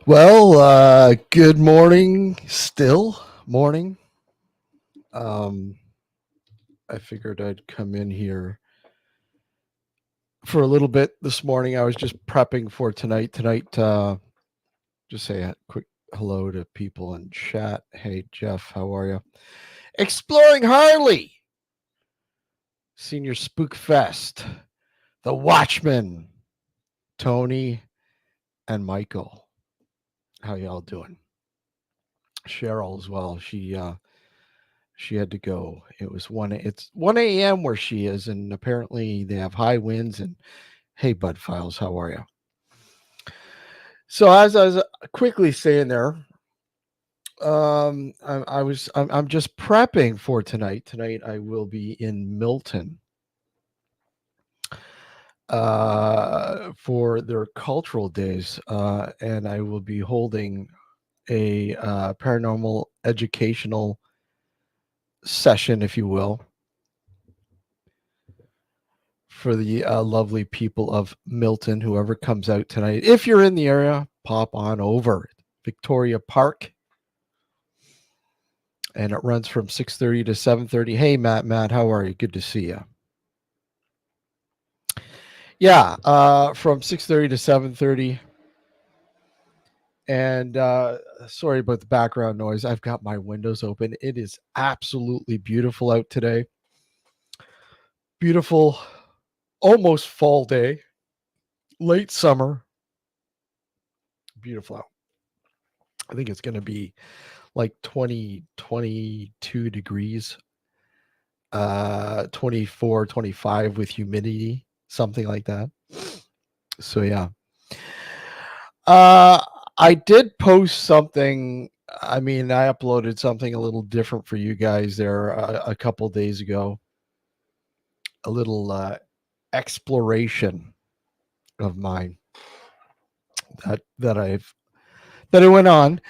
Well, good morning. Still morning. Um, I figured I'd come in here for a little bit this morning. I was just prepping for tonight. Just say a quick hello to people in chat. Hey, Jeff, how are you? Exploring Harley, Senior Spook Fest, The Watchmen, Tony and Michael. How y'all doing? Cheryl as well. She had to go. It's 1 a.m. where she is, and apparently they have high winds. And hey, Bud Files, how are you? So as I was quickly saying there, I'm just prepping for tonight. Tonight I will be in Milton for their cultural days, and I will be holding a paranormal educational session, if you will, for the lovely people of Milton, whoever comes out tonight. If you're in the area, pop on over. Victoria Park, and it runs from 6:30 to 7:30. Hey, Matt, how are you? Good to see you. Yeah, from 6:30 to 7:30. And sorry about the background noise. I've got my windows open. It is absolutely beautiful out today. Beautiful, almost fall day, late summer. Beautiful out. I think it's going to be like 20, 22 degrees, 24, 25 with humidity, something like that. So, yeah. Uh, I did post something. I mean, I uploaded something a little different for you guys there a couple days ago. A little exploration of mine that I went on,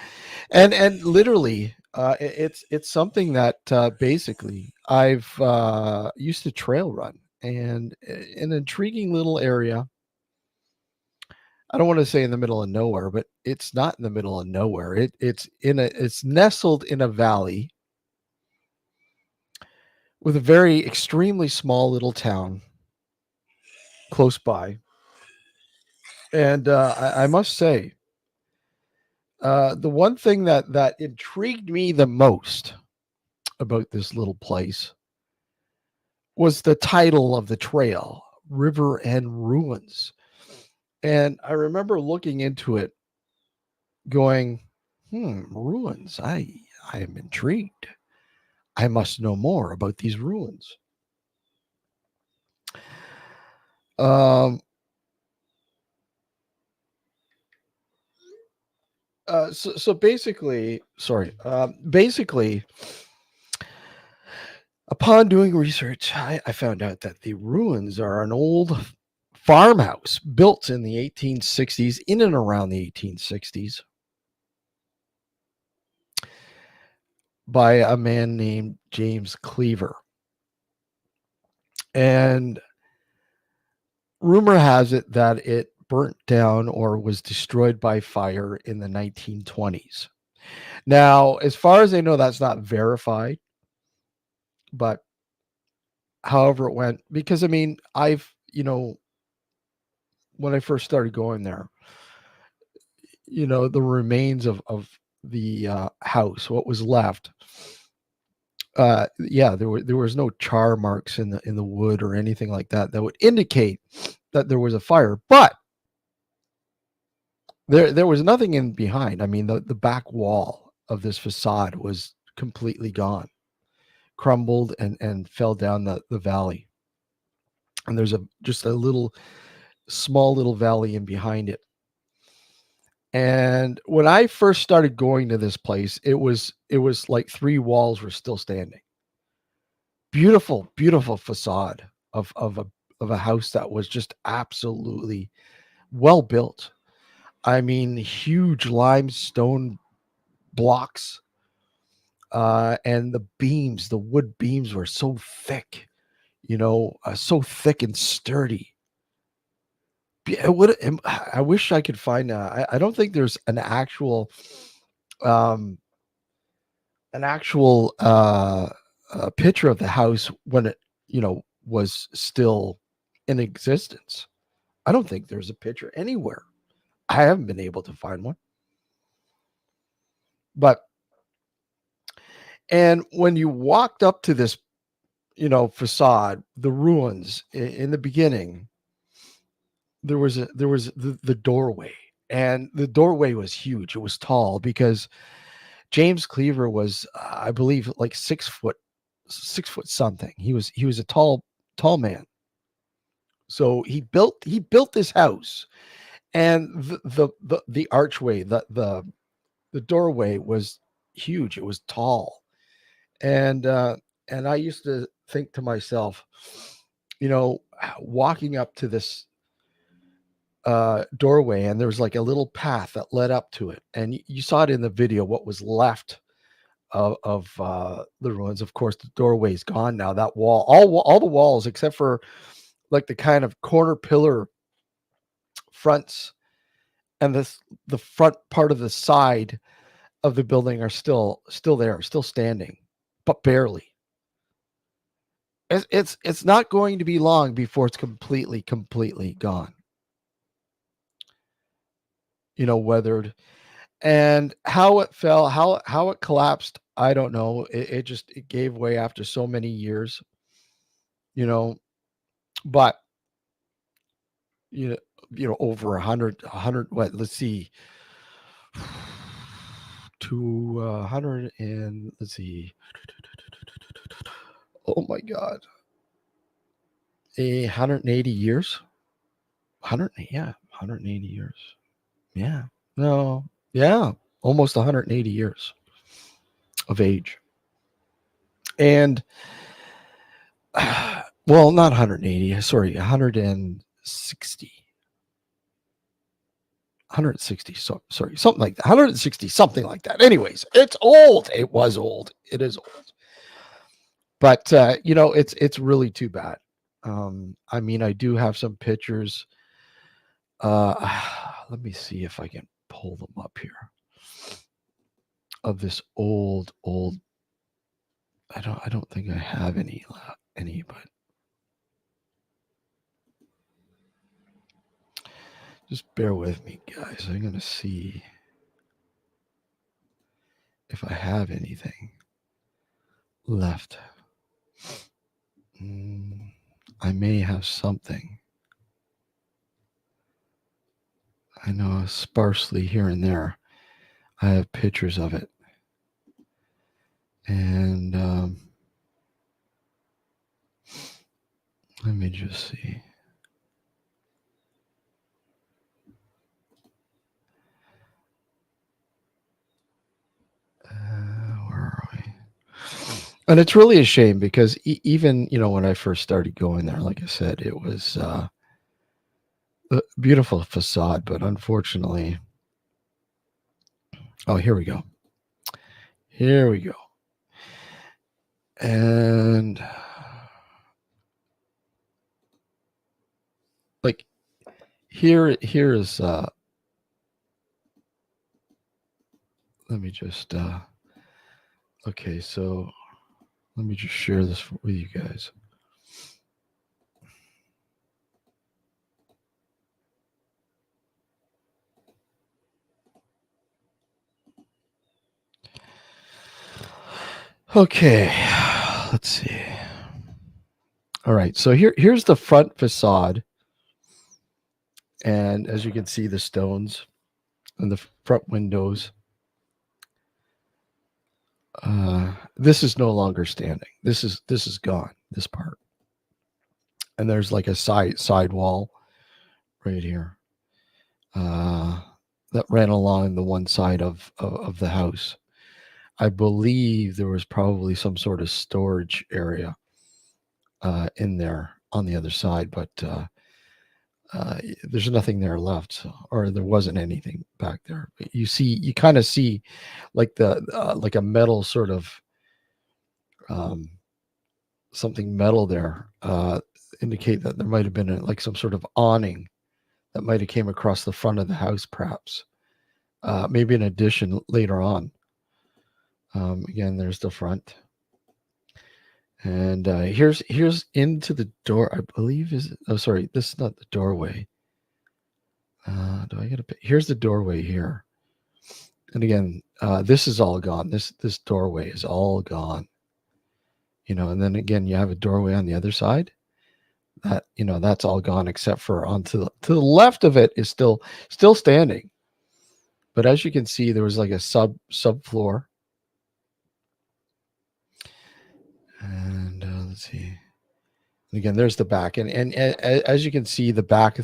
and literally it's something that basically I've used to trail run, and an intriguing little area. I don't want to say in the middle of nowhere, but it's not in the middle of nowhere. It's nestled in a valley with a very extremely small little town close by. And I must say, the one thing that intrigued me the most about this little place was the title of the trail, River and Ruins. And I remember looking into it, going, ruins. I am intrigued. I must know more about these ruins. Um, so basically, sorry. Basically, upon doing research, I found out that the ruins are an old farmhouse built in the 1860s, in and around the 1860s, by a man named James Cleaver. And rumor has it that it burnt down or was destroyed by fire in the 1920s. Now, as far as I know, that's not verified, but however it went, because I mean, when I first started going there, the remains of the house, what was left, yeah, there was no char marks in the wood or anything like that that would indicate that there was a fire, but there was nothing in behind. I mean, the back wall of this facade was completely gone, crumbled and fell down the valley. And there's just a little small little valley in behind it. And when I first started going to this place, it was like three walls were still standing. Beautiful, beautiful facade of a house that was just absolutely well built. I mean, huge limestone blocks, and the wood beams were so thick, so thick and sturdy. I wish I could find. I don't think there's um, an actual picture of the house when it, was still in existence. I don't think there's a picture anywhere. I haven't been able to find one. But and when you walked up to this, facade, the ruins in the beginning, there was the doorway, and the doorway was huge. It was tall because James Cleaver was, I believe, like 6 foot, 6 foot something. He was a tall man. So he built this house, and the archway, the doorway was huge. It was tall, and I used to think to myself, walking up to this doorway, and there was like a little path that led up to it, and you saw it in the video. What was left of the ruins? Of course, the doorway's gone now. That wall, all the walls except for like the kind of corner pillar fronts, and the front part of the side of the building are still there, still standing, but barely. It's not going to be long before it's completely gone. Weathered, and how it fell, how it collapsed, I don't know. It gave way after so many years, you know. But you know, over a hundred. What? Let's see, to 100, and let's see. Oh my God, 180 years. 100, yeah, 180 years. Yeah, no, yeah, almost 180 years of age, and well, not 180. Sorry, 160. 160. So sorry, something like that. 160, something like that. Anyways, it's old. It was old. It is old. But it's really too bad. I mean, I do have some pictures. Let me see if I can pull them up here of this old. I don't think I have any, but just bear with me, guys. I'm gonna see if I have anything left. I may have something. I know sparsely here and there. I have pictures of it. And let me just see. Where are we? And it's really a shame because even, when I first started going there, like I said, it was a beautiful facade, but unfortunately, oh, here we go. Here we go. And like here is let me just okay, so let me just share this with you guys. Okay, let's see. All right, so here's the front facade, and as you can see, the stones and the front windows. This is no longer standing. This is gone. This part, and there's like a side wall right here that ran along the one side of the house. I believe there was probably some sort of storage area in there on the other side, but there's nothing there left, or there wasn't anything back there. But you kind of see like like a metal sort of um, something metal there, indicate that there might have been like some sort of awning that might have came across the front of the house, perhaps. Maybe an addition later on. Again, there's the front. And here's into the door. I believe is. Oh, sorry, this is not the doorway. Do I get a? Here's the doorway here. And again, this is all gone. This doorway is all gone. And then again, you have a doorway on the other side. That that's all gone except for to the left of it is still standing. But as you can see, there was like a subfloor. And let's see. And again, there's the back, and as you can see, the back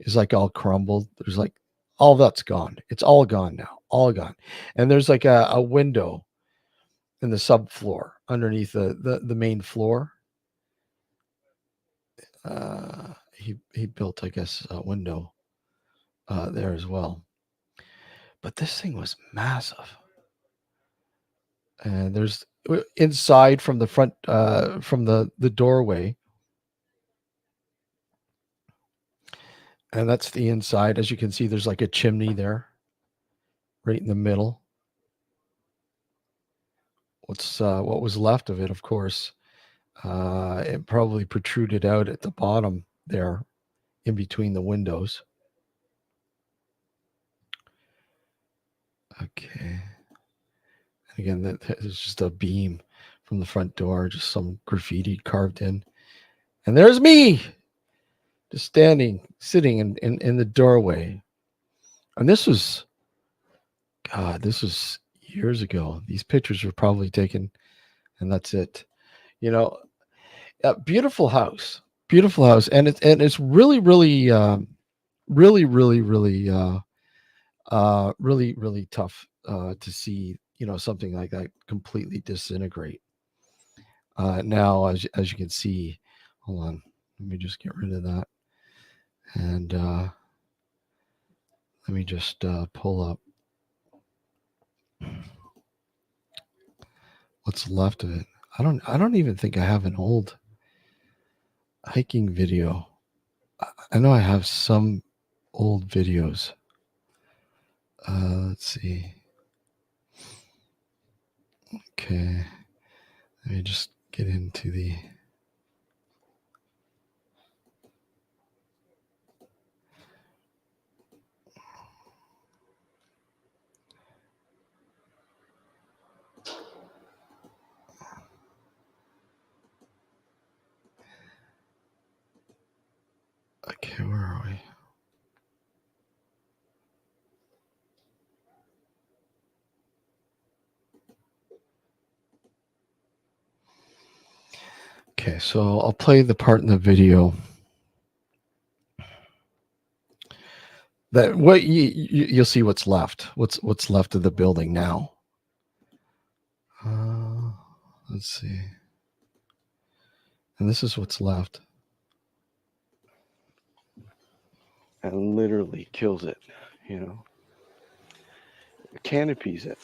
is like all crumbled. There's like all that's gone. It's all gone now, all gone. And there's like a window in the subfloor underneath the main floor. He built, I guess, a window there as well. But this thing was massive. And there's inside from the front, from the doorway. And that's the inside. As you can see, there's like a chimney there, right in the middle. What was left of it, of course, it probably protruded out at the bottom there, in between the windows. Okay. And again, there's just a beam from the front door, just some graffiti carved in. And there's me, just sitting in the doorway. And this was years ago. These pictures were probably taken, and that's it. Beautiful house, and it's really, really, really, really, really, really, really tough to see something like that completely disintegrate. Now, as you can see, hold on, let me just get rid of that, and let me just pull up what's left of it. I don't even think I have an old hiking video. I know I have some old videos. Let's see. Okay. Let me just get into the. Okay, where are we? Okay, so I'll play the part in the video that what you'll see what's left. What's left of the building now. Let's see. And this is what's left. And literally kills it, canopies it.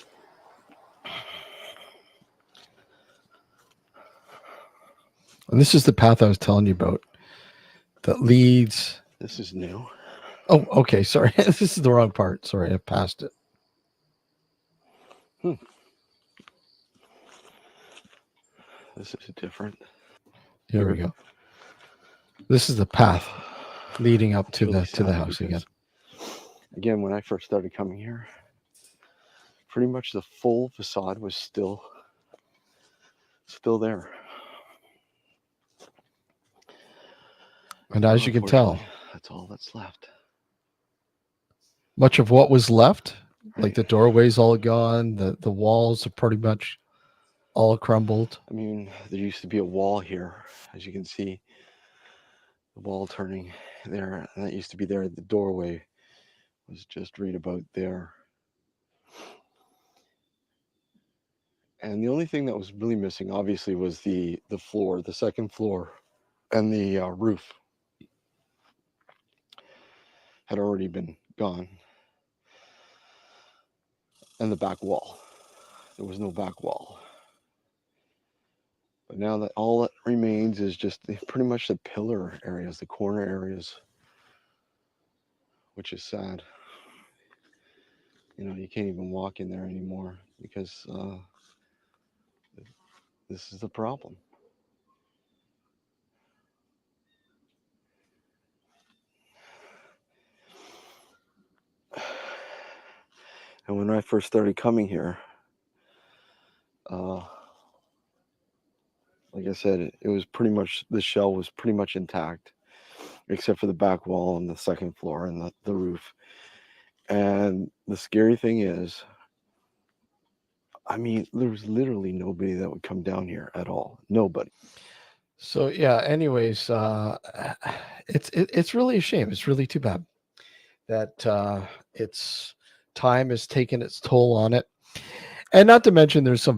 And this is the path I was telling you about that leads. This is new. Oh, okay. Sorry. This is the wrong part. Sorry, I passed it. This is different. Here we go. This is the path leading up to the house again. Again, when I first started coming here, pretty much the full facade was still there. And as you can tell, that's all that's left. Much of what was left, like the doorways all gone, the walls are pretty much all crumbled. I mean, there used to be a wall here, as you can see, the wall turning there, and that used to be there. The doorway was just right about there. And the only thing that was really missing, obviously, was the floor, the second floor, and the roof had already been gone. And the back wall. There was no back wall. But now that all that remains is just pretty much the pillar areas, the corner areas. which is sad. You can't even walk in there anymore because this is the problem. And when I first started coming here, uh, like I said, it was pretty much, the shell was pretty much intact, except for the back wall and the second floor and the roof. And the scary thing is, I mean, there was literally nobody that would come down here at all. Nobody. So yeah. Anyways, it's really a shame. It's really too bad that it's time has taken its toll on it, and not to mention there's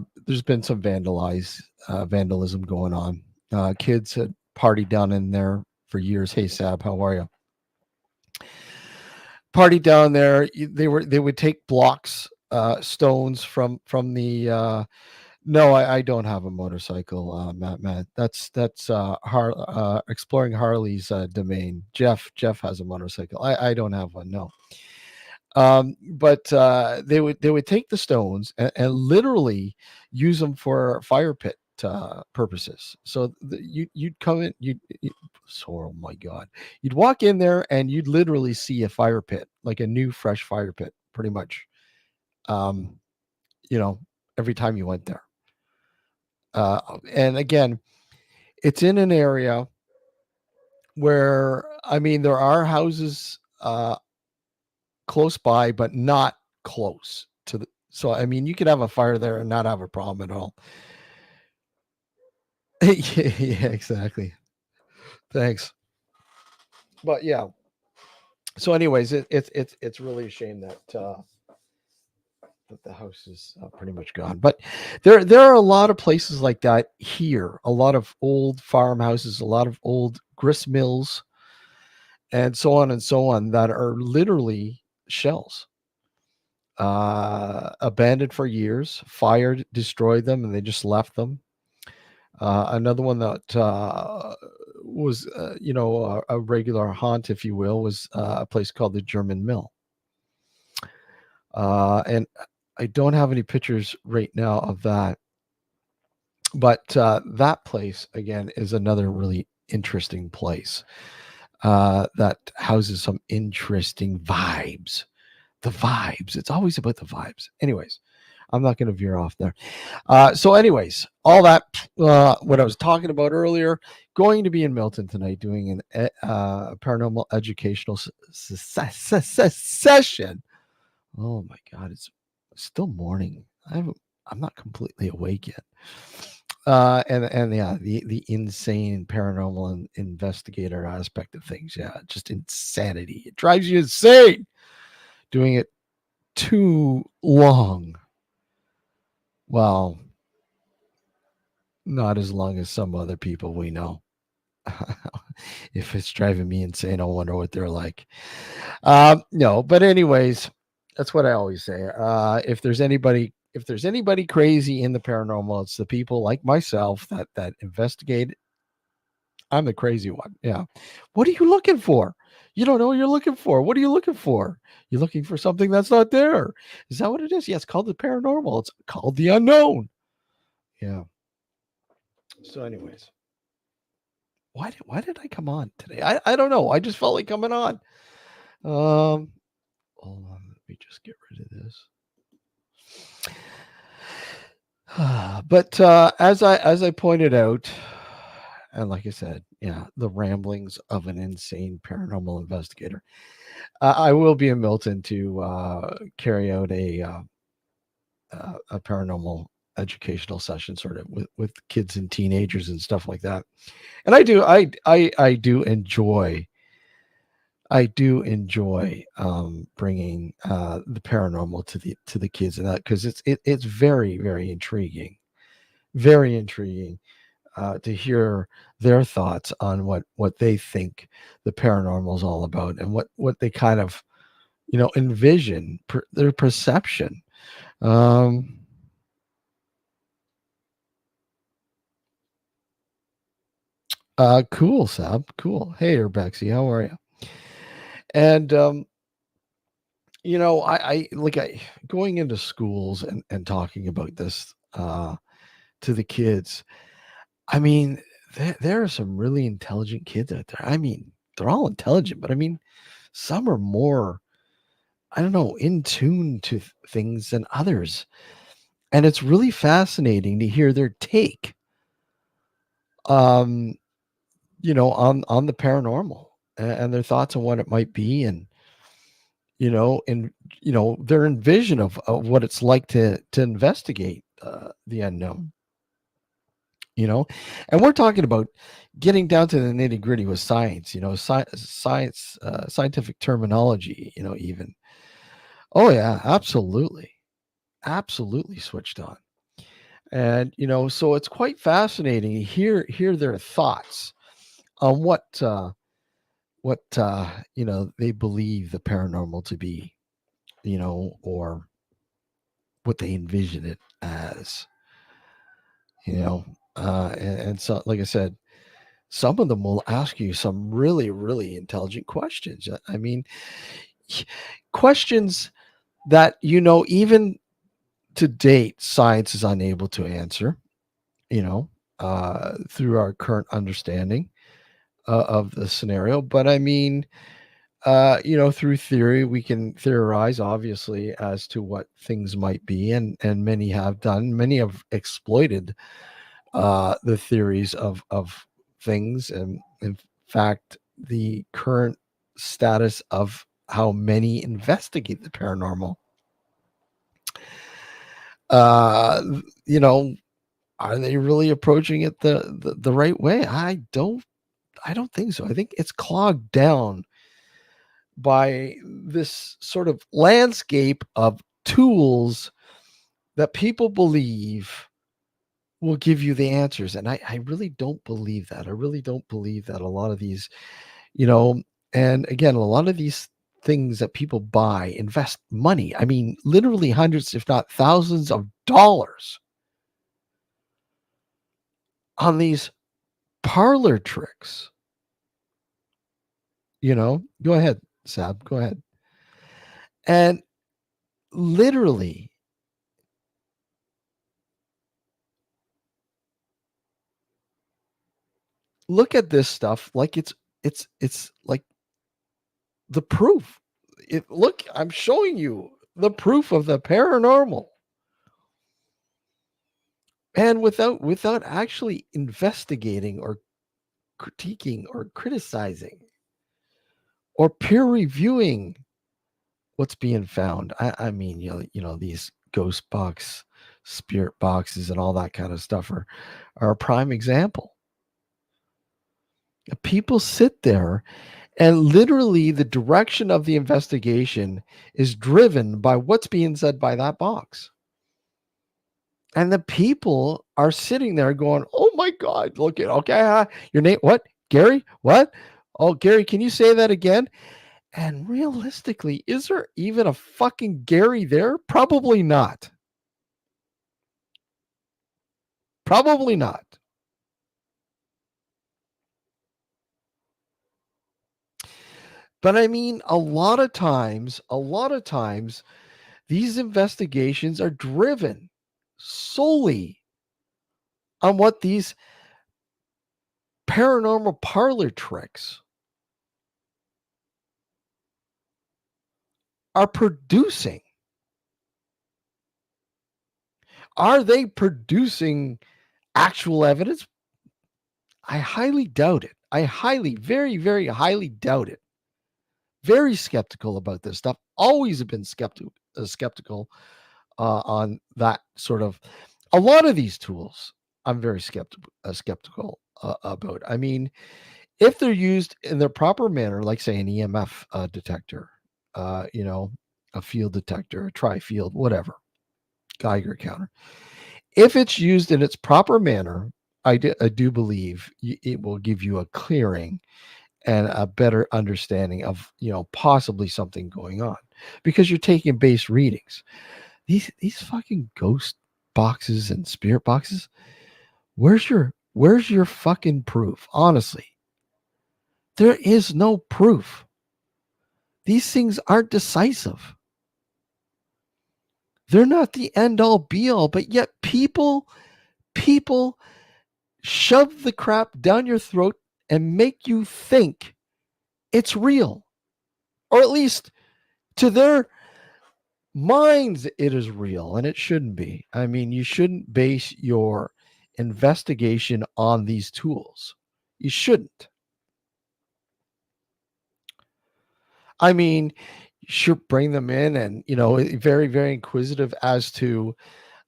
been some vandalism going on. Kids had partied down in there for years. Hey Sab, how are you? Party down there. They would take blocks, stones from the. No, I don't have a motorcycle, Matt. That's exploring Harley's domain. Jeff has a motorcycle. I don't have one. No. But they would take the stones and literally use them for fire pit purposes. So you'd come in, oh my god, you'd walk in there and you'd literally see a fire pit, like a new fresh fire pit, pretty much. Um, you know, every time you went there. And again, it's in an area where, I mean, there are houses close by, but not close to the. So I mean, you could have a fire there and not have a problem at all. Yeah, exactly. Thanks. But yeah. So, anyways, it's really a shame that the house is pretty much gone. But there are a lot of places like that here. A lot of old farmhouses, a lot of old grist mills, and so on that are literally shells, abandoned for years. Fire destroyed them, and they just left them. Another one that was, a regular haunt, if you will, was a place called the German Mill. And I don't have any pictures right now of that, but that place again is another really interesting place that houses some interesting vibes. The vibes. It's always about the vibes. Anyways, I'm not going to veer off there. So, anyways, all that, what I was talking about earlier, going to be in Milton tonight doing an paranormal educational session. Oh my God, it's still morning. I'm not completely awake yet. And yeah, the insane paranormal and investigator aspect of things. Yeah, just insanity. It drives you insane doing it too long. Well, not as long as some other people we know. If it's driving me insane, I wonder what they're like. No, but anyways, that's what I always say. If there's anybody crazy in the paranormal, it's the people like myself that investigate. I'm the crazy one. Yeah. What are you looking for? You don't know what you're looking for. What are you looking for? You're looking for something that's not there. Is that what it is? Yeah, it's called the paranormal. It's called the unknown. Yeah. So, anyways, why did I come on today? I don't know. I just felt like coming on. Hold on, let me just get rid of this. But as I pointed out, and like I said, yeah, the ramblings of an insane paranormal investigator. I will be in Milton to carry out a paranormal educational session, sort of with kids and teenagers and stuff like that. And I do enjoy. I do enjoy bringing the paranormal to the kids and that, because it's very, very intriguing, very intriguing to hear their thoughts on what they think the paranormal is all about, and what they kind of envision, their perception. Um, cool, Sab. Cool. Hey, Urbexy, how are you? And I going into schools and talking about this to the kids. I mean, there are some really intelligent kids out there. I mean, they're all intelligent, but I mean, some are more, I don't know, in tune to things than others. And it's really fascinating to hear their take, um, on the paranormal and their thoughts on what it might be, and their envision of what it's like to investigate the unknown. And we're talking about getting down to the nitty gritty with science, science, scientific terminology, even. Oh yeah, absolutely. Absolutely switched on. And, so it's quite fascinating to hear their thoughts on what they believe the paranormal to be, or what they envision it as, you know. And so, like I said, some of them will ask you some really, really intelligent questions. I mean, questions that, even to date, science is unable to answer, through our current understanding of the scenario. But I mean, through theory, we can theorize, obviously, as to what things might be, and many have done. Many have exploited the theories of things, and in fact, the current status of how many investigate the paranormal. Uh, you know, are they really approaching it the right way? I don't think so. I think it's clogged down by this sort of landscape of tools that people believe will give you the answers. And I really don't believe that. I really don't believe that a lot of these, you know, and again, a lot of these things that people buy, invest money. I mean, literally hundreds, if not thousands of dollars on these parlor tricks. Go ahead, Sab, go ahead. And literally, look at this stuff like it's like the proof. Look, I'm showing you the proof of the paranormal. And without actually investigating or critiquing or criticizing or peer reviewing what's being found. I mean, these ghost box, spirit boxes, and all that kind of stuff are a prime example. People sit there, and literally the direction of the investigation is driven by what's being said by that box. And the people are sitting there going, "Oh my God, look at, okay, your name, what? Gary? What? Oh, Gary, can you say that again?" And realistically, is there even a fucking Gary there? Probably not. Probably not. But I mean, a lot of times, these investigations are driven solely on what these paranormal parlor tricks are producing. Are they producing actual evidence? I highly doubt it. I very, very highly doubt it. Very skeptical about this stuff. Always have been skeptical on that sort of. A lot of these tools, I'm very skeptical about. I mean, if they're used in their proper manner, like say an EMF detector, a field detector, a tri-field, whatever, Geiger counter. If it's used in its proper manner, I do believe it will give you a clearing and a better understanding of, possibly something going on, because you're taking base readings. These fucking ghost boxes and spirit boxes, where's your fucking proof? Honestly, there is no proof. These things aren't decisive. They're not the end all be all, but yet people shove the crap down your throat and make you think it's real. Or at least to their minds, it is real, and it shouldn't be. I mean, you shouldn't base your investigation on these tools. You shouldn't. I mean, sure, bring them in, and very, very inquisitive as to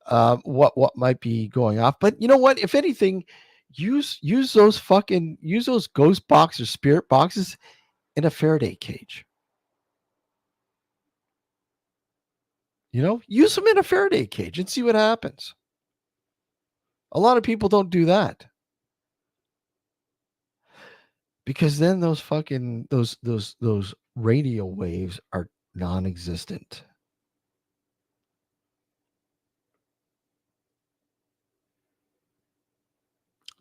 what might be going off. But you know what? If anything, use those ghost boxes or spirit boxes in a Faraday cage. Use them in a Faraday cage and see what happens. A lot of people don't do that because then those radio waves are non-existent.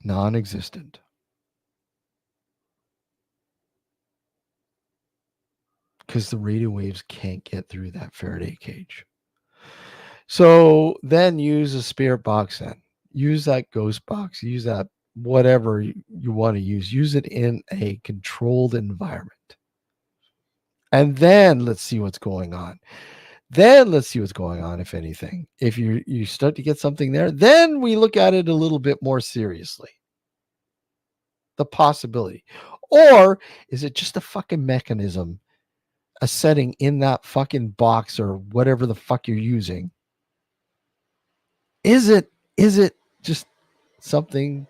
Non-existent. Because the radio waves can't get through that Faraday cage. So then use a spirit box then. Use that ghost box. Use that whatever you want to use. Use it in a controlled environment. And then let's see what's going on. Then let's see what's going on, if anything. If you start to get something there, then we look at it a little bit more seriously. The possibility. Or is it just a fucking mechanism, a setting in that fucking box or whatever the fuck you're using? Is it just something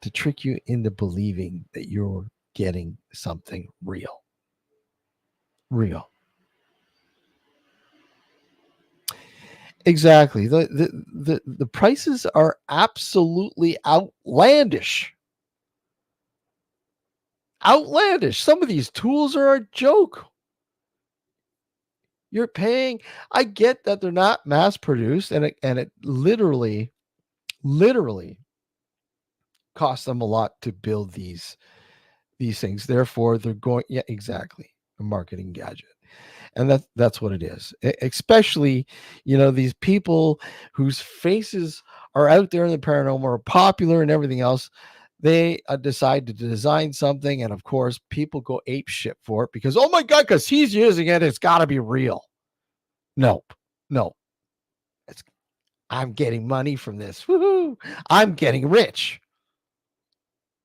to trick you into believing that you're getting something real? Real. Exactly. The prices are absolutely outlandish. Outlandish. Some of these tools are a joke. You're paying. I get that they're not mass produced, and it literally costs them a lot to build these things. Therefore, they're going. Yeah, exactly. A marketing gadget. And that's what it is. Especially, these people whose faces are out there in the paranormal, are popular and everything else. They decide to design something, and of course, people go ape shit for it because, oh my god, because he's using it, it's got to be real. Nope, no, it's I'm getting money from this. Woohoo! I'm getting rich.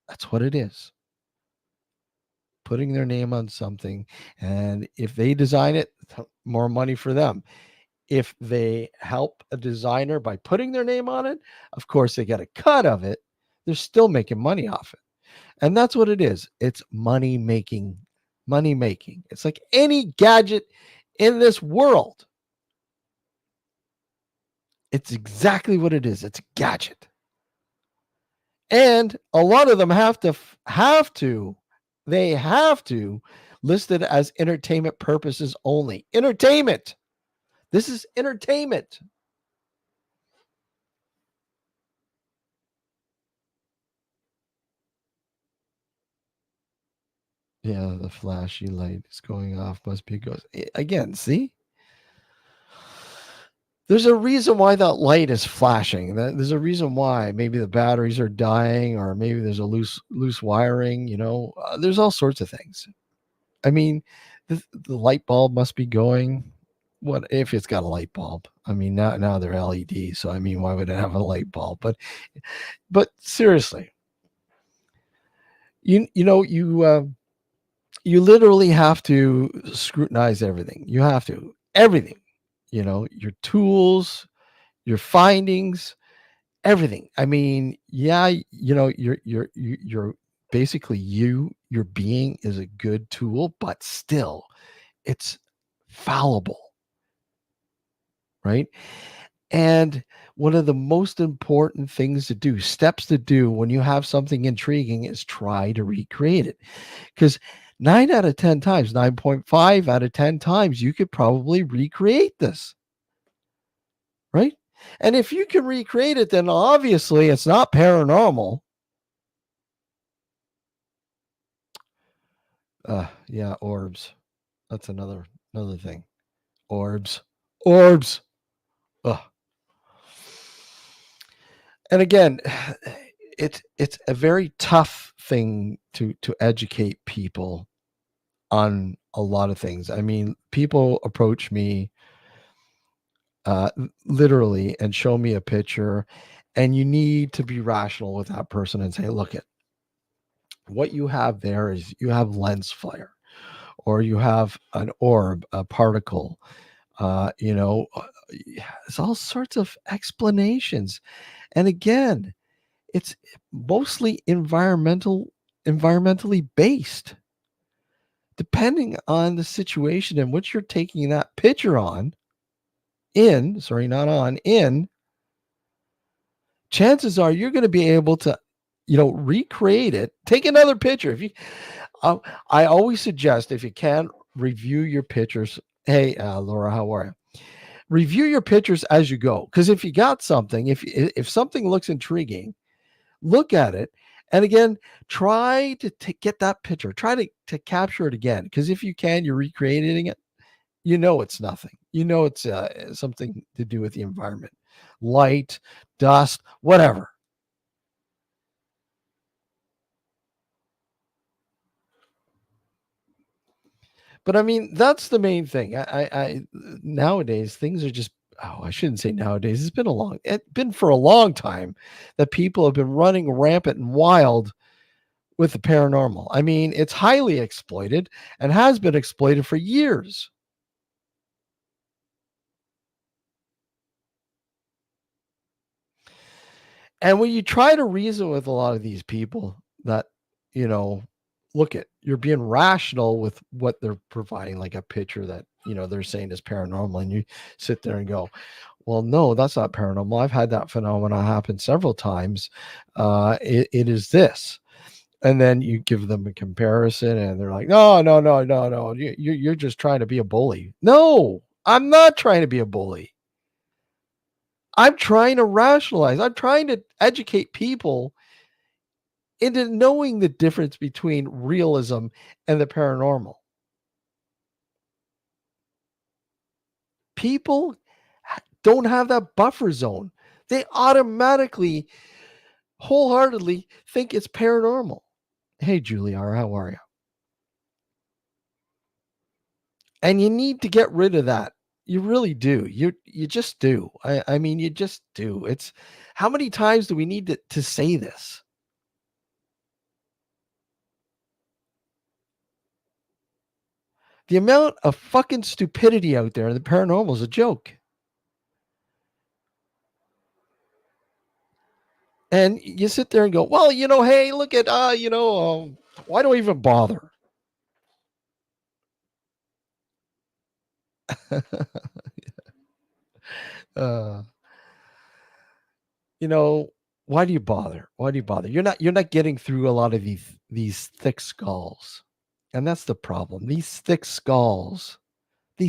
That's what it is. Putting their name on something, and if they design it, more money for them. If they help a designer by putting their name on it, of course they get a cut of it. They're still making money off it. And that's what it is. It's money making. Money making. It's like any gadget in this world. It's exactly what it is. It's a gadget. And a lot of them they have to list it as entertainment purposes only. Entertainment. This is entertainment. Yeah, the flashy light is going off. Must be a ghost. Again, see? There's a reason why that light is flashing. There's a reason why. Maybe the batteries are dying, or maybe there's a loose wiring. There's all sorts of things. I mean, the light bulb must be going. What if it's got a light bulb? I mean, now they're LED, so I mean, why would it have a light bulb? But seriously, you literally have to scrutinize everything. You have to everything. Your tools, your findings, everything. I mean, yeah, you're basically your being is a good tool, but still it's fallible, right? And one of the most important things to do, steps to do when you have something intriguing is try to recreate it. Because 9 out of 10 times, 9.5 out of 10 times, you could probably recreate this, right? And if you can recreate it, then obviously it's not paranormal. Yeah, orbs. That's another thing. Orbs. Orbs. Ugh. And again, it's a very tough thing to educate people on a lot of things. I mean, people approach me literally and show me a picture, and you need to be rational with that person and say, look, it what you have there is you have lens flare, or you have an orb, a particle. It's all sorts of explanations. And again, it's mostly environmentally based. Depending on the situation in which you're taking that picture on, in, sorry, not on, in, chances are you're going to be able to, recreate it. Take another picture. If you, uh, I always suggest, if you can, review your pictures. Hey, Laura, how are you? Review your pictures as you go, because if you got something, if something looks intriguing, look at it, and again, try to get that picture. Try to capture it again, because if you can, you're recreating it. It's nothing. It's something to do with the environment, light, dust, whatever. But I mean, that's the main thing. I nowadays things are just. Oh, I shouldn't say nowadays. It's been for a long time that people have been running rampant and wild with the paranormal. I mean, it's highly exploited and has been exploited for years. And when you try to reason with a lot of these people that, you know, look at, you're being rational with what they're providing, like a picture that, they're saying is paranormal, and you sit there and go, well, no, that's not paranormal. I've had that phenomena happen several times. It is this. And then you give them a comparison, and they're like, no, no, no, no, no. You're just trying to be a bully. No, I'm not trying to be a bully. I'm trying to rationalize. I'm trying to educate people into knowing the difference between realism and the paranormal. People don't have that buffer zone. They automatically, wholeheartedly think it's paranormal. Hey, Juliara, how are you? And you need to get rid of that. You really do. You just do. I mean, you just do. It's how many times do we need to say this? The amount of fucking stupidity out there in the paranormal is a joke. And you sit there and go, well, hey, look at, why do I even bother? uh, you know, why do you bother? Why do you bother? You're not getting through a lot of these thick skulls. And that's the problem. These thick skulls, they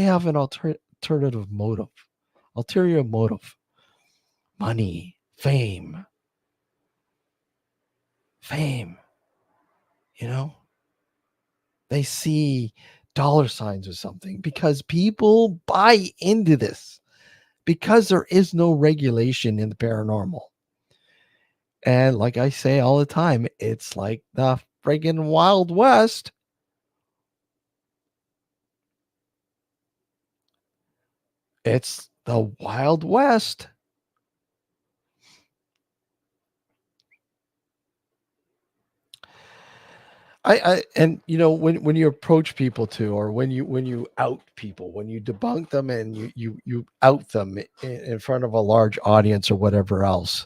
have an alternative motive, ulterior motive, money, fame, you know? They see dollar signs or something because people buy into this because there is no regulation in the paranormal. And like I say all the time, it's like the friggin' Wild West. It's the Wild West. And when you approach people too, or when you out people, when you debunk them and you out them in front of a large audience or whatever else,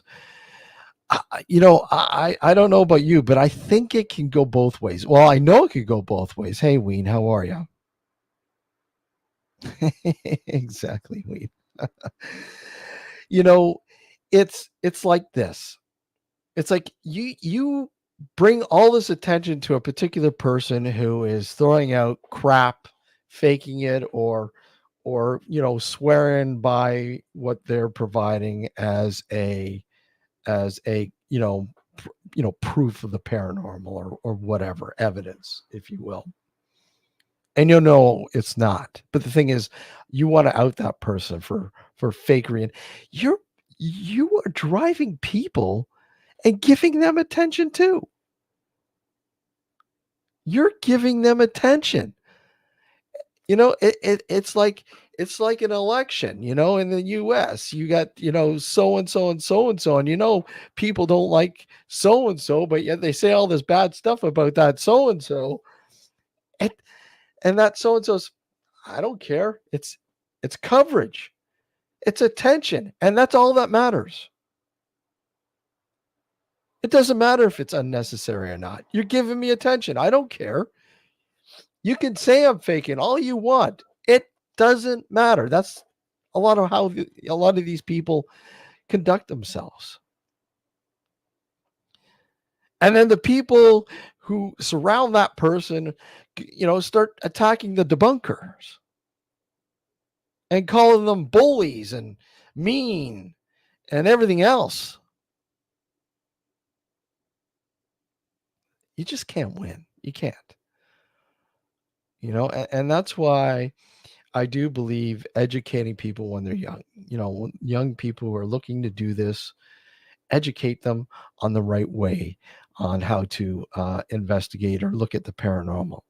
I don't know about you, but I think it can go both ways. Well, I know it could go both ways. Hey, Ween, how are you? Exactly, Ween. you know, it's like this. It's like you bring all this attention to a particular person who is throwing out crap, faking it, or swearing by what they're providing as a proof of the paranormal, or whatever evidence, if you will. and you'll know it's not. But the thing is, you want to out that person for fakery, and you are driving people and giving them attention too. You're giving them attention. It's like an election, in the US. You got, so and so and so and so, and people don't like so and so, but yet they say all this bad stuff about that so and so. And that so and so's, I don't care. It's coverage. It's attention, and that's all that matters. It doesn't matter if it's unnecessary or not. You're giving me attention. I don't care. You can say I'm faking all you want. It doesn't matter. That's a lot of how a lot of these people conduct themselves. And then the people who surround that person, start attacking the debunkers and calling them bullies and mean and everything else. You just can't win. You can't. And that's why I do believe educating people when they're young, young people who are looking to do this, educate them on the right way on how to investigate or look at the paranormal.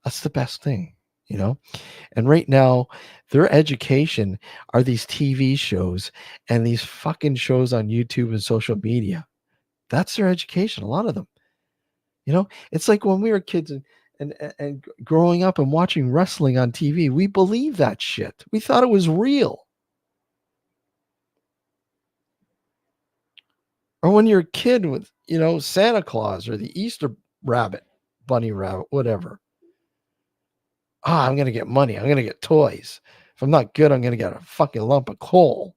That's the best thing, And right now, their education are these TV shows and these fucking shows on YouTube and social media. That's their education, a lot of them. It's like when we were kids and growing up and watching wrestling on TV, we believed that shit. We thought it was real. Or when you're a kid with, Santa Claus or the Easter rabbit, bunny rabbit, whatever. I'm going to get money. I'm going to get toys. If I'm not good, I'm going to get a fucking lump of coal.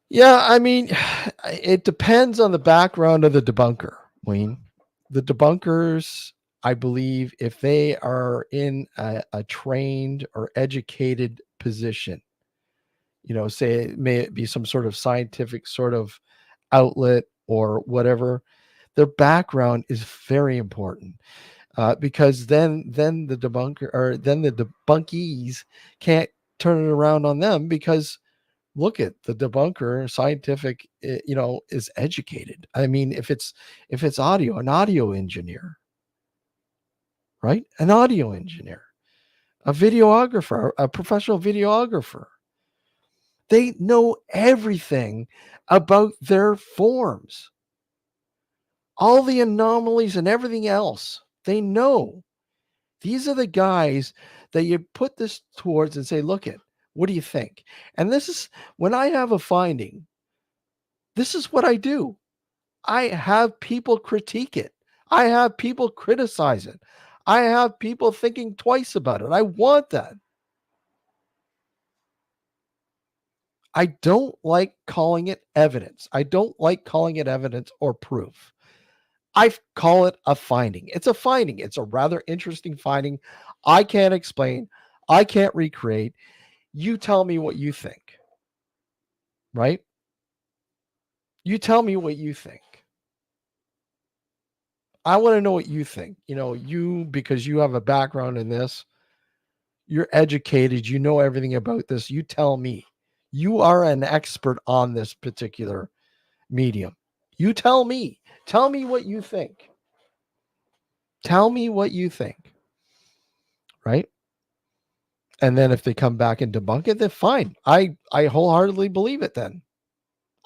Yeah, I mean, it depends on the background of the debunker, Wayne. The debunkers, I believe, if they are in a trained or educated position, say may it be some sort of scientific sort of outlet or whatever, their background is very important. Because then the debunker or then the debunkees can't turn it around on them, because look at the debunker scientific, is educated. I mean, if it's audio, an audio engineer, right? An audio engineer, a videographer, a professional videographer. They know everything about their forms, all the anomalies and everything else. They know. These are the guys that you put this towards and say, look at, what do you think? And this is when I have a finding, this is what I do. I have people critique it. I have people criticize it. I have people thinking twice about it. I want that. I don't like calling it evidence. I don't like calling it evidence or proof. I call it a finding. It's a finding. It's a rather interesting finding. I can't explain. I can't recreate. You tell me what you think, right? You tell me what you think. I want to know what you think. Because you have a background in this, you're educated, you know everything about this. You tell me. You are an expert on this particular medium. You tell me. Tell me what you think. Tell me what you think. Right? And then if they come back and debunk it, then fine. I wholeheartedly believe it then.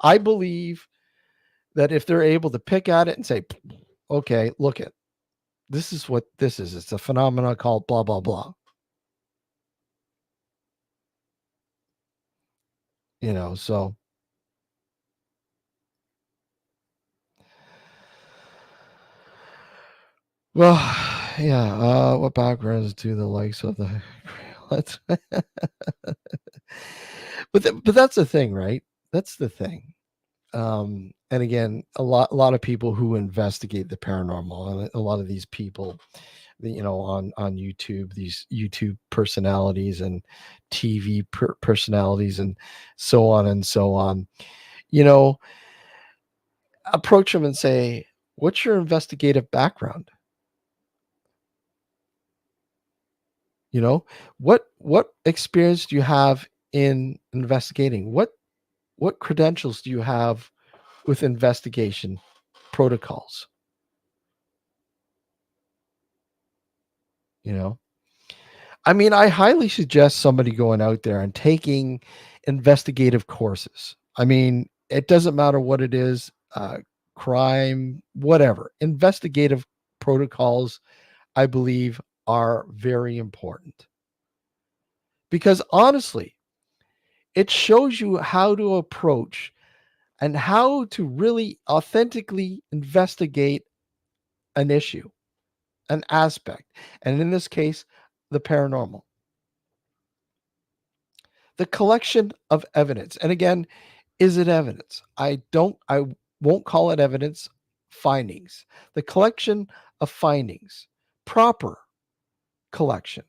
I believe that if they're able to pick at it and say, okay, look at, this is what this is. It's a phenomenon called blah, blah, blah. So. Well, yeah. What backgrounds do the likes of the let's but that's the thing, right? That's the thing. And again, a lot of people who investigate the paranormal, and a lot of these people on YouTube, these YouTube personalities and TV personalities and so on and so on. Approach them and say, what's your investigative background? What experience do you have in investigating? What credentials do you have with investigation protocols? I highly suggest somebody going out there and taking investigative courses. It doesn't matter what it is, crime, whatever. Investigative protocols, I believe, are very important because honestly, it shows you how to approach and how to really authentically investigate an issue, an aspect, and in this case, the paranormal. The collection of evidence. And again, is it evidence? I won't call it evidence, findings. The collection of findings, proper collection.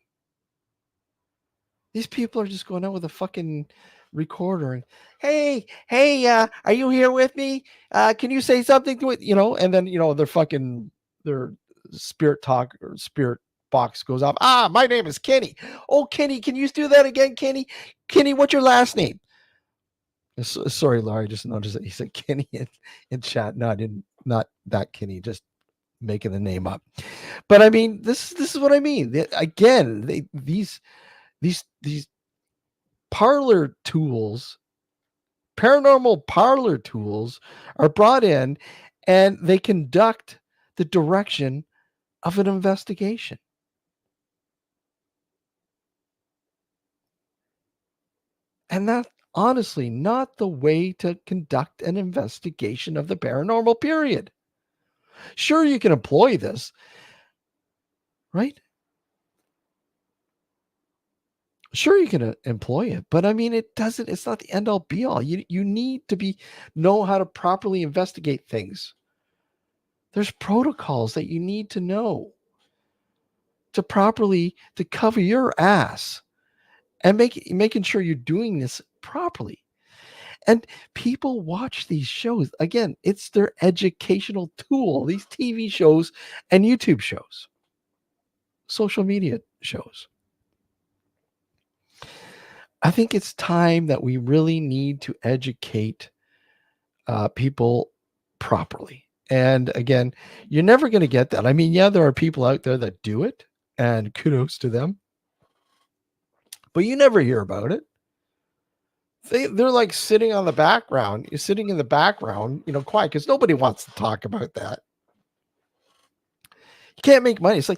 These people are just going out with a fucking recorder and hey, are you here with me? Can you say something to it? And then their spirit talk or spirit box goes off. My name is Kenny. Oh, Kenny, can you do that again, Kenny? Kenny, what's your last name? Sorry, Laurie, I just noticed that he said Kenny in chat. No, I didn't. Not that Kenny, just making the name up. But this is what I mean. Again, these parlor tools, paranormal parlor tools, are brought in, and they conduct the direction of an investigation. And that's honestly not the way to conduct an investigation of the paranormal, period. Sure, you can employ this, right? Sure, you can employ it, but it's not the end all be all. You need to know how to properly investigate things. There's protocols that you need to know to cover your ass and making sure you're doing this properly. And people watch these shows. Again, it's their educational tool, these TV shows and YouTube shows, social media shows. I think it's time that we really need to educate people properly. And again, you're never going to get that. There are people out there that do it, and kudos to them, but you never hear about it. They're like sitting on the background. You're sitting in the background, quiet, because nobody wants to talk about that. You can't make money. It's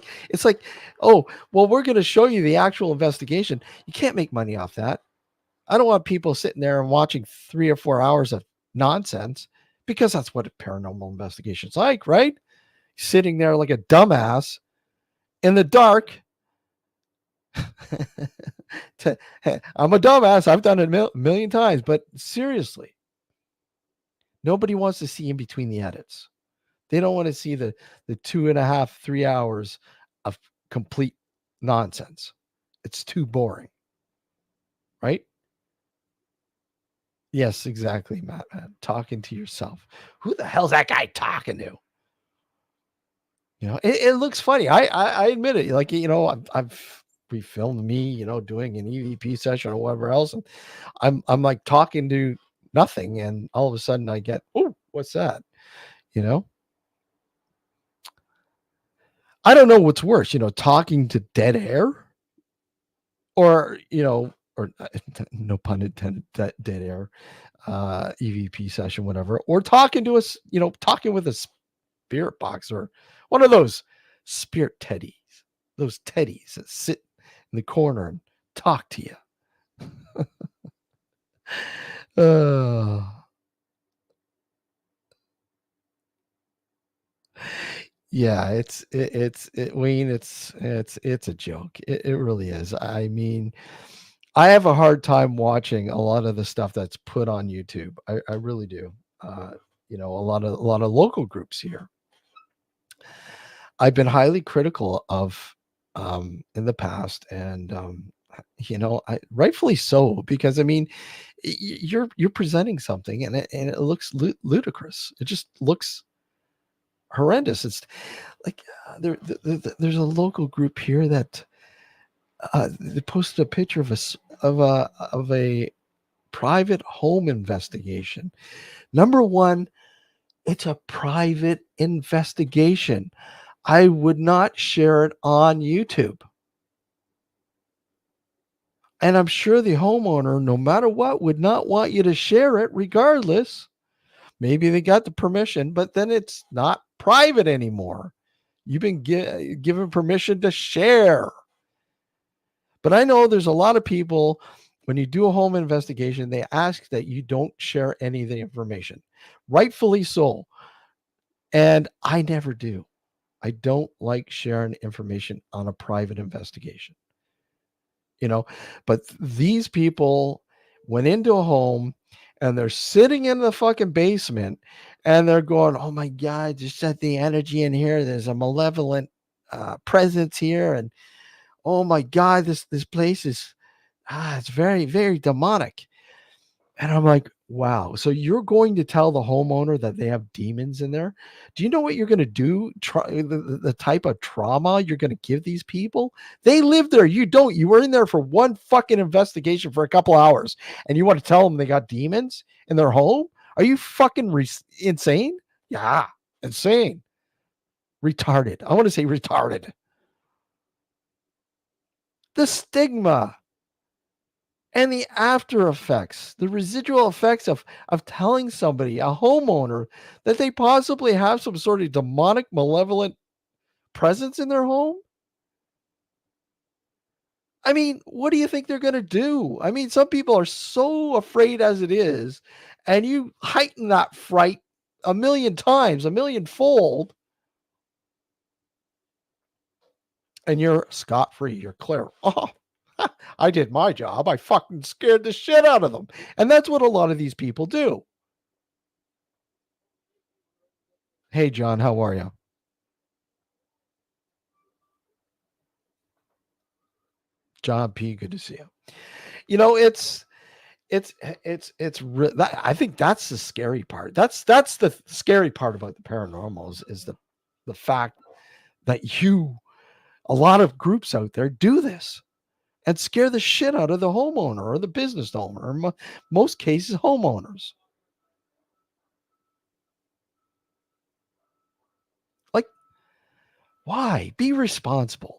like, oh, well, we're going to show you the actual investigation. You can't make money off that. I don't want people sitting there and watching 3 or 4 hours of nonsense, because that's what a paranormal investigation's like, right? Sitting there like a dumbass in the dark. I'm a dumbass. I've done it a million times, but seriously, nobody wants to see in between the edits. They don't want to see the 2.5, 3 hours of complete nonsense. It's too boring, right? Yes, exactly, Matt. Talking to yourself. Who the hell's that guy talking to? It looks funny. I admit it. Like, we filmed me, doing an EVP session or whatever else, and I'm like talking to nothing, and all of a sudden I get, oh, what's that? I don't know what's worse, talking to dead air, or or no pun intended, dead air, EVP session, whatever, or talking to us, talking with a spirit box or one of those spirit teddies, those teddies that sit in the corner and talk to you. Yeah, Wayne, it's a joke. It really is. I have a hard time watching a lot of the stuff that's put on YouTube. I really do. A lot of local groups here. I've been highly critical of in the past, and rightfully so, because I mean, you're presenting something, and it looks ludicrous. It just looks horrendous. It's like there's a local group here that they posted a picture of a private home investigation. Number one, it's a private investigation. I would not share it on YouTube. And I'm sure the homeowner, no matter what, would not want you to share it regardless. Maybe they got the permission, but then it's not private anymore. You've been given permission to share. But I know there's a lot of people, when you do a home investigation, they ask that you don't share any of the information. Rightfully so. And I never do. I don't like sharing information on a private investigation, you know, but these people went into a home and they're sitting in the fucking basement and they're going, oh my God, just set the energy in here. There's a malevolent presence here. And oh my God, this place is, it's very, very demonic. And I'm like, wow. So you're going to tell the homeowner that they have demons in there? Do you know what you're going to do? The type of trauma you're going to give these people? They live there. You don't. You were in there for one fucking investigation for a couple hours, and you want to tell them they got demons in their home? Are you fucking insane? Yeah, insane. Retarded. I want to say retarded. The stigma and the after effects, the residual effects of telling somebody, a homeowner, that they possibly have some sort of demonic, malevolent presence in their home. I mean, what do you think they're going to do? I mean, some people are so afraid as it is, and you heighten that fright a million times, a millionfold, and you're scot free. You're clear. Oh, I did my job. I fucking scared the shit out of them. And that's what a lot of these people do. Hey, John, how are you? John P, good to see you. You know, I think that's the scary part. That's the scary part about the paranormal is the fact that a lot of groups out there do this and scare the shit out of the homeowner or the business owner, or most cases homeowners. Like, why? Be responsible.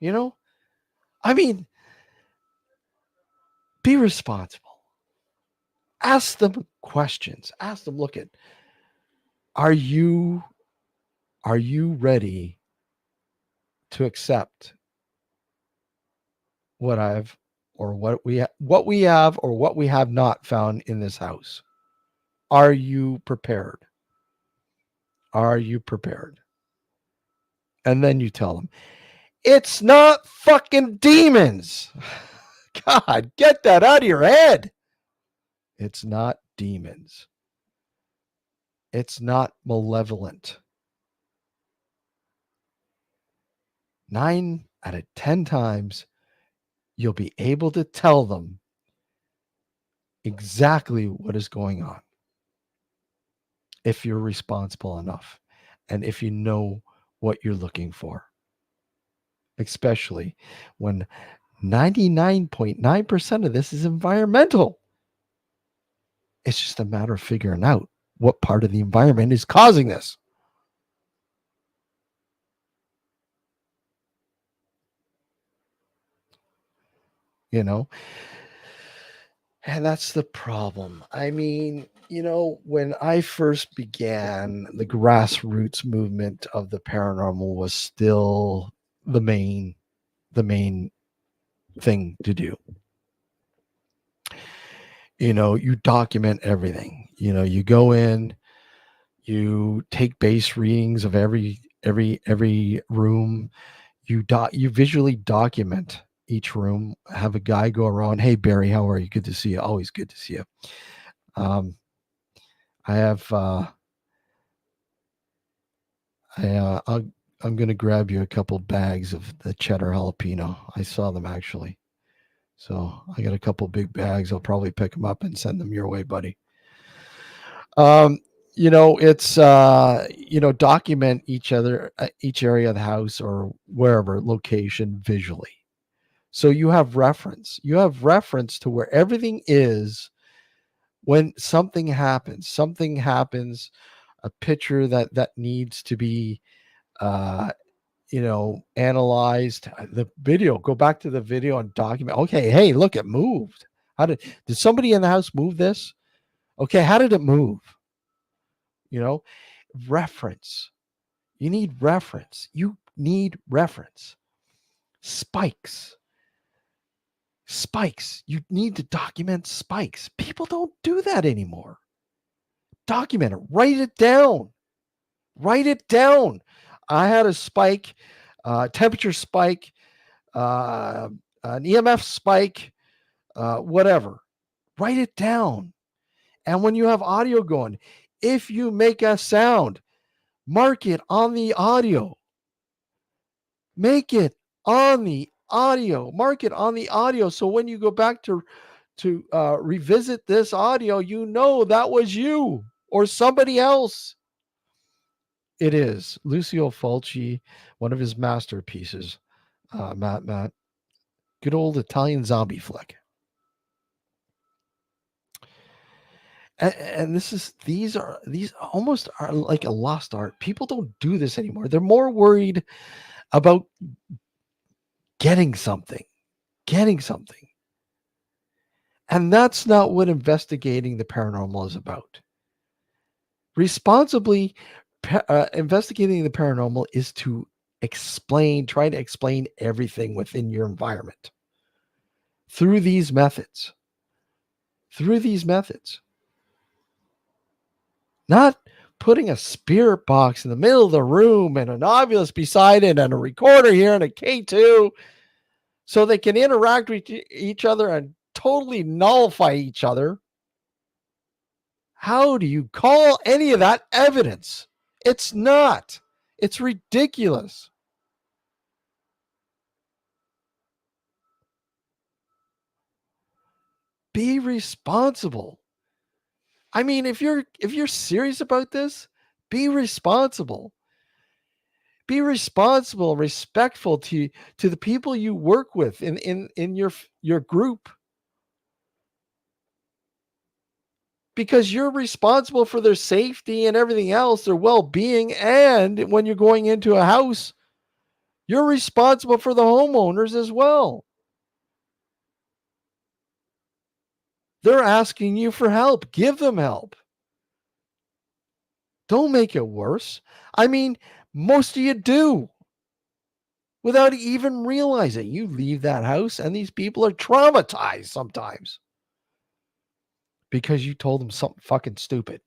You know? I mean, be responsible. Ask them questions. Ask them, look at, are you are you ready to accept what I've or what we have or what we have not found in this house? Are you prepared? Are you prepared? And then you tell them, it's not fucking demons. God, get that out of your head. It's not demons. It's not malevolent. 9 out of 10 times, you'll be able to tell them exactly what is going on if you're responsible enough and if you know what you're looking for, especially when 99.9% of this is environmental. It's just a matter of figuring out what part of the environment is causing this. You know, and that's the problem. I mean, when I first began, the grassroots movement of the paranormal was still the main the main thing to do. You document everything. You go in, you take base readings of every room. You visually document each room. Have a guy go around. Hey Barry, how are you? Good to see you. Always good to see you. Um, I have I'm going to grab you a couple bags of the cheddar jalapeno. I saw them actually. So I got a couple big bags. I'll probably pick them up and send them your way, buddy. Um, it's document each area of the house or wherever location visually. So you have reference. You have reference to where everything is when something happens. Something happens, a picture that needs to be uh analyzed. The video, go back to the video and document. Okay, hey, look, it moved. Did somebody in the house move this? Okay, how did it move? You know, reference. You need reference. You need reference. Spikes. Spikes. You need to document spikes. People don't do that anymore. Document it. Write it down. Write it down. I had a spike, temperature spike, an EMF spike, whatever. Write it down. And when you have audio going, if you make a sound, mark it on the audio. Make it on the audio. Mark it on the audio. So when you go back to revisit this audio, you know that was you or somebody else. It is Lucio Fulci, one of his masterpieces. Matt, good old Italian zombie flick. And these almost are like a lost art. People don't do this anymore. They're more worried about getting something. And that's not what investigating the paranormal is about. Responsibly investigating the paranormal is to try to explain everything within your environment through these methods. Not putting a spirit box in the middle of the room and an obelisk beside it and a recorder here and a K2 so they can interact with each other and totally nullify each other. How do you call any of that evidence? It's not. It's ridiculous. Be responsible. I mean, if you're serious about this, be responsible. Be responsible and respectful to the people you work with in your group. Because you're responsible for their safety and everything else, their well-being, and when you're going into a house, you're responsible for the homeowners as well. They're asking you for help. Give them help. Don't make it worse. I mean, most of you do. Without even realizing, you leave that house and these people are traumatized sometimes because you told them something fucking stupid.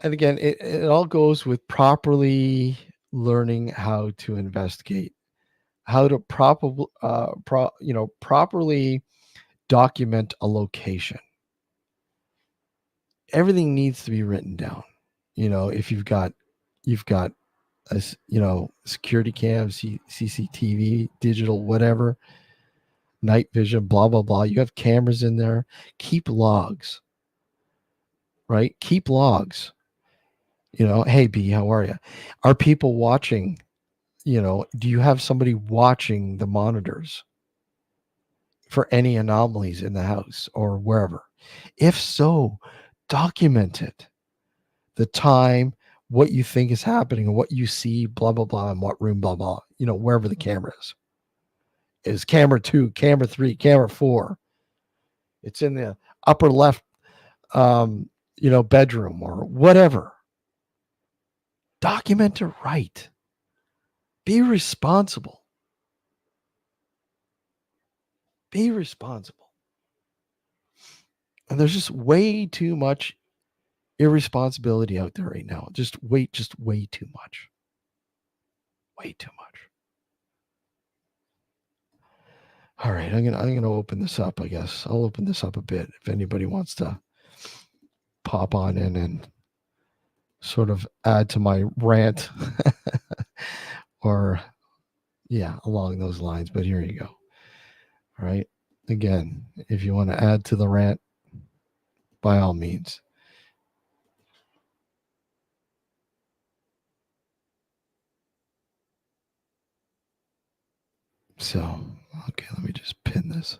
And again, it all goes with properly learning how to investigate, how to properly document a location. Everything needs to be written down. If you've got a security cams, CCTV, digital, whatever, night vision, blah blah blah. You have cameras in there. Keep logs. Right? Keep logs. Hey B, how are you? Are people watching? Do you have somebody watching the monitors for any anomalies in the house or wherever? If so, document it. The time, what you think is happening, and what you see, blah blah blah, in what room, blah blah. Wherever the camera is camera 2, camera 3, camera 4. It's in the upper left, bedroom or whatever. Document it right. Be responsible. Be responsible. And there's just way too much irresponsibility out there right now. Just way too much. Way too much. All right, I'm gonna open this up. I guess I'll open this up a bit if anybody wants to pop on in and sort of add to my rant, or yeah, along those lines. But here you go. All right. Again, if you want to add to the rant, by all means. So, okay, let me just pin this.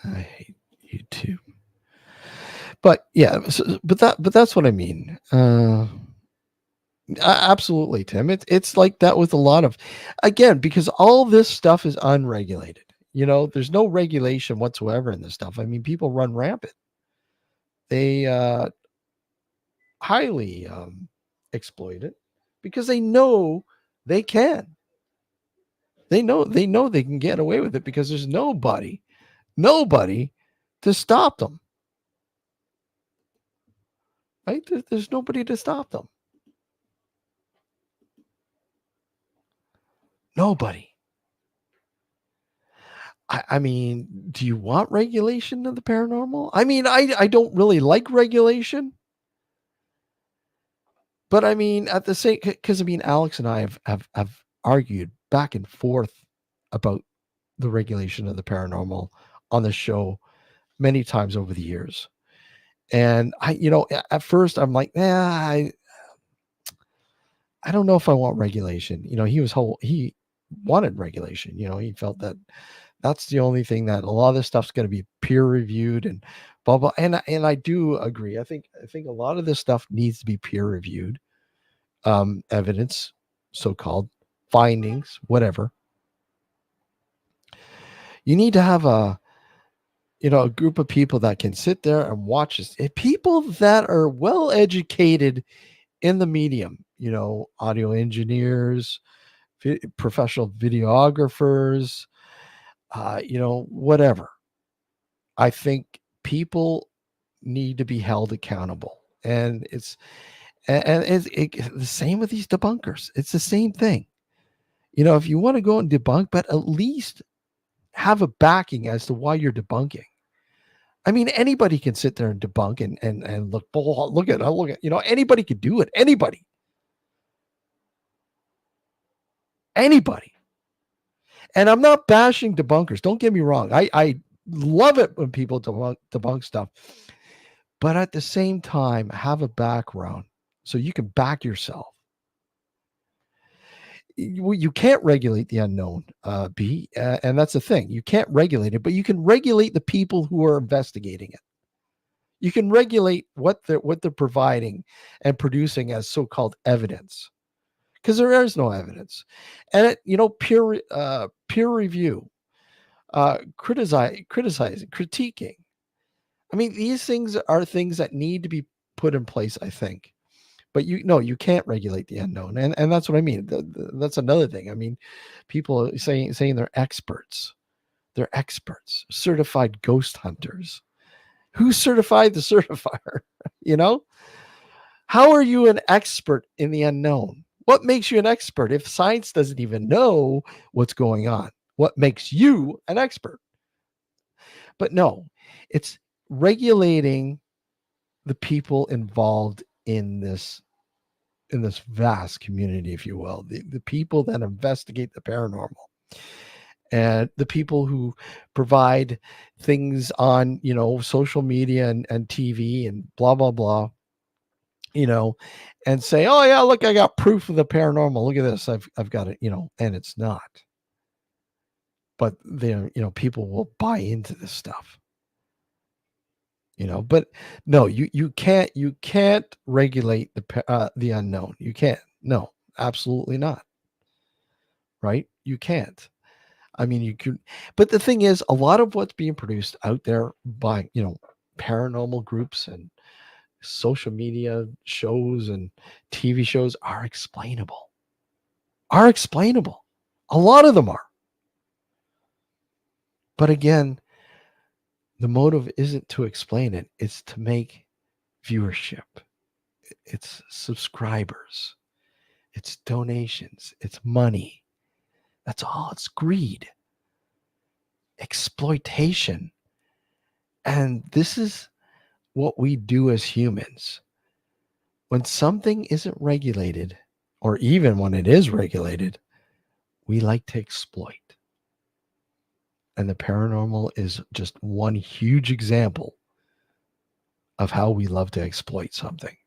I hate YouTube. But yeah, but that's what I mean. Absolutely, Tim. It's like that with a lot of, again, because all this stuff is unregulated. There's no regulation whatsoever in this stuff. I mean, people run rampant. They highly exploit it because they know they can. They know they can get away with it because there's nobody to stop them. Right? There's nobody to stop them. Nobody. I mean, do you want regulation of the paranormal? I mean, I don't really like regulation, but I mean, at the same, because I mean, Alex and I have argued back and forth about the regulation of the paranormal on the show many times over the years. And at first I'm like, I don't know if I want regulation. He wanted regulation. He felt that that's the only thing, that a lot of this stuff's going to be peer reviewed and blah blah. And I do agree. I think a lot of this stuff needs to be peer reviewed, evidence, so called findings, whatever. You need to have a group of people that can sit there and watch this. People that are well educated in the medium. Audio engineers, professional videographers, whatever. I think people need to be held accountable, and it's the same with these debunkers. It's the same thing. If you want to go and debunk, but at least have a backing as to why you're debunking. I mean, anybody can sit there and debunk and look at anybody could do it. Anybody. And I'm not bashing debunkers. Don't get me wrong. I love it when people debunk stuff. But at the same time, have a background so you can back yourself. You can't regulate the unknown, B, and that's the thing. You can't regulate it, but you can regulate the people who are investigating it. You can regulate what they're providing and producing as so-called evidence, because there is no evidence, and peer review, criticizing, critiquing. I mean, these things are things that need to be put in place, I think. But you can't regulate the unknown, and that's what I mean. That's another thing. I mean, people are saying they're experts. They're experts, certified ghost hunters. Who certified the certifier? you know, how are you an expert in the unknown? What makes you an expert if science doesn't even know what's going on? What makes you an expert? But no, it's regulating the people involved in this vast community, if you will, the people that investigate the paranormal, and the people who provide things on social media and TV and blah blah blah, you know and say, oh yeah, look, I got proof of the paranormal, look at this, I've got it, and it's not. But then people will buy into this stuff. But no, you can't regulate the unknown. You can't. No, absolutely not. Right? You can't. I mean, you could, but the thing is, a lot of what's being produced out there by paranormal groups and social media shows and TV shows are explainable. Are explainable. A lot of them are. But again, the motive isn't to explain it, it's to make viewership. It's subscribers. It's donations. It's money. That's all. It's greed. exploitation. And this is what we do as humans. When something isn't regulated, or even when it is regulated, we like to exploit. And the paranormal is just one huge example of how we love to exploit something.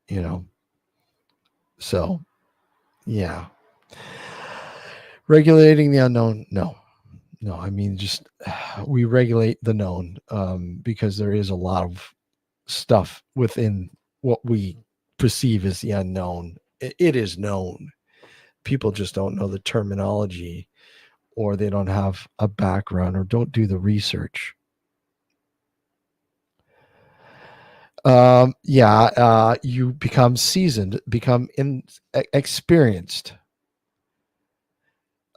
You know? So, yeah. Regulating the unknown, no. No, I mean, just we regulate the known because there is a lot of stuff within what we perceive as the unknown. It is known. People just don't know the terminology, or they don't have a background, or don't do the research. You become seasoned, become experienced.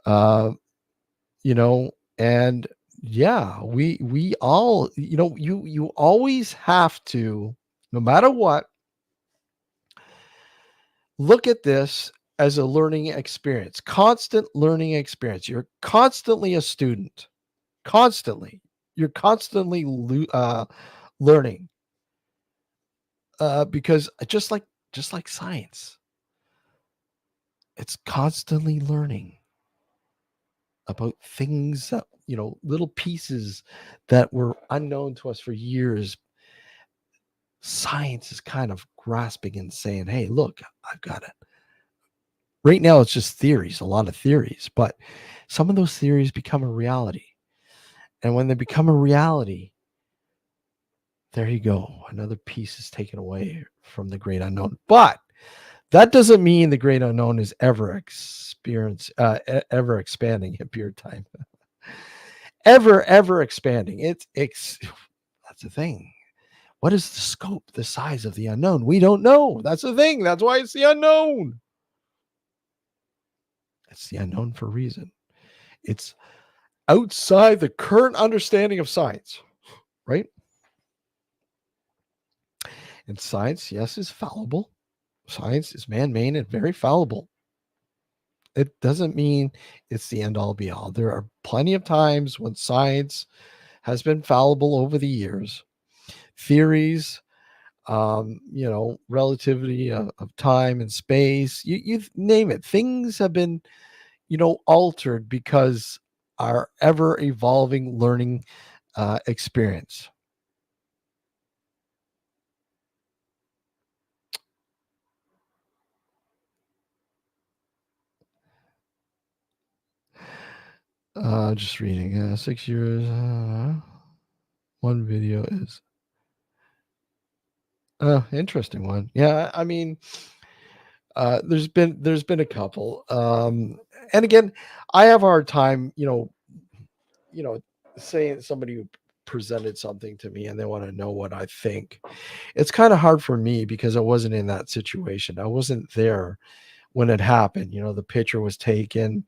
Uh, you know, and yeah, we all, you always have to, no matter what, look at this as a learning experience, constant learning experience. You're constantly a student, constantly. You're constantly learning, because just like science, it's constantly learning about things that, little pieces that were unknown to us for years. Science is kind of grasping and saying, hey, look, I've got it. Right now, it's just theories, a lot of theories, but some of those theories become a reality. And when they become a reality, there you go. Another piece is taken away from the great unknown. But that doesn't mean the great unknown is ever expanding in pure time. Ever expanding. That's the thing. What is the scope, the size of the unknown? We don't know. That's the thing. That's why it's the unknown. It's the unknown for a reason. It's outside the current understanding of science, right? And science, yes, is fallible. Science is man-made and very fallible. It doesn't mean it's the end all be all. There are plenty of times when science has been fallible over the years. Theories, relativity of time and space, you name it. Things have been, altered because our ever evolving learning experience. Just reading. 6 years. One video is. Interesting one. Yeah, I mean, there's been a couple. And again, I have a hard time, you know, saying somebody who presented something to me and they want to know what I think. It's kind of hard for me because I wasn't in that situation. I wasn't there when it happened. The picture was taken,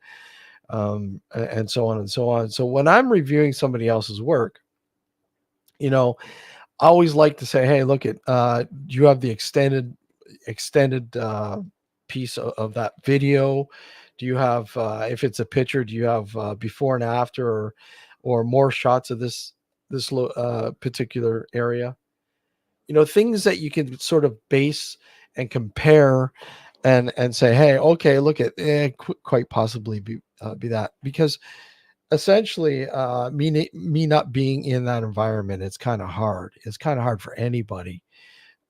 and so on and so on. So when I'm reviewing somebody else's work, I always like to say, hey, look at, do you have the extended piece of that video? Do you have, if it's a picture, do you have before and after, or more shots of this particular area? Things that you can sort of base and compare, and say, hey, okay, look at, quite possibly be that, because essentially, me not being in that environment, it's kind of hard. It's kind of hard for anybody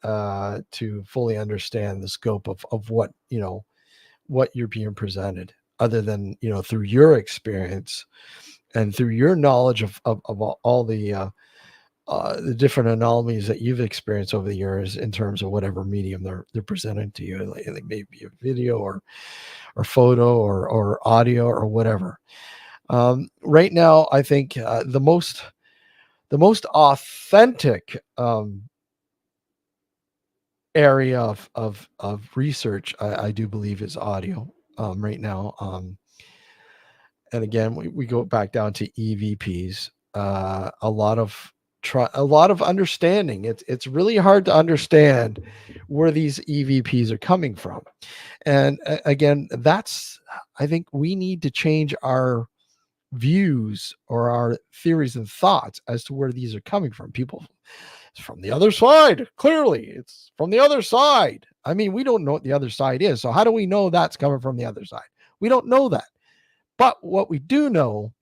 to fully understand the scope of what you're being presented, other than through your experience and through your knowledge of all the different anomalies that you've experienced over the years in terms of whatever medium they're presenting to you, like maybe a video or photo or audio or whatever. Right now, I think the most authentic area of research, I do believe, is audio right now. And again, we go back down to EVPs. A lot of understanding. It's really hard to understand where these EVPs are coming from. And again, I think we need to change our views or our theories and thoughts as to where these are coming from. People, it's from the other side. Clearly, it's from the other side. I mean, we don't know what the other side is. So how do we know that's coming from the other side? We don't know that. But what we do know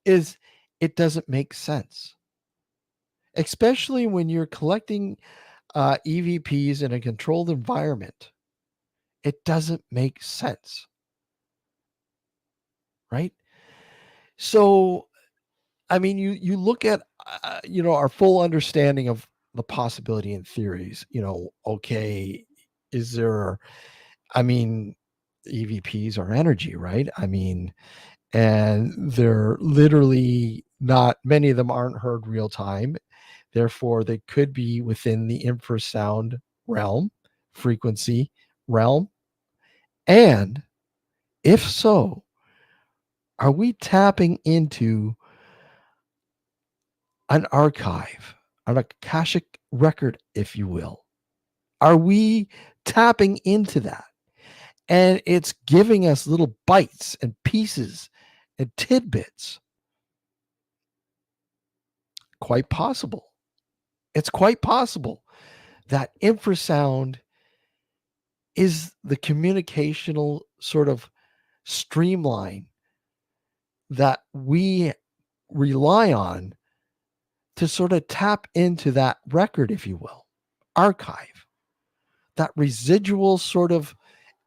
is it doesn't make sense, especially when you're collecting EVPs in a controlled environment. It doesn't make sense, right? So, I mean, you look at our full understanding of the possibility and theories. Okay, is there? I mean, EVPs are energy, right? I mean, and they're literally not. Many of them aren't heard real time. Therefore, they could be within the infrasound realm, frequency realm. And if so, are we tapping into an archive, an Akashic record, if you will? Are we tapping into that? And it's giving us little bites and pieces and tidbits. Quite possible. It's quite possible that infrasound is the communicational sort of streamline that we rely on to sort of tap into that record, if you will, archive, that residual sort of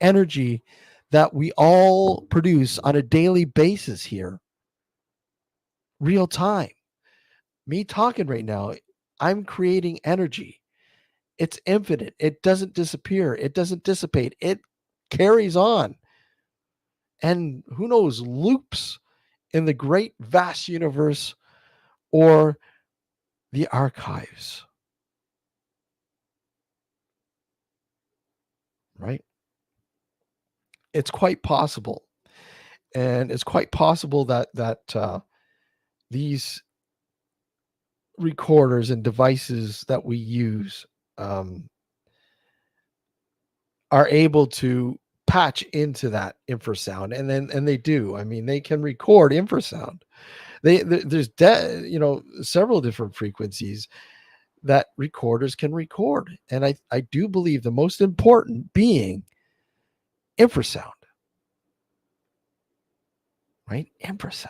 energy that we all produce on a daily basis here, real time. Me talking right now, I'm creating energy. It's infinite. It doesn't disappear. It doesn't dissipate. It carries on. And who knows, loops in the great vast universe or the archives, right? It's quite possible. And it's quite possible that these recorders and devices that we use are able to patch into that infrasound, and they do. I mean, they can record infrasound. There's several different frequencies that recorders can record, and I do believe the most important being infrasound, right? Infrasound.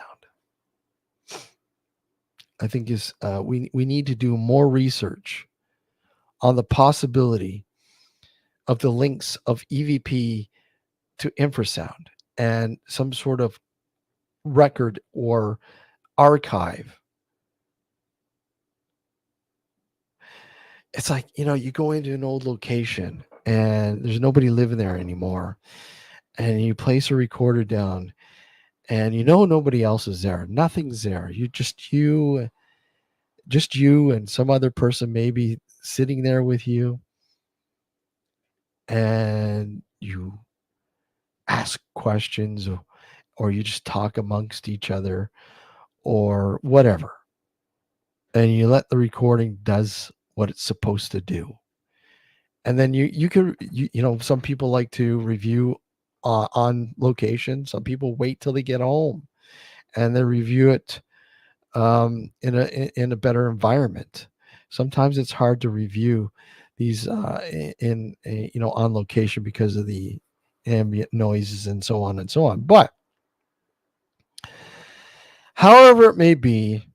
I think is we need to do more research on the possibility of the links of EVP to infrasound and some sort of record or archive. It's like, you go into an old location and there's nobody living there anymore, and you place a recorder down and nobody else is there. Nothing's there. Just you and some other person maybe sitting there with you, and you ask questions, or you just talk amongst each other or whatever, and you let the recording does what it's supposed to do. And then you can some people like to review on location. Some people wait till they get home and then review it in a better environment. Sometimes it's hard to review these on location because of the ambient noises and so on and so on. But however it may be,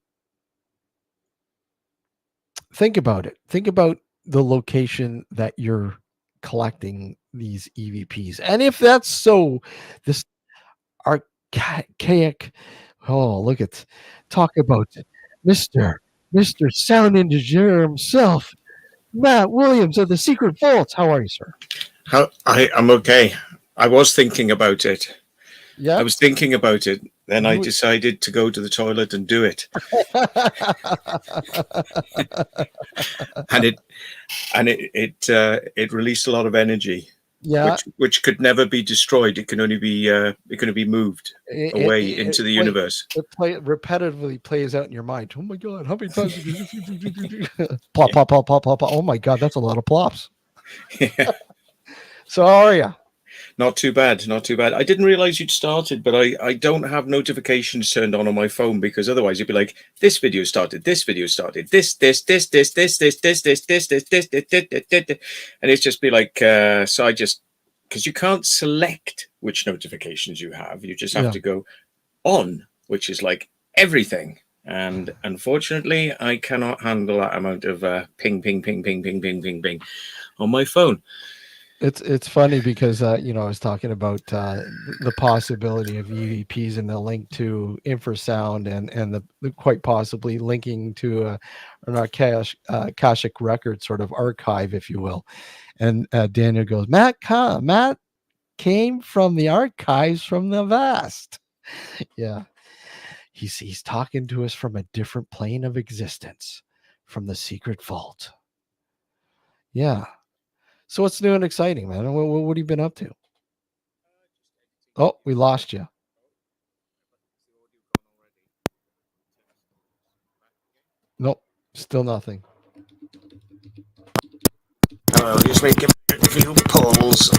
think about it. Think about the location that you're collecting these EVPs. And if that's so, this archaic, look at, talk about Mr. Sound Engineer himself, Matt Williams of the Secret Vaults. How are you, sir? I'm okay. I was thinking about it. Yeah. I was thinking about it. Then I decided to go to the toilet and do it. and it released a lot of energy. Yeah. Which could never be destroyed. It can only be moved away into the universe. It repetitively plays out in your mind. Oh my God, how many times did you plop, plop, plop, plop, plop, plop. Oh my God, that's a lot of plops. Yeah. So how are you? Not too bad, not too bad. I didn't realize you'd started, but I don't have notifications turned on my phone, because otherwise you'd be like, this video started, this video started, this, and it's just be like, so I just, because you can't select which notifications you have, you just have to go on, which is like everything. And unfortunately, I cannot handle that amount of ping, ping, ping, ping, ping, ping, ping, ping on my phone. It's funny because I was talking about the possibility of EVPs and the link to infrasound and the quite possibly linking to an Akashic record sort of archive, if you will. And Daniel goes, Matt came from the archives from the vast. Yeah, he's talking to us from a different plane of existence, from the secret vault. Yeah. So what's new and exciting, man? What have you been up to? Oh, we lost you. Nope, still nothing. I'll just make a few pulls.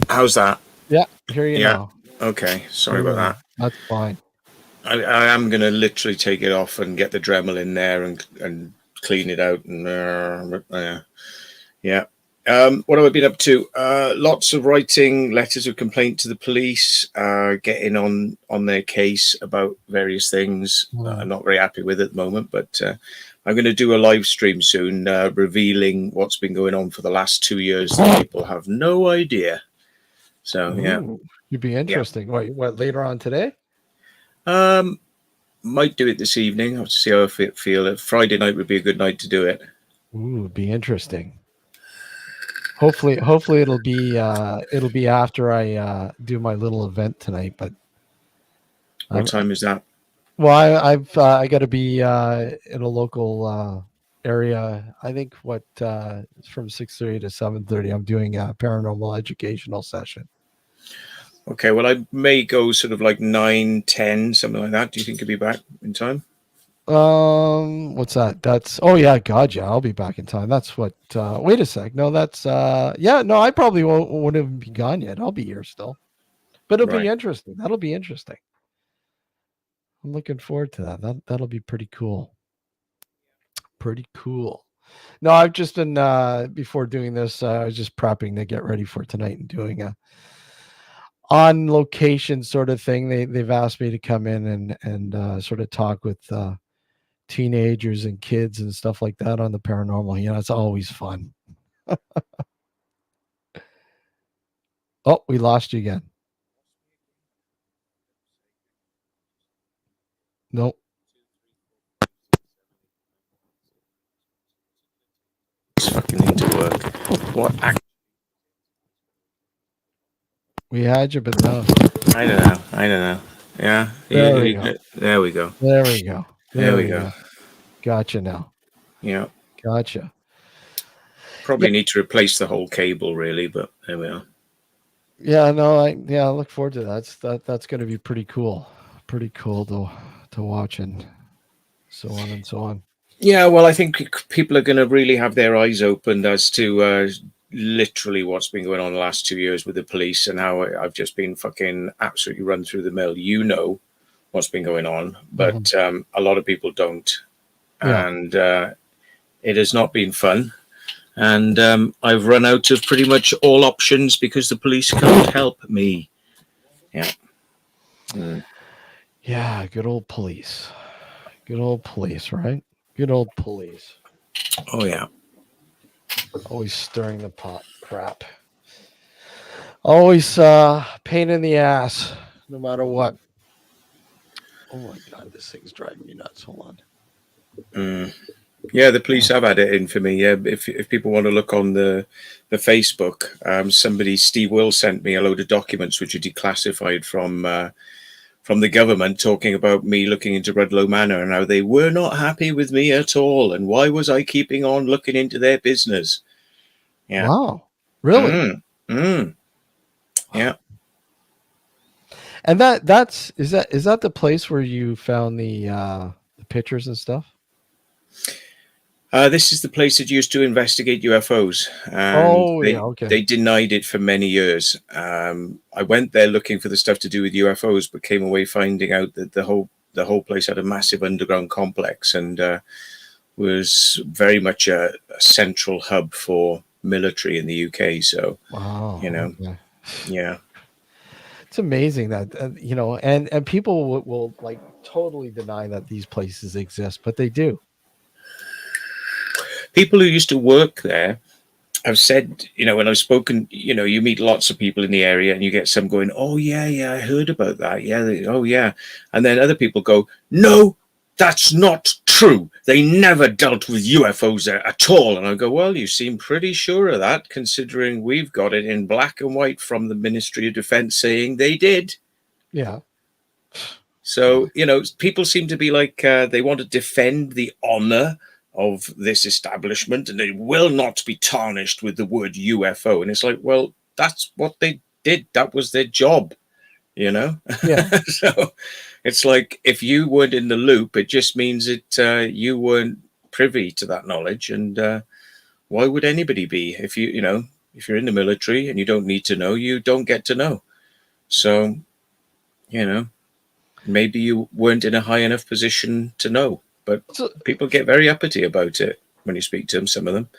How's that? Yeah, hear you now. Okay, sorry about that. That's fine. I am going to literally take it off and get the Dremel in there and clean it out. And yeah. What have I been up to? Lots of writing letters of complaint to the police, getting on their case about various things that I'm not very happy with at the moment. But I'm going to do a live stream soon, revealing what's been going on for the last 2 years that people have no idea. So yeah, it'd be interesting. Yeah. What later on today? Might do it this evening. I'll see how I feel. Friday night would be a good night to do it. Ooh, it'd be interesting. Hopefully it'll be after I do my little event tonight. But what time is that? Well, I got to be in a local area. I think it's from 6:30 to 7:30. I'm doing a paranormal educational session. Okay, well, I may go sort of like 9:10, something like that. Do you think you'll be back in time? What's that? God, yeah, I'll be back in time. That's what. Wait a sec. No, that's no, I probably wouldn't be gone yet. I'll be here still, but it'll be interesting. That'll be interesting. I'm looking forward to that. That'll be pretty cool. Pretty cool. No, I've just been before doing this. I was just prepping to get ready for tonight and doing a on location sort of thing. They've asked me to come in and sort of talk with teenagers and kids and stuff like that on the paranormal. It's always fun. Oh, we lost you again. Nope. This fucking need to work. What? We had you, but no. I don't know. Yeah. There we go. There we go. There we go. Gotcha now. Yeah. Gotcha. Probably need to replace the whole cable, really, but there we are. Yeah, no, I look forward to that. That's going to be pretty cool. Pretty cool to watch and so on and so on. Yeah, well, I think people are going to really have their eyes opened as to literally what's been going on the last 2 years with the police and how I've just been fucking absolutely run through the mill. You know what's been going on, but a lot of people don't. Yeah. And it has not been fun. And I've run out of pretty much all options because the police can't help me. Yeah. Yeah, good old police. Good old police, right? Good old police. Oh, yeah. Always stirring the pot. Crap. Always pain in the ass, no matter what. Oh, my God, this thing's driving me nuts. Hold on. Yeah, the police have had it in for me. Yeah, if people want to look on the Facebook, Steve Will sent me a load of documents which are declassified from the government, talking about me looking into Rudlow Manor and how they were not happy with me at all, and why was I keeping on looking into their business? Yeah. Wow. Really? Yeah. And is that the place where you found the pictures and stuff? This is the place that used to investigate UFOs, and Oh, yeah. Okay. they denied it for many years. I went there looking for the stuff to do with UFOs, but came away finding out that the whole place had a massive underground complex and was very much a central hub for military in the UK. So, Wow. you know, Okay. yeah. It's amazing that and people will like totally deny that these places exist, but they do. People who used to work there have said, when I've spoken, you meet lots of people in the area and you get some going, oh, yeah, yeah, I heard about that. Yeah. Oh, yeah. And then other people go, no, that's not true. They never dealt with UFOs there at all. And I go, well, you seem pretty sure of that, considering we've got it in black and white from the Ministry of Defense saying they did. Yeah. So, people seem to be like they want to defend the honor of this establishment and it will not be tarnished with the word UFO. And it's like, well, that's what they did. That was their job, Yeah. So it's like if you weren't in the loop, it just means that you weren't privy to that knowledge. And why would anybody be? If if you're in the military and you don't need to know, you don't get to know. So, maybe you weren't in a high enough position to know, but people get very uppity about it when you speak to them, some of them.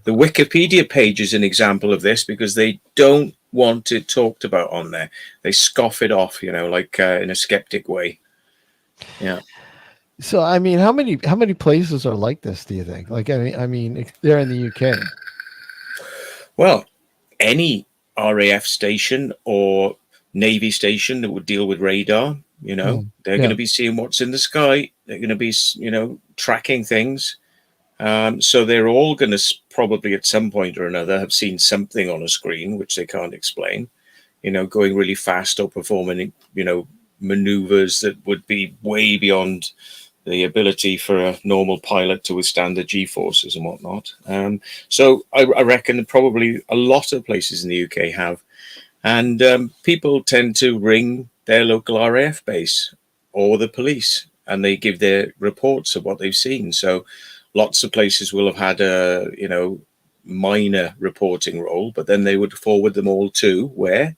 The Wikipedia page is an example of this because they don't want it talked about on there. They scoff it off, like in a skeptic way. Yeah. So I mean, how many places are like this, do you think? Like I mean they're in the UK. Well, any RAF station or Navy station that would deal with radar, they're going to be seeing what's in the sky. They're going to be, tracking things. So they're all going to probably at some point or another have seen something on a screen, which they can't explain, going really fast or performing, maneuvers that would be way beyond the ability for a normal pilot to withstand the G-forces and whatnot. So I reckon probably a lot of places in the UK have. And people tend to ring their local RAF base or the police, and they give their reports of what they've seen. So lots of places will have had a, minor reporting role, but then they would forward them all to where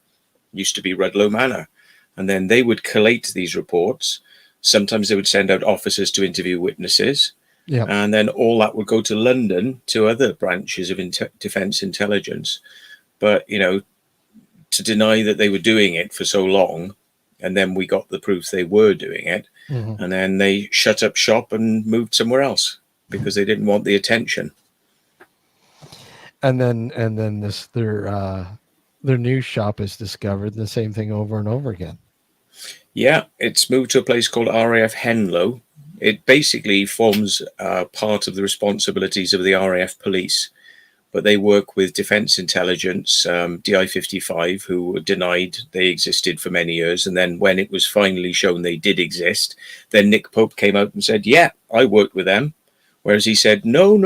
used to be Rudloe Manor. And then they would collate these reports. Sometimes they would send out officers to interview witnesses. Yeah. And then all that would go to London to other branches of defense intelligence. But, to deny that they were doing it for so long, and then we got the proof they were doing it, and then they shut up shop and moved somewhere else because they didn't want the attention. And then this their news shop is discovered the same thing over and over again. Yeah, it's moved to a place called RAF Henlow. It basically forms part of the responsibilities of the RAF police. But they work with defense intelligence, DI-55, who were denied they existed for many years. And then when it was finally shown they did exist, then Nick Pope came out and said, yeah, I worked with them. Whereas he said, no,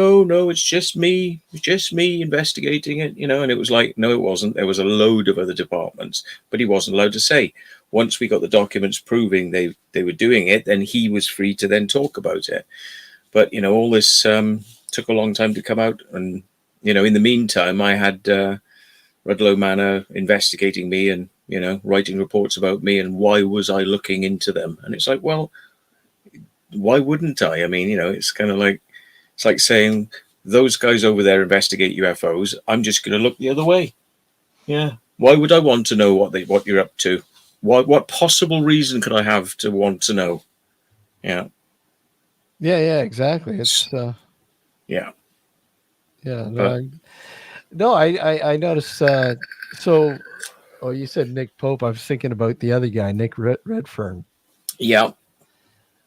it's just me investigating it, and it was like, no, it wasn't. There was a load of other departments, but he wasn't allowed to say. Once we got the documents proving they were doing it, then he was free to then talk about it. But, all this took a long time to come out. And in the meantime, I had Rudloe Manor investigating me and, writing reports about me and why was I looking into them? And it's like, well, why wouldn't I? I mean, it's kind of like, it's like saying those guys over there investigate UFOs. I'm just going to look the other way. Yeah. Why would I want to know what you're up to? What possible reason could I have to want to know? Yeah. Yeah, exactly. It's yeah. Yeah, no, I noticed. So, you said Nick Pope. I was thinking about the other guy, Nick Redfern. Yeah.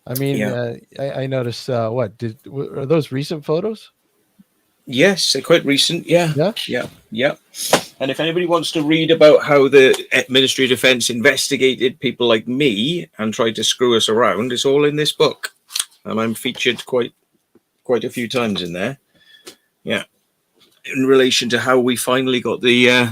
I mean, I noticed. What are those recent photos? Yes, they're quite recent. Yeah. Yeah. And if anybody wants to read about how the Ministry of Defense investigated people like me and tried to screw us around, it's all in this book, and I'm featured quite a few times in there. Yeah, in relation to how we finally got the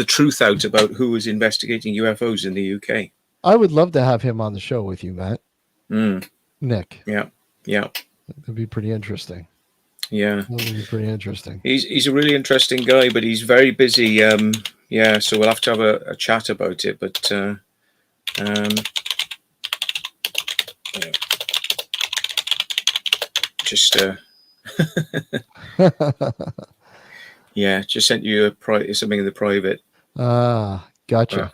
truth out about who was investigating UFOs in the UK. I would love to have him on the show with you, Matt. Nick. Yeah. That'd be pretty interesting. Yeah, That would be pretty interesting. he's a really interesting guy, but he's very busy. Yeah, so we'll have to have a chat about it. But yeah. Just yeah, just sent you something in the private. Gotcha.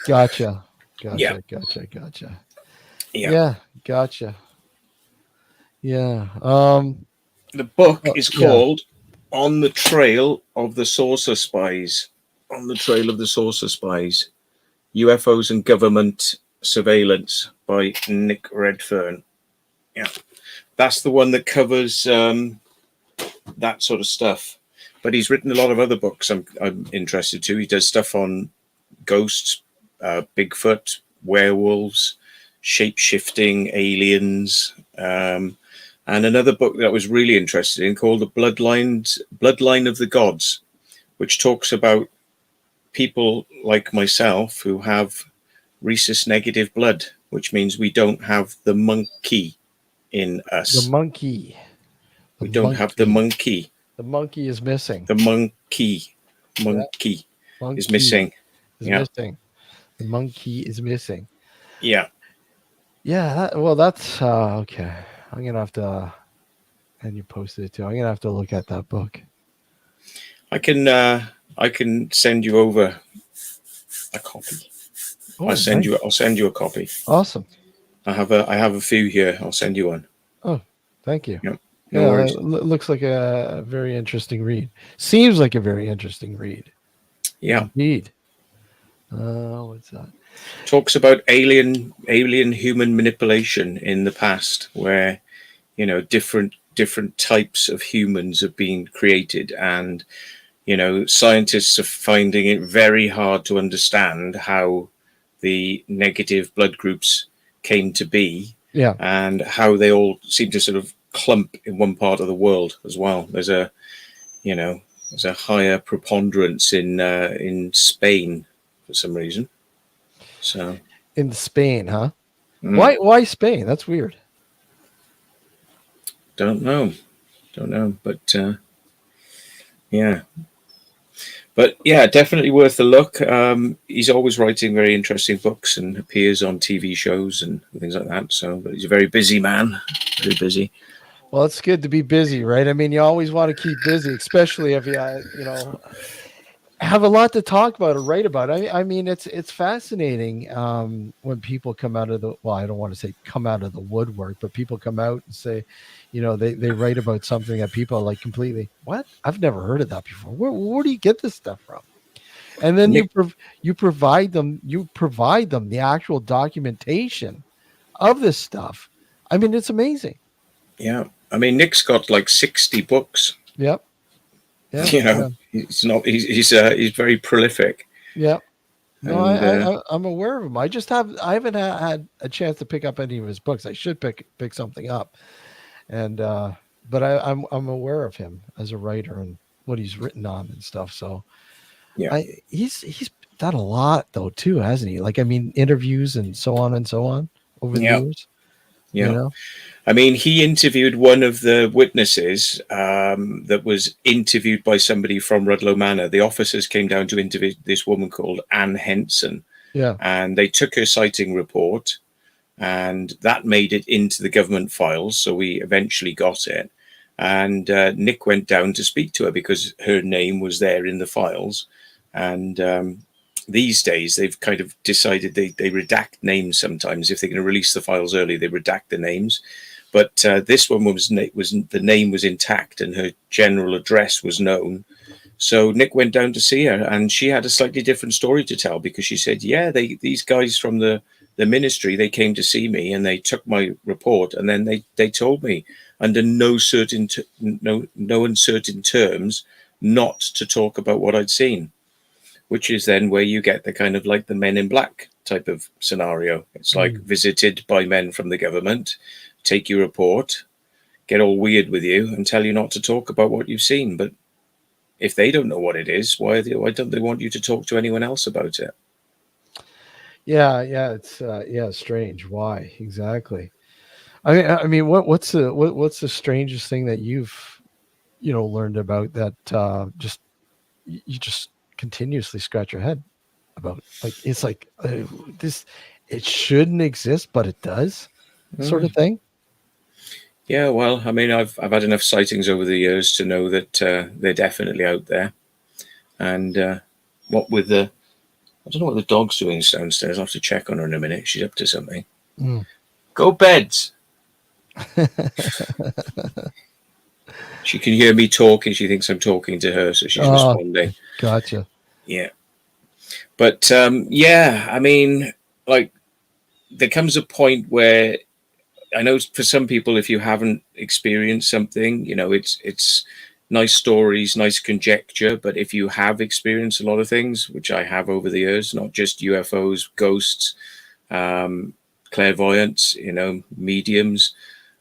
Yeah, Gotcha. yeah. Yeah, gotcha. Yeah. The book is Yeah. called "On the Trail of the Saucer Spies." On the Trail of the Saucer Spies: UFOs and Government Surveillance by Nick Redfern. Yeah, that's the one that covers that sort of stuff. But he's written a lot of other books I'm interested to. He does stuff on ghosts, Bigfoot, werewolves, shape shifting, aliens, and another book that I was really interested in called The Bloodline of the Gods, which talks about people like myself who have rhesus negative blood, which means we don't have the monkey in us. The monkey. We don't have the monkey. The monkey is missing. The monkey is missing. Missing. The monkey is missing. Yeah. Yeah. That's okay. I'm gonna have to. And you posted it too. I'm gonna have to look at that book. I can send you over a copy. Oh, I'll send you a copy. Awesome. I have a few here. I'll send you one. Oh, thank you. Yep. No worries. Looks like a very interesting read. Seems like a very interesting read. Yeah. Indeed. What's that? Talks about alien human manipulation in the past, where different types of humans have been created, and scientists are finding it very hard to understand how the negative blood groups came to be. Yeah. And how they all seem to sort of clump in one part of the world as well. There's a higher preponderance in Spain for some reason. So in Spain, huh? Why Spain? That's weird. Don't know, but yeah. But yeah, definitely worth a look. He's always writing very interesting books and appears on TV shows and things like that. So, but he's a very busy man, very busy. Well, it's good to be busy, right? I mean, you always want to keep busy, especially if you have a lot to talk about or write about. I mean, it's fascinating when people come out of I don't want to say come out of the woodwork, but people come out and say, they write about something that people are like completely, what? I've never heard of that before. Where do you get this stuff from? And then you provide them the actual documentation of this stuff. I mean, it's amazing. Yeah. I mean, Nick's got like 60 books. Yep. Yeah. He's very prolific. Yeah. No, I'm aware of him. I haven't had a chance to pick up any of his books. I should pick something up. And but I'm aware of him as a writer and what he's written on and stuff. So yeah, he's done a lot though too, hasn't he? Like, I mean, interviews and so on over the years. Yeah. I mean, he interviewed one of the witnesses that was interviewed by somebody from Rudlow Manor. The officers came down to interview this woman called Anne Henson. Yeah. And they took her sighting report, and that made it into the government files. So we eventually got it. And Nick went down to speak to her because her name was there in the files. And these days, they've kind of decided they redact names sometimes. If they're going to release the files early, they redact the names. But this one the name was intact and her general address was known. So Nick went down to see her, and she had a slightly different story to tell, because she said, yeah, these guys from the ministry, they came to see me and they took my report, and then they told me under no uncertain terms not to talk about what I'd seen, which is then where you get the kind of like the Men in Black type of scenario. It's like visited by men from the government, take your report, get all weird with you and tell you not to talk about what you've seen. But if they don't know what it is, why don't they want you to talk to anyone else about it? Yeah, it's strange. Why exactly? I mean, what's the strangest thing that you've learned about that just you just continuously scratch your head about? Like it's like this, it shouldn't exist, but it does, sort of Mm. thing. Yeah, well, I mean, I've had enough sightings over the years to know that they're definitely out there. And what with the, I don't know what the dog's doing downstairs. I'll have to check on her in a minute. She's up to something. Mm. Go beds. She can hear me talking. She thinks I'm talking to her, so she's Oh, responding. gotcha. Yeah, but yeah, I mean, like there comes a point where I know for some people, if you haven't experienced something, it's nice stories, nice conjecture. But if you have experienced a lot of things, which I have over the years, not just UFOs, ghosts, um, clairvoyance, mediums,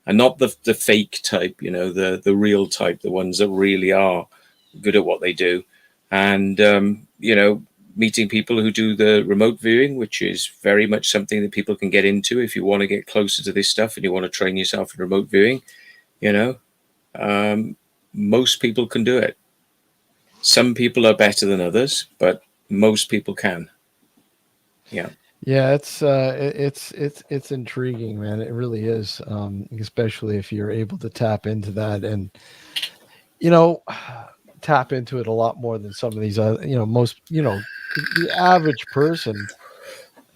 and not the fake type, the real type, the ones that really are good at what they do, and meeting people who do the remote viewing, which is very much something that people can get into if you want to get closer to this stuff and you want to train yourself in remote viewing. You know, um, most people can do it. Some people are better than others, but most people can. Yeah. Yeah, it's intriguing, man. It really is, especially if you're able to tap into that and you know tap into it a lot more than some of these other. Most the average person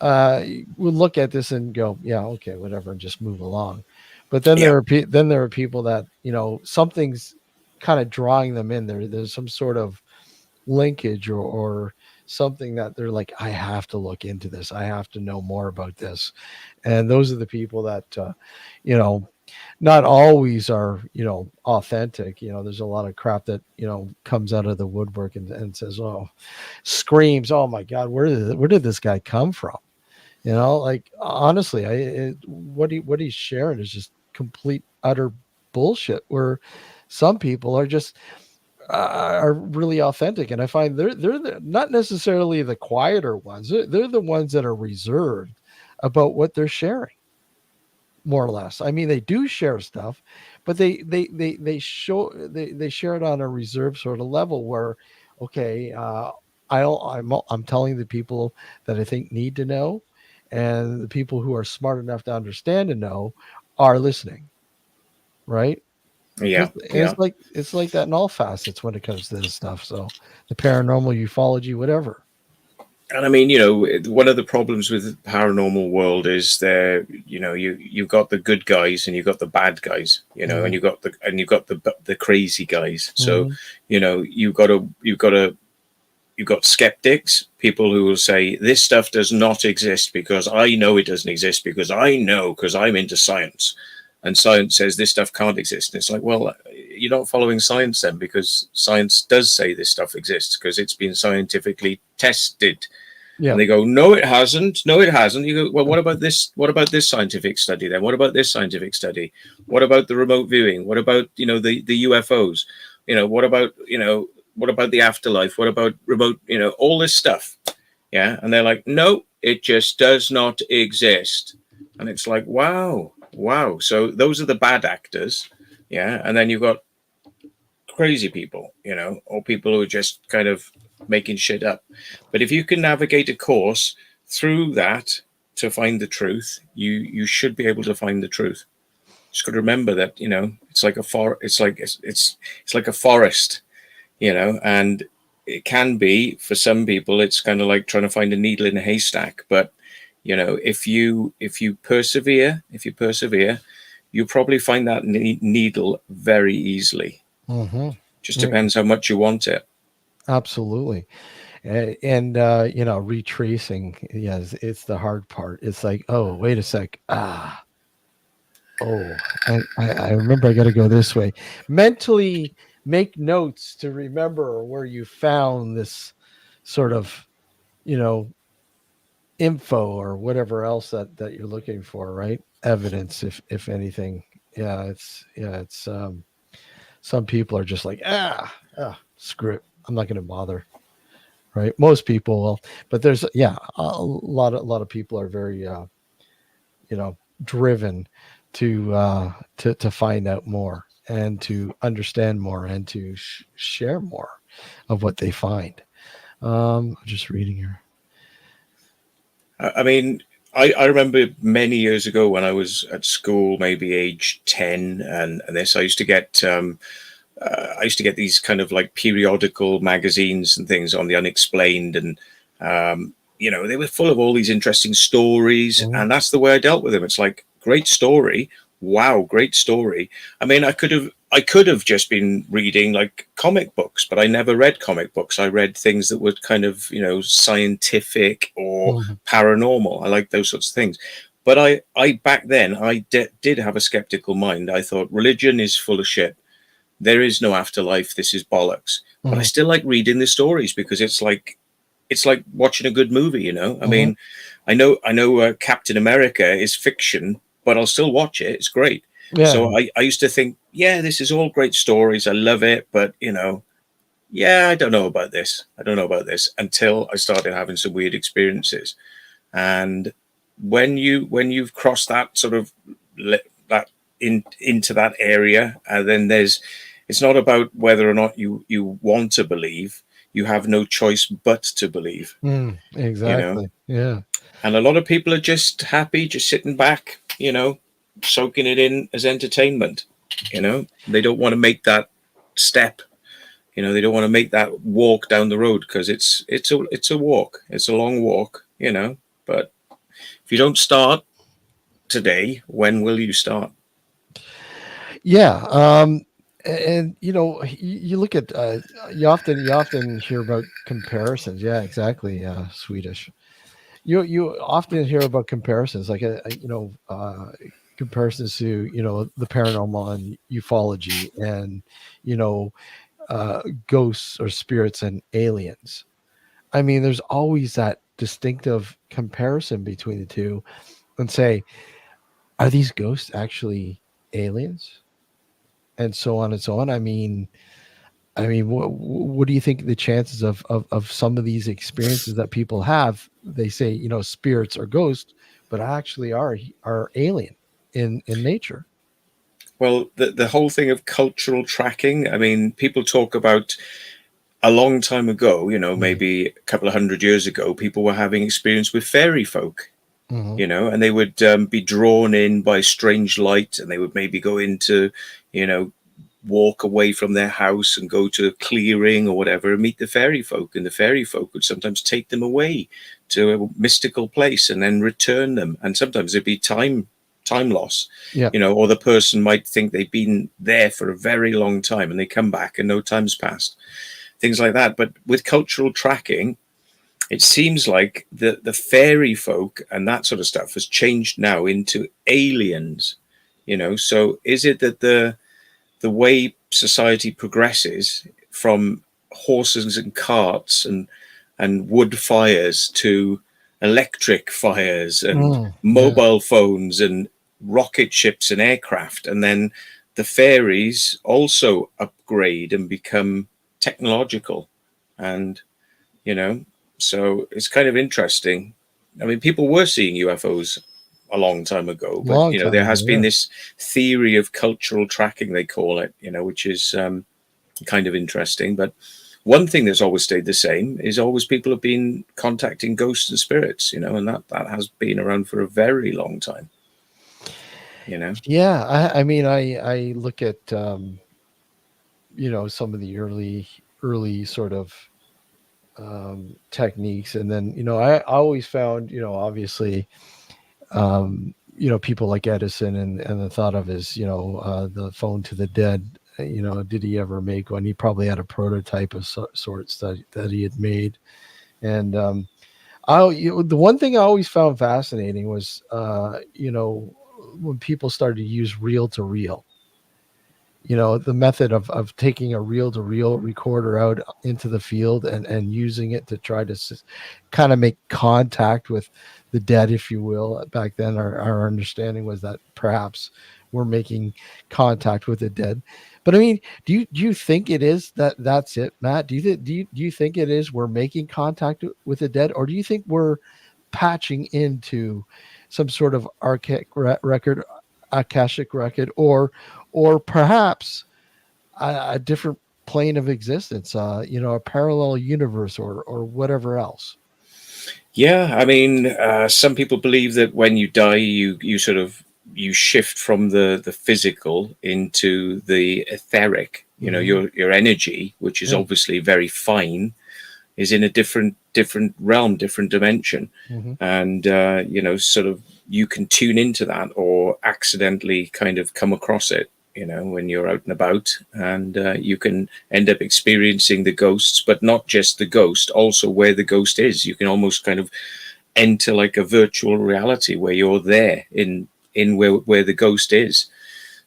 would look at this and go, yeah, okay, whatever, and just move along. But then Yeah. there are people that something's kind of drawing them in there. There's some sort of linkage or something that they're like, I have to look into this. I have to know more about this. And those are the people that, you know, not always are, authentic. There's a lot of crap that, comes out of the woodwork and says, oh, screams, oh my God, where did this guy come from? Like honestly, what he's sharing is just complete utter bullshit. Where some people are really authentic, and I find not necessarily the quieter ones. They're the ones that are reserved about what they're sharing, more or less. I mean, they do share stuff, but they share it on a reserved sort of level where, okay, I'm telling the people that I think need to know, and the people who are smart enough to understand and know are listening, right? Yeah. And Yeah. it's like that in all facets when it comes to this stuff. So the paranormal, ufology, whatever. And I mean, one of the problems with the paranormal world is there, you've got the good guys and you've got the bad guys, and Mm-hmm. you've got the crazy guys. So, Mm-hmm. you've got skeptics, people who will say this stuff does not exist because I know it doesn't exist because I know because I'm into science, and science says this stuff can't exist. And it's like, well, you're not following science then, because science does say this stuff exists because it's been scientifically tested. Yeah. And they go, no, it hasn't. No, it hasn't. You go, well, what about this? What about this scientific study then? What about this scientific study? What about the remote viewing? What about, the UFOs? What about the afterlife? What about remote, all this stuff? Yeah. And they're like, no, it just does not exist. And it's like, wow, wow. So those are the bad actors. Yeah. And then you've got crazy people, or people who are just kind of making shit up. But if you can navigate a course through that to find the truth, you should be able to find the truth. Just got to remember that it's like a it's like a forest, and it can be for some people. It's kind of like trying to find a needle in a haystack. But if you persevere, you'll probably find that needle very easily. Mm-hmm. Just Yeah, depends how much you want it. absolutely. And retracing, yes, it's the hard part. It's like, oh, wait a sec. Oh, I remember I got to go this way. Mentally make notes to remember where you found this sort of, you know, info or whatever else that you're looking for, right? Evidence, if anything. It's some people are just like, screw it. I'm not going to bother, right? Most people will, but there's a lot of people are very driven to find out more and to understand more and to share more of what they find. I'm just reading here. I mean, I remember many years ago when I was at school, maybe age 10, and this, I used to get these kind of like periodical magazines and things on the unexplained, and they were full of all these interesting stories, Mhm. and that's the way I dealt with them. It's like, great story, wow, great story. I mean, I could have just been reading like comic books, but I never read comic books. I read things that were kind of, scientific or Mhm. paranormal. I like those sorts of things. But I back then did have a skeptical mind. I thought religion is full of shit. There is no afterlife. This is bollocks. But I Mhm. still like reading the stories because it's like watching a good movie. I Mhm. mean, I know Captain America is fiction, but I'll still watch it. It's great. Yeah. So I used to think, yeah, this is all great stories. I love it, but yeah, I don't know about this. I don't know about this until I started having some weird experiences. And when you've crossed that sort of that into that area, then it's not about whether or not you want to believe. You have no choice but to believe. You know, Exactly. Yeah. and a lot of people are just happy, just sitting back, soaking it in as entertainment. They don't want to make that step. They don't want to make that walk down the road because it's a walk. It's a long walk. But if you don't start today, when will you start? Yeah. And you look at you often hear about comparisons. Yeah, exactly. Swedish. You often hear about comparisons, like comparisons to the paranormal and ufology and you know ghosts or spirits and aliens. I mean, there's always that distinctive comparison between the two, and say, are these ghosts actually aliens? And so on and so on. I mean, what do you think the chances of some of these experiences that people have? They say, spirits or ghosts, but actually are alien in nature. Well, the whole thing of cultural tracking. I mean, people talk about a long time ago. Mhm. Maybe a couple of hundred years ago, people were having experience with fairy folk. Mhm. And they would be drawn in by strange light, and they would maybe go into, you know, walk away from their house and go to a clearing or whatever and meet the fairy folk. And the fairy folk would sometimes take them away to a mystical place and then return them. And sometimes there'd be time loss, Yeah. or the person might think they've been there for a very long time and they come back and no time's passed. Things like that. But with cultural tracking, it seems like the fairy folk and that sort of stuff has changed now into aliens. So is it that the way society progresses from horses and carts and wood fires to electric fires and Yeah. mobile phones and rocket ships and aircraft, and then the fairies also upgrade and become technological, and you know so it's kind of interesting. I mean, people were seeing UFOs a long time ago, but Long time there ago. has been Yeah. this theory of cultural tracking, they call it, which is kind of interesting. But one thing that's always stayed the same is always people have been contacting ghosts and spirits, and that has been around for a very long time. you know Yeah. I mean, I look at some of the early sort of techniques, and then I always found obviously people like Edison and the thought of his the phone to the dead. Did he ever make one? He probably had a prototype of sorts that he had made. And the one thing I always found fascinating was when people started to use reel to reel, the method of taking a reel to reel recorder out into the field and using it to try to kind of make contact with the dead, if you will. Back then our understanding was that perhaps we're making contact with the dead. But I mean, do you think it is that's it, Matt? Do you think it is we're making contact with the dead, or do you think we're patching into some sort of archaic record? Akashic record, or perhaps a different plane of existence, a parallel universe, or whatever else. Yeah, I mean, some people believe that when you die, you sort of you shift from the physical into the etheric. You know, Hmm. your energy, which is Yeah. obviously very fine, is in a different realm, different dimension, Hmm. and sort of you can tune into that or accidentally kind of come across it. You know, when you're out and about, and you can end up experiencing the ghosts, but not just the ghost, also where the ghost is. You can almost kind of enter like a virtual reality where you're there in where the ghost is.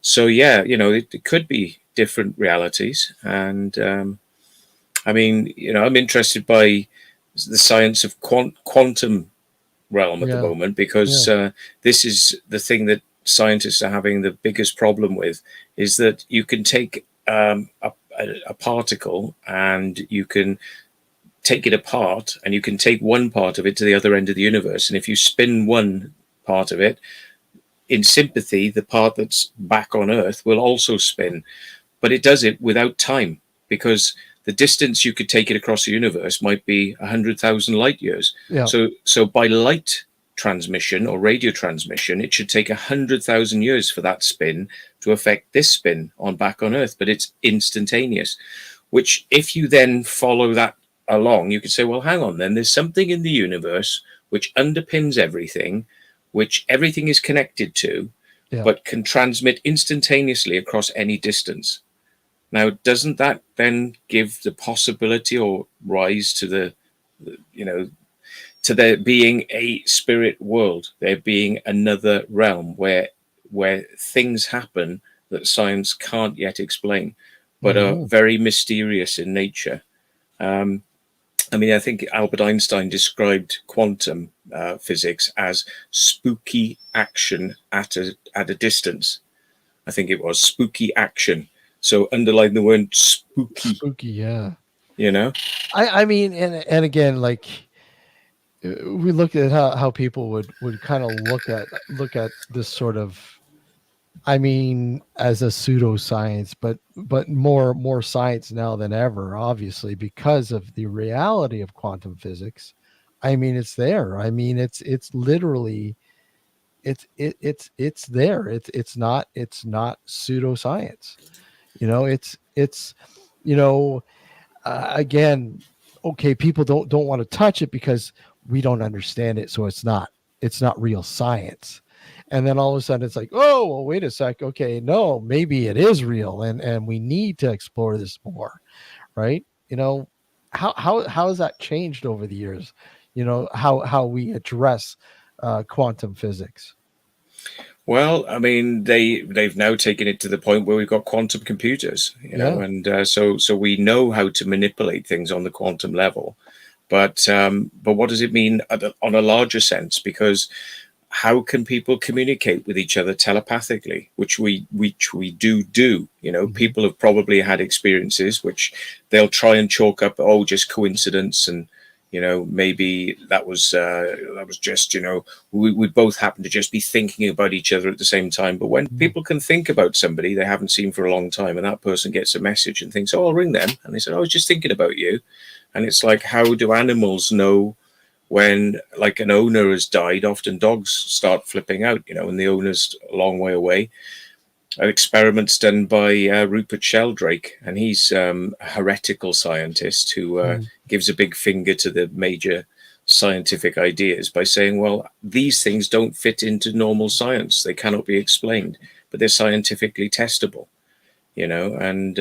So yeah, it could be different realities, and I mean, I'm interested by the science of quantum realm at the Yeah. moment, Yeah. because this is the thing that scientists are having the biggest problem with, is that you can take a particle and you can take it apart, and you can take one part of it to the other end of the universe, and if you spin one part of it in sympathy, the part that's back on Earth will also spin, but it does it without time, because the distance you could take it across the universe might be 100,000 light years. Yeah. So by light transmission or radio transmission, it should take 100,000 years for that spin to affect this spin on back on Earth, but it's instantaneous. Which, if you then follow that along, you could say, well, hang on, then there's something in the universe which underpins everything, which everything is connected to, Yeah. but can transmit instantaneously across any distance. Now, doesn't that then give the possibility or rise to to there being a spirit world, there being another realm where things happen that science can't yet explain, but are Hmm. very mysterious in nature? Um, I mean, I think Albert Einstein described quantum physics as spooky action at a distance. I think it was spooky action. So underline the word spooky, Spooky. Yeah. you know? I mean, and again, like, we looked at how people would kind of look at this sort of, I mean, as a pseudoscience, but more science now than ever, obviously, because of the reality of quantum physics. I mean, it's there. I mean, it's literally, it's there. It's not pseudoscience. It's you know again, okay, people don't want to touch it because we don't understand it, so it's not real science. And then all of a sudden it's like, oh well, wait a sec, okay, no, maybe it is real, and we need to explore this more, right? How has that changed over the years? How we address quantum physics. Well, I mean, they've now taken it to the point where we've got quantum computers, Yeah. and so we know how to manipulate things on the quantum level. But what does it mean on a larger sense? Because how can people communicate with each other telepathically, which we do? Hmm. People have probably had experiences which they'll try and chalk up, oh, just coincidence, and maybe that was just we both happen to just be thinking about each other at the same time. But when Hmm. people can think about somebody they haven't seen for a long time, and that person gets a message and thinks, oh, I'll ring them, and they said, oh, I was just thinking about you. And it's like, how do animals know when, like, an owner has died? Often dogs start flipping out, and the owner's a long way away. An experiment's done by Rupert Sheldrake, and he's a heretical scientist who Hmm. gives a big finger to the major scientific ideas by saying, well, these things don't fit into normal science. They cannot be explained, but they're scientifically testable, and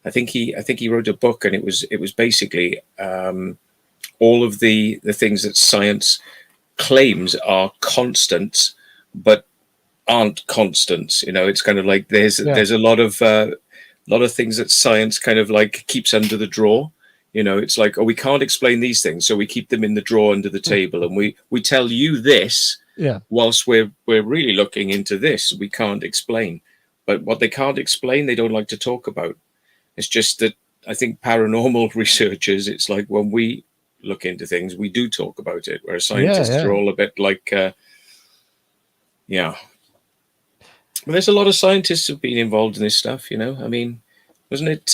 I think he wrote a book, and it was basically all of the things that science claims are constants, but aren't constants. It's kind of like there's Yeah. there's a lot of things that science kind of like keeps under the drawer. It's like, oh, we can't explain these things, so we keep them in the drawer under the table, and we tell you this Yeah. whilst we're really looking into this we can't explain. But what they can't explain, they don't like to talk about. It's just that I think paranormal researchers, it's like when we look into things, we do talk about it, whereas Yeah. scientists are Yeah. all a bit like, yeah. Well, there's a lot of scientists who've been involved in this stuff. I mean, wasn't it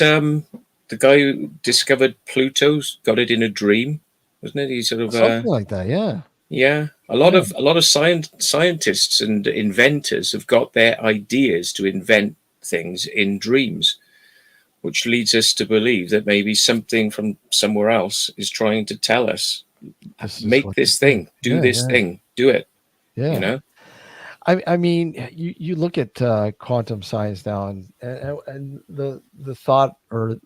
the guy who discovered Pluto's got it in a dream? Wasn't it? He sort of Something like that. Yeah. yeah. Yeah. A lot of scientists and inventors have got their ideas to invent things in dreams, which leads us to believe that maybe something from somewhere else is trying to tell us, This is make what this you do. thing, do Yeah. this Yeah. thing, do it. You Yeah. know? I mean, you look at quantum science now, and the thought or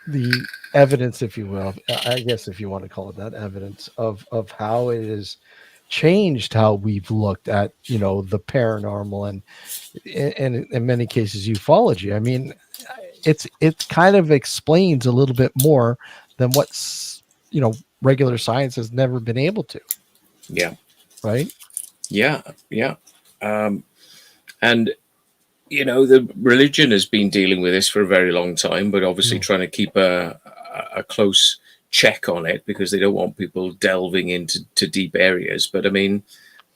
the evidence, if you will, I guess if you want to call it that, evidence of how it has changed how we've looked at the paranormal and in many cases ufology. I mean, it kind of explains a little bit more than what's regular science has never been able to, Yeah. right? Yeah. Yeah. Um, and the religion has been dealing with this for a very long time, but obviously Mm. trying to keep a close check on it because they don't want people delving into deep areas. But I mean,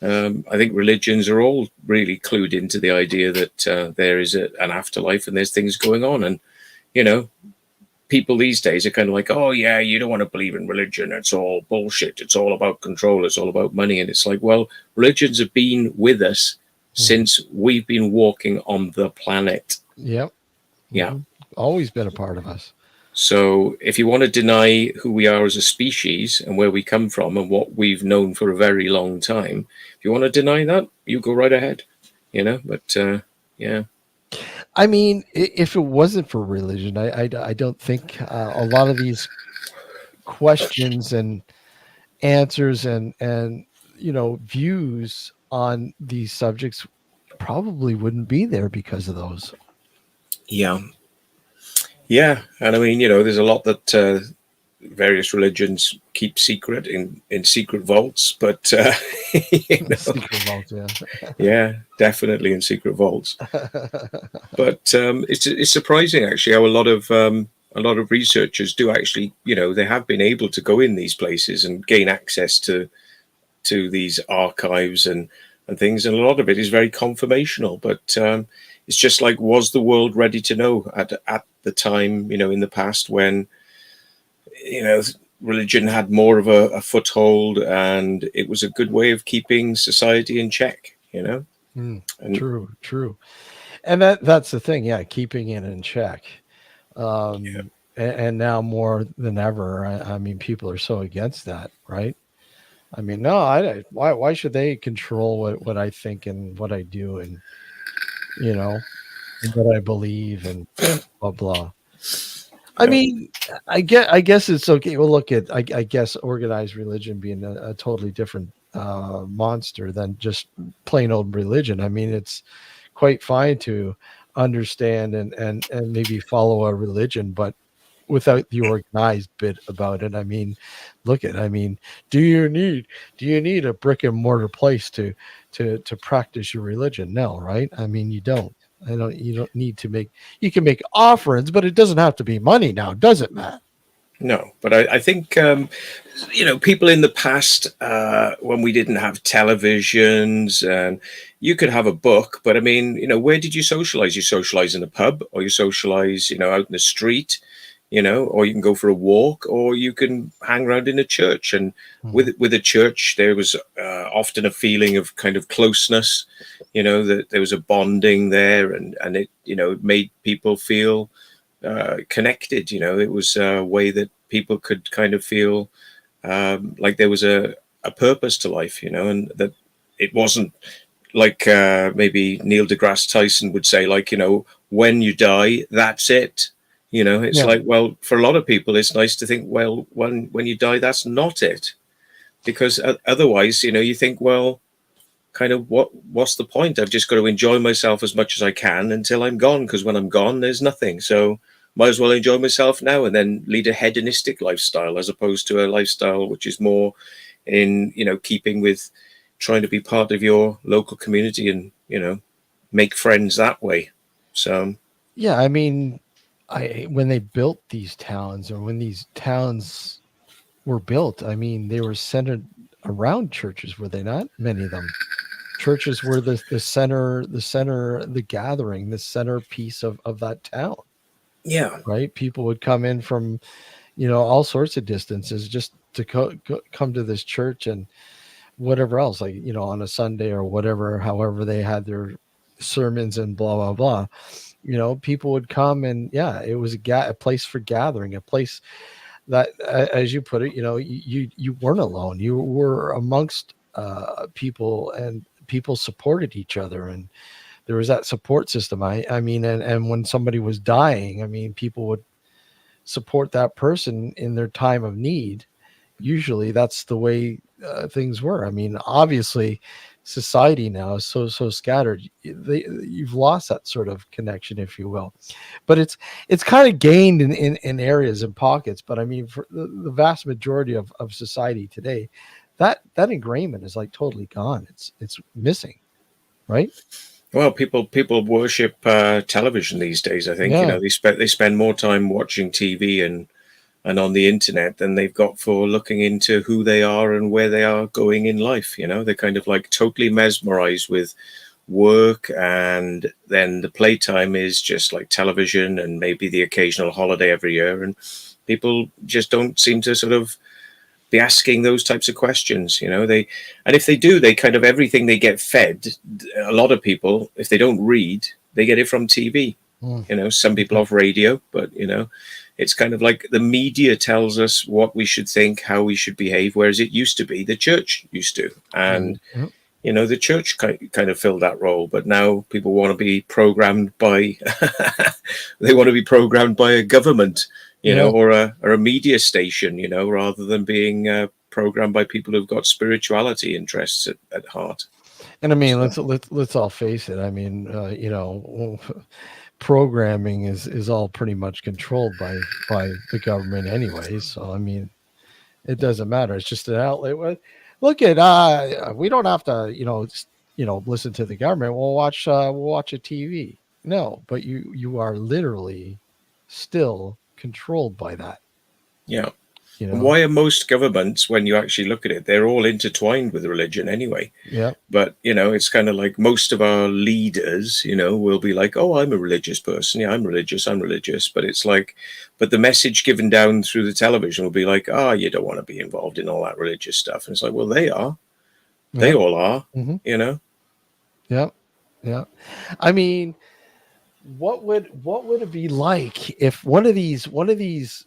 I think religions are all really clued into the idea that there is an afterlife and there's things going on. And, you know, people these days are kind of like, oh, yeah, you don't want to believe in religion. It's all bullshit. It's all about control. It's all about money. And it's like, well, religions have been with us Mhm. since we've been walking on the planet. Yep. Yeah. Mhm. Always been a part of us. So if you want to deny who we are as a species and where we come from and what we've known for a very long time, if you want to deny that, you go right ahead, but yeah. I mean, if it wasn't for religion, I don't think a lot of these questions and answers and views on these subjects probably wouldn't be there because of those. Yeah. Yeah. And I mean, there's a lot that various religions keep secret in secret vaults, but, Secret vault, yeah. yeah, definitely in secret vaults. But it's surprising actually how a lot of researchers do actually, they have been able to go in these places and gain access to these archives and things, and a lot of it is very confirmational. But it's just like, was the world ready to know at the time, in the past when you know religion had more of a foothold, and it was a good way of keeping society in check, Mm, and true. And that's the thing, yeah, keeping it in check. yeah, And now more than ever, I mean, people are so against that, right? I mean, no, why should they control what I think and what I do and you know what I believe and blah blah. I yeah, mean, I guess it's okay. We'll look at I guess organized religion being a totally different monster than just plain old religion. I mean, it's quite fine to understand and maybe follow a religion, but without the organized bit about it. I mean, I mean, do you need a brick and mortar place to practice your religion? No, right? I mean, you don't. I don't You don't need to make you can make offerings, but it doesn't have to be money now, does it, Matt? no, but I think people in the past, when we didn't have televisions, and you could have a book, but I mean, where did you socialize? You socialize in a pub, or you socialize, out in the street, or you can go for a walk, or you can hang around in a church. And Mhm. with a church, there was often a feeling of kind of closeness, that there was a bonding there, and it, it made people feel connected. It was a way that people could kind of feel like there was a purpose to life, and that it wasn't like maybe Neil deGrasse Tyson would say, like, when you die, that's it. It's Yeah. like, well, for a lot of people, it's nice to think, well, when you die, that's not it, because otherwise, you think, well, kind of what's the point? I've just got to enjoy myself as much as I can until I'm gone, because when I'm gone, there's nothing. So might as well enjoy myself now and then lead a hedonistic lifestyle as opposed to a lifestyle which is more in keeping with trying to be part of your local community and make friends that way. So Yeah, I mean, I when they built these towns or when these towns were built, I mean, they were centered around churches, were they not? Many of them. churches were the center, the gathering, the centerpiece of that town, Yeah. right? People would come in from, all sorts of distances just to come to this church and whatever else, like, on a Sunday or whatever, however they had their sermons and blah, blah, blah. People would come, and yeah, it was a place for gathering, a place that, as you put it, you weren't alone. You were amongst people, and people supported each other, and there was that support system. I mean, and when somebody was dying, I mean, people would support that person in their time of need. Usually that's the way things were. I mean, obviously society now is so scattered. You've lost that sort of connection, if you will, but it's kind of gained in areas and pockets. But I mean, for the vast majority of society today, that ingrainment is like totally gone. It's missing, right? Well, people worship television these days. I think Yeah. they spend more time watching TV and on the internet than they've got for looking into who they are and where they are going in life. They're kind of like totally mesmerized with work, and then the playtime is just like television and maybe the occasional holiday every year, and people just don't seem to sort of be asking those types of questions. And if they do, they kind of, everything they get fed, a lot of people, if they don't read, they get it from TV. Some people off radio, but it's kind of like the media tells us what we should think, how we should behave, whereas it used to be the church used to. And the church kind of filled that role, but now people want to be programmed by they want to be programmed by a government, or a media station, rather than being programmed by people who've got spirituality interests at heart. And I mean, let's all face it. I mean, programming is all pretty much controlled by the government anyway. So I mean, it doesn't matter. It's just an outlet. Look at we don't have to listen to the government. We'll watch a TV. No, but you are literally still controlled by that. Yeah. Why are most governments, when you actually look at it, they're all intertwined with religion anyway? Yeah. But, it's kind of like most of our leaders, will be like, oh, I'm a religious person. Yeah, I'm religious. But it's like, but the message given down through the television will be like, oh, you don't want to be involved in all that religious stuff. And it's like, well, they are. Yeah. They all are, Yeah. Yeah. I mean, what would it be like if one of these one of these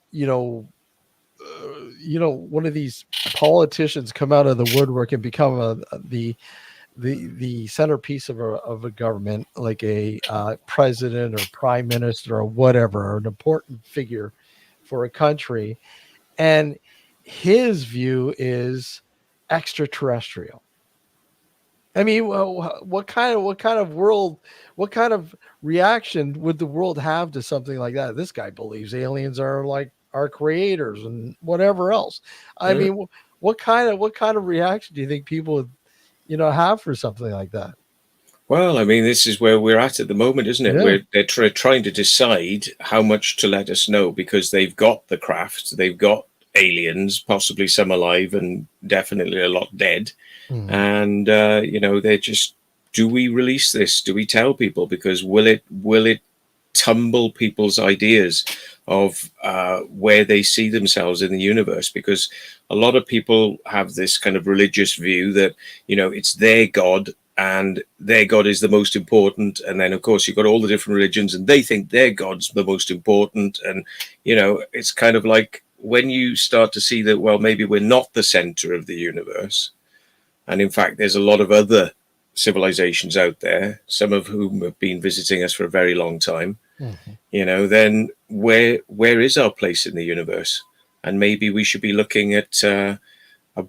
politicians come out of the woodwork and become the centerpiece of a government, like a president or prime minister or whatever, or an important figure for a country, and his view is extraterrestrial? I mean, what kind of reaction would the world have to something like that? This guy believes aliens are like our creators and whatever else. I mean, what kind of reaction do you think people would, have for something like that? Well, I mean, this is where we're at the moment, isn't it? Yeah. They're trying to decide how much to let us know, because they've got the craft, they've got aliens, possibly some alive and definitely a lot dead. And they're just, do we release this? Do we tell people? Because will it tumble people's ideas of where they see themselves in the universe? Because a lot of people have this kind of religious view that it's their God, and their God is the most important. And then, of course, you've got all the different religions, and they think their God's the most important. And it's kind of like, when you start to see that, well, maybe we're not the center of the universe, and in fact, there's a lot of other civilizations out there, some of whom have been visiting us for a very long time, then where is our place in the universe? And maybe we should be looking at a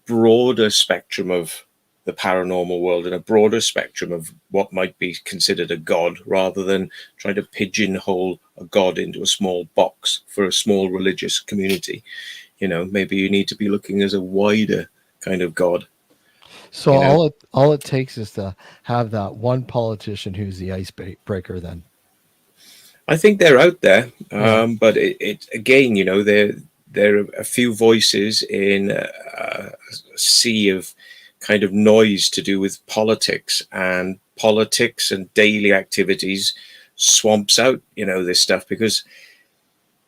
broader spectrum of the paranormal world, and a broader spectrum of what might be considered a god, rather than trying to pigeonhole a god into a small box for a small religious community. Maybe you need to be looking as a wider kind of god. So all it takes is to have that one politician who's the icebreaker. Then I think they're out there, but it again, there are a few voices in a sea of kind of noise to do with politics, and daily activities swamps out, this stuff, because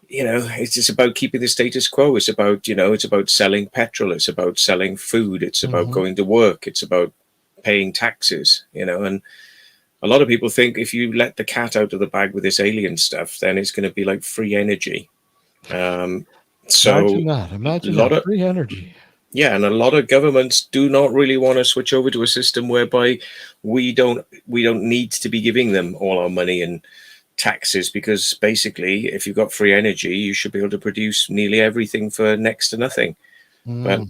it's just about keeping the status quo. It's about, it's about selling petrol. It's about selling food. It's about going to work. It's about paying taxes, and a lot of people think if you let the cat out of the bag with this alien stuff, then it's going to be like free energy. So Imagine a lot that of, free energy. yeah, and a lot of governments do not really want to switch over to a system whereby we don't need to be giving them all our money and taxes, because basically if you've got free energy, you should be able to produce nearly everything for next to nothing. But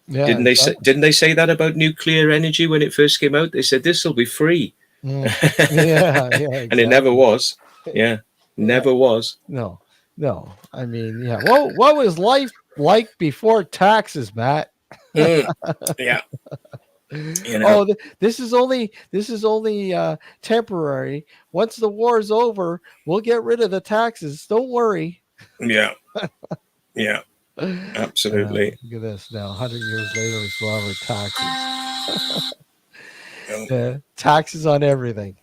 yeah, didn't they say that about nuclear energy when it first came out? They said this will be free. Yeah, exactly. And it never was. Never was. No. I mean, yeah. What was life like before taxes, Matt? Yeah. Oh, this is only temporary. Once the war is over, we'll get rid of the taxes. Don't worry. Yeah. Yeah. Absolutely. Look at this now. 100 years later, we still have our taxes. Taxes on everything.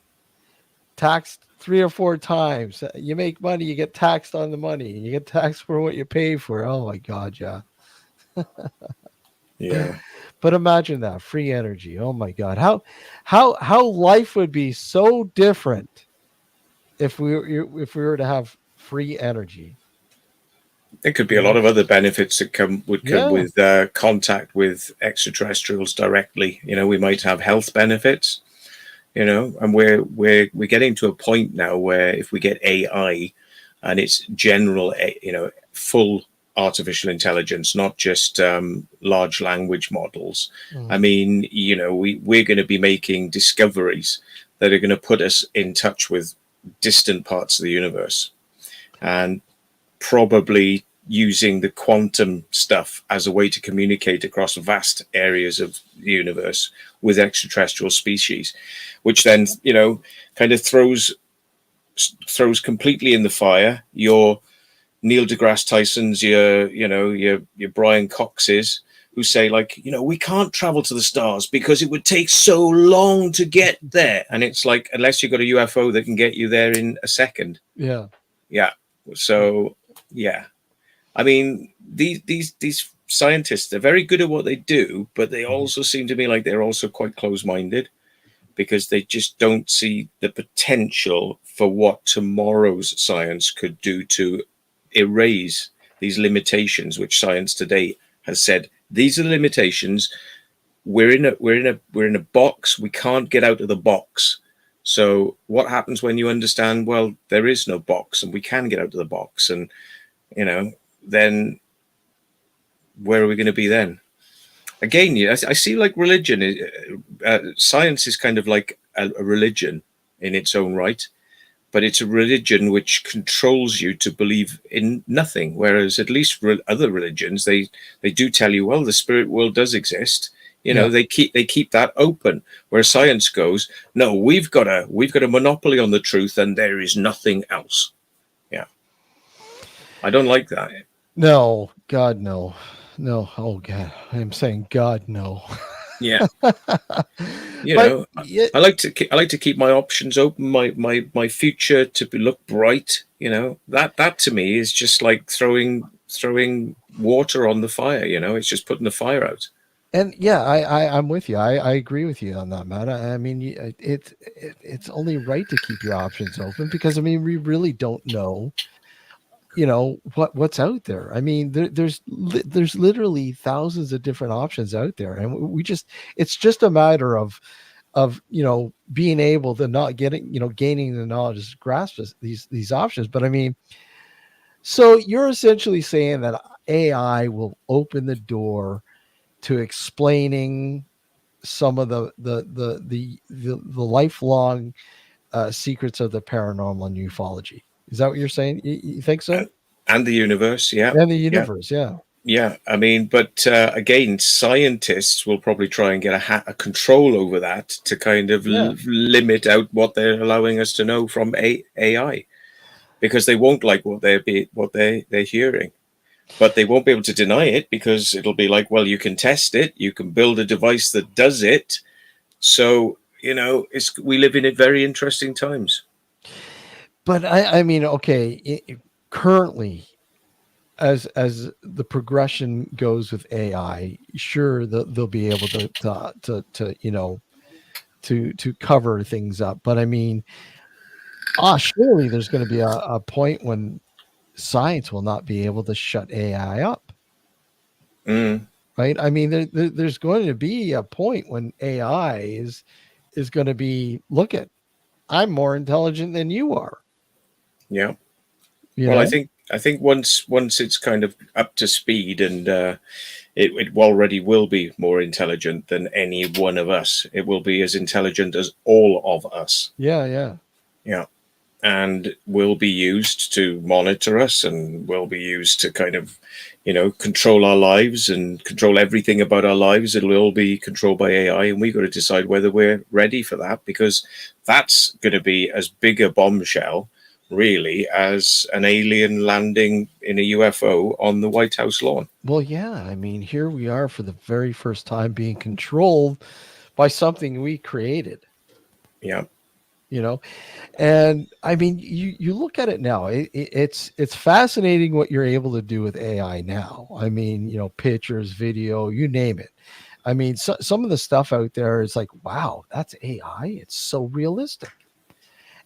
Taxed 3 or 4 times. You make money, you get taxed on the money. You get taxed for what you pay for. Oh my God, yeah. Yeah. But imagine that free energy. Oh my God, how life would be so different if we were to have free energy. There could be a lot of other benefits that would come with contact with extraterrestrials directly. We might have health benefits. And we're getting to a point now where if we get AI and it's general, full artificial intelligence, not just large language models. I mean, we're going to be making discoveries that are going to put us in touch with distant parts of the universe, and probably using the quantum stuff as a way to communicate across vast areas of the universe with extraterrestrial species, which then, kind of throws completely in the fire your Neil deGrasse Tyson's, your Brian Cox's, who say, like, we can't travel to the stars because it would take so long to get there. And it's like, unless you've got a UFO that can get you there in a second. Yeah. So, yeah. I mean, these scientists, they're very good at what they do, but they also seem to me like they're also quite close-minded, because they just don't see the potential for what tomorrow's science could do to erase these limitations, which science today has said, these are the limitations. We're in a box. We can't get out of the box. So what happens when you understand, well, there is no box and we can get out of the box, and then where are we going to be then? Again, I see like religion, science is kind of like a religion in its own right, but it's a religion which controls you to believe in nothing. Whereas at least other religions, they do tell you, well, the spirit world does exist. They keep that open. Where science goes, no, we've got a monopoly on the truth, and there is nothing else. Yeah, I don't like that. No, God, no. Oh God, I'm saying God, no. Yeah. I like to keep my options open, my future to look bright. That to me is just like throwing water on the fire. It's just putting the fire out. And yeah, I'm with you. I agree with you on that, Matt. I mean, it's only right to keep your options open, because I mean, we really don't know what's out there. I mean, there's literally thousands of different options out there, and it's just a matter of being able to not gaining the knowledge to grasp these options. But I mean, so you're essentially saying that AI will open the door to explaining some of the lifelong secrets of the paranormal and ufology. Is that what you're saying? You think so? And the universe, yeah. And the universe, yeah. Yeah, I mean, but again, scientists will probably try and get a control over that to kind of limit out what they're allowing us to know from AI, because they won't like what they're hearing. but they won't be able to deny it because it'll be like, well, you can test it, you can build a device that does it. So, we live in very interesting times. But I mean, okay, currently, as the progression goes with AI, sure they'll be able to to cover things up. But I mean, surely there's going to be a point when science will not be able to shut AI up, Mm, right? I mean, there's going to be a point when AI is going to be, look at, I'm more intelligent than you are, yeah. you Well, I know? think I think once it's kind of up to speed, and it already will be more intelligent than any one of us. It will be as intelligent as all of us. Yeah, yeah. Yeah. And will be used to monitor us, and will be used to kind of, control our lives and control everything about our lives. It'll all be controlled by AI, and we've got to decide whether we're ready for that, because that's going to be as big a bombshell, really, as an alien landing in a UFO on the White House lawn. Well, yeah. I mean, here we are for the very first time being controlled by something we created, Yeah. you know? And I mean, you look at it now. It's fascinating what you're able to do with AI now. I mean, pictures, video, you name it. I mean, some of the stuff out there is like, wow, that's AI. It's so realistic.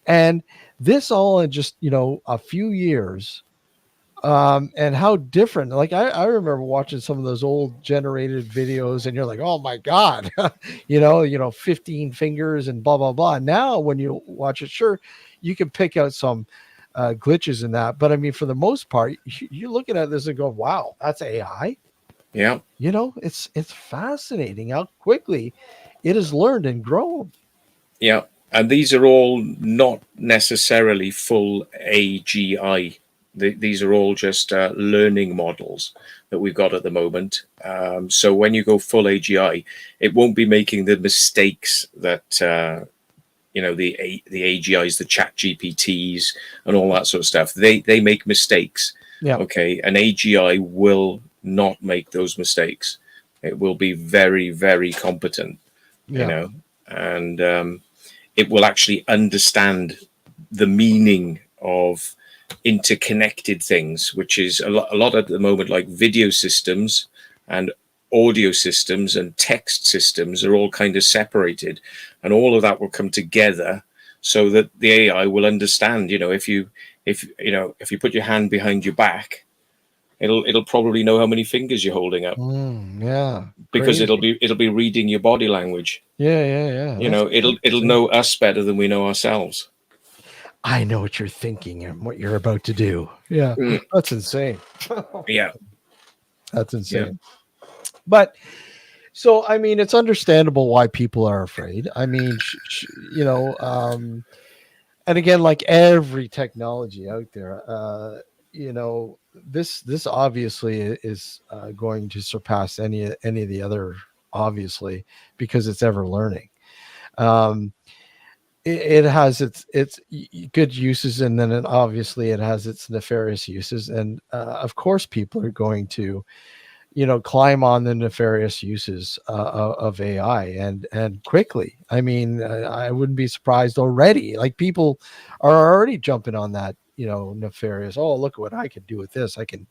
And this all in just a few years, and how different, like I remember watching some of those old generated videos and you're like, oh my god, 15 fingers and blah blah blah. Now when you watch it, sure, you can pick out some glitches in that, but I mean, for the most part, you're looking at this and go, wow, that's AI. Yeah. It's fascinating how quickly it has learned and grown. Yeah. And these are all not necessarily full AGI. These are all just learning models that we've got at the moment. So when you go full AGI, it won't be making the mistakes that the AGIs, the Chat GPTs, and all that sort of stuff. They make mistakes. Yeah, Okay, an AGI will not make those mistakes. It will be very, very competent. You yeah, know, and it will actually understand the meaning of interconnected things, which is a lot at the moment, like video systems and audio systems and text systems are all kind of separated, and all of that will come together so that the AI will understand. If you put your hand behind your back, it'll probably know how many fingers you're holding up, yeah, because it'll crazy. be it'll be reading your body language. Yeah, yeah, yeah, It'll that's it'll insane. know us better than we know ourselves. I know what you're thinking and what you're about to do. Yeah, Mm, that's insane. yeah, That's yeah, insane. But so, I mean, it's understandable why people are afraid. I mean, and again, like every technology out there, this obviously is going to surpass any of the other, obviously, because it's ever learning. Um, it has its good uses, and then obviously it has its nefarious uses, and of course people are going to climb on the nefarious uses of AI, and quickly. I mean, I wouldn't be surprised already. Like, people are already jumping on that nefarious. Oh, look at what I can do with this. I can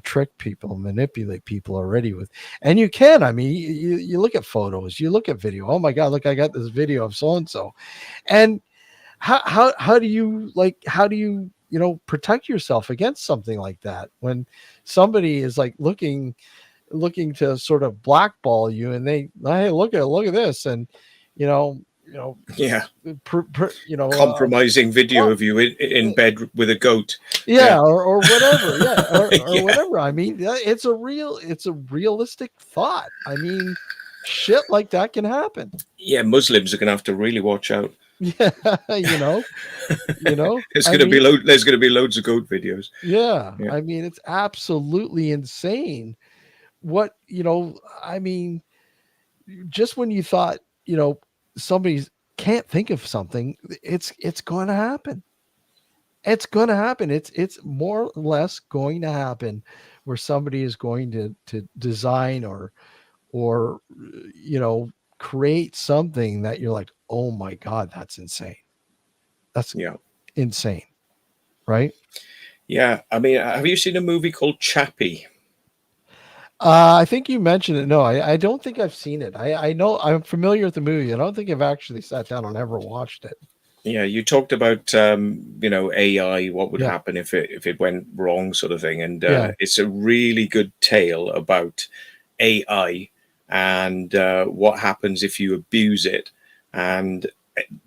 trick people, manipulate people already with, and you can. I mean, you look at photos, you look at video. Oh my god, look, I got this video of so and so. And how do you, protect yourself against something like that when somebody is like looking to sort of blackball you, and they, hey, look at this, and you know you know yeah. pr, pr, you know Compromising video well, of you in bed with a goat. yeah, Yeah, or whatever, yeah, or yeah, whatever. I mean, it's a realistic thought. I mean, shit like that can happen. yeah. Muslims are going to have to really watch out. Yeah, There's I going to be mean, there's going to be loads of goat videos. yeah, Yeah, I mean, it's absolutely insane. What, I mean, just when you thought, somebody can't think of something, it's going to happen. It's going to happen. It's more or less going to happen, where somebody is going to design or create something that you're like, oh my god, that's insane. That's Yeah. insane, right? Yeah. I mean, have you seen a movie called Chappie? I think you mentioned it. No, I don't think I've seen it. I know I'm familiar with the movie. I don't think I've actually sat down and ever watched it. Yeah, you talked about AI, what would Yeah, happen if it went wrong, sort of thing, and yeah, it's a really good tale about AI and what happens if you abuse it, and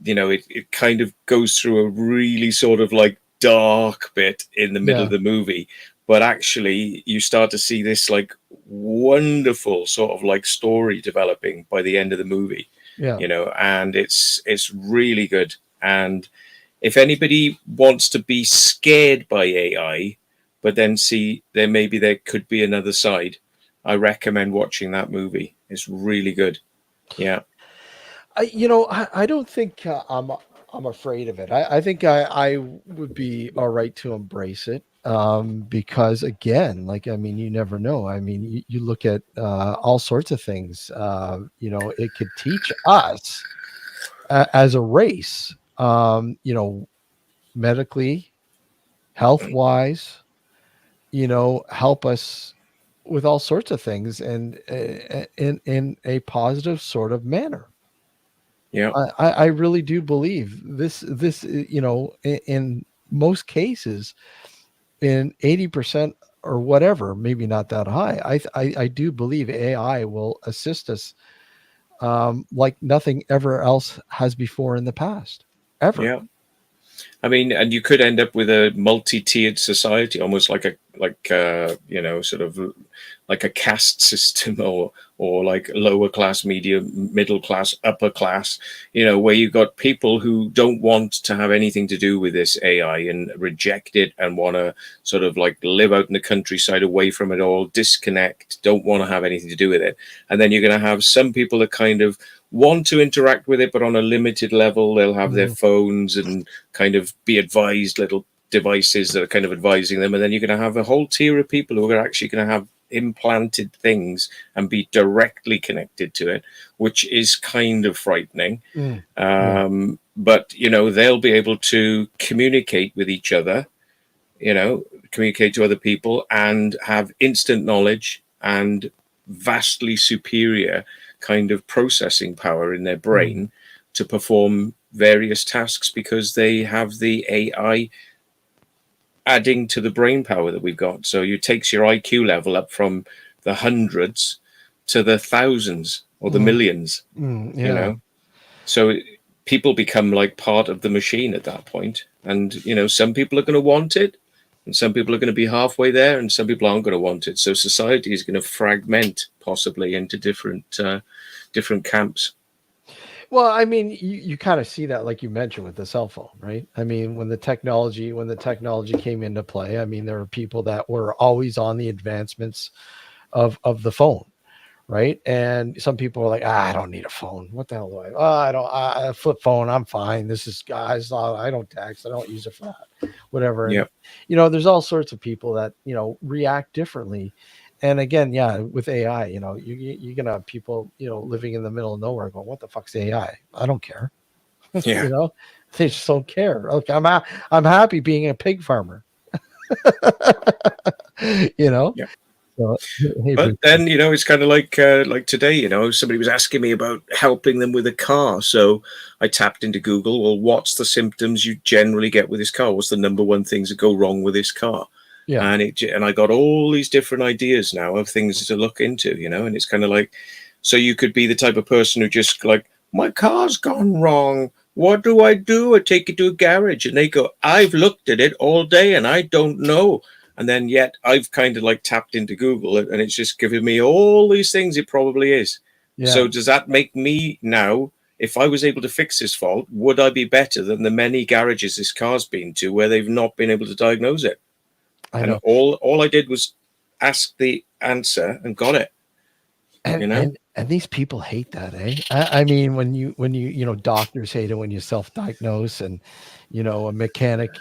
it kind of goes through a really sort of like dark bit in the middle of yeah, the movie, but actually you start to see this like wonderful sort of like story developing by the end of the movie, yeah. and it's really good. And if anybody wants to be scared by AI, but then see maybe there could be another side, I recommend watching that movie. It's really good. Yeah. I don't think I'm afraid of it. I think I would be all right to embrace it, because again, like, I mean, you never know. I mean, you look at all sorts of things. It could teach us as a race, medically, health wise, help us with all sorts of things, and in a positive sort of manner. Yeah. I really do believe this in most cases, in 80% or whatever, maybe not that high. I do believe AI will assist us, like nothing ever else has before in the past, ever. Yeah. I mean, and you could end up with a multi-tiered society, almost like sort of like a caste system, or like lower class, medium, middle class, upper class, where you've got people who don't want to have anything to do with this AI and reject it and want to sort of like live out in the countryside away from it all, disconnect, don't want to have anything to do with it. And then you're going to have some people that kind of want to interact with it, but on a limited level. They'll have their Mhm. phones and kind of be advised, little devices that are kind of advising them. And then you're going to have a whole tier of people who are actually going to have implanted things and be directly connected to it, which is kind of frightening. Mm. Yeah. But, they'll be able to communicate with each other, communicate to other people and have instant knowledge and vastly superior kind of processing power in their Mm. brain to perform various tasks because they have the AI adding to the brain power that we've got. So it takes your IQ level up from the hundreds to the thousands or the Mm. millions, Mm. you Yeah. know. So people become like part of the machine at that point. And, some people are going to want it and some people are going to be halfway there and some people aren't going to want it. So society is going to fragment possibly into different camps. Well, I mean, you kind of see that, like you mentioned, with the cell phone, right? I mean, when the technology came into play, I mean, there were people that were always on the advancements of the phone, right? And some people are like, I don't need a phone. What the hell do I? Oh, I don't. A flip phone, I'm fine. This is guys. I don't text. I don't use it for that. Whatever. Yeah. And there's all sorts of people that react differently. And again, yeah, with AI, you're gonna have people living in the middle of nowhere going, "What the fuck's AI? I don't care." Yeah. They just don't care. Okay, I'm happy being a pig farmer. you know. Yeah. So, hey, But Bruce. then, it's kind of like today, somebody was asking me about helping them with a car. So I tapped into Google. Well, what's the symptoms you generally get with this car? What's the number one things that go wrong with this car? Yeah. And I got all these different ideas now of things to look into, and it's kind of like, so you could be the type of person who just like, my car's gone wrong. What do? I take it to a garage, and they go, I've looked at it all day, and I don't know. And then yet I've kind of like tapped into Google, and it's just giving me all these things it probably is. Yeah. So does that make me now? If I was able to fix this fault, would I be better than the many garages this car's been to where they've not been able to diagnose it? I And know. all I did was ask the answer and got it. And You know? and these people hate that, eh? I mean, when you doctors hate it when you self-diagnose, and A mechanic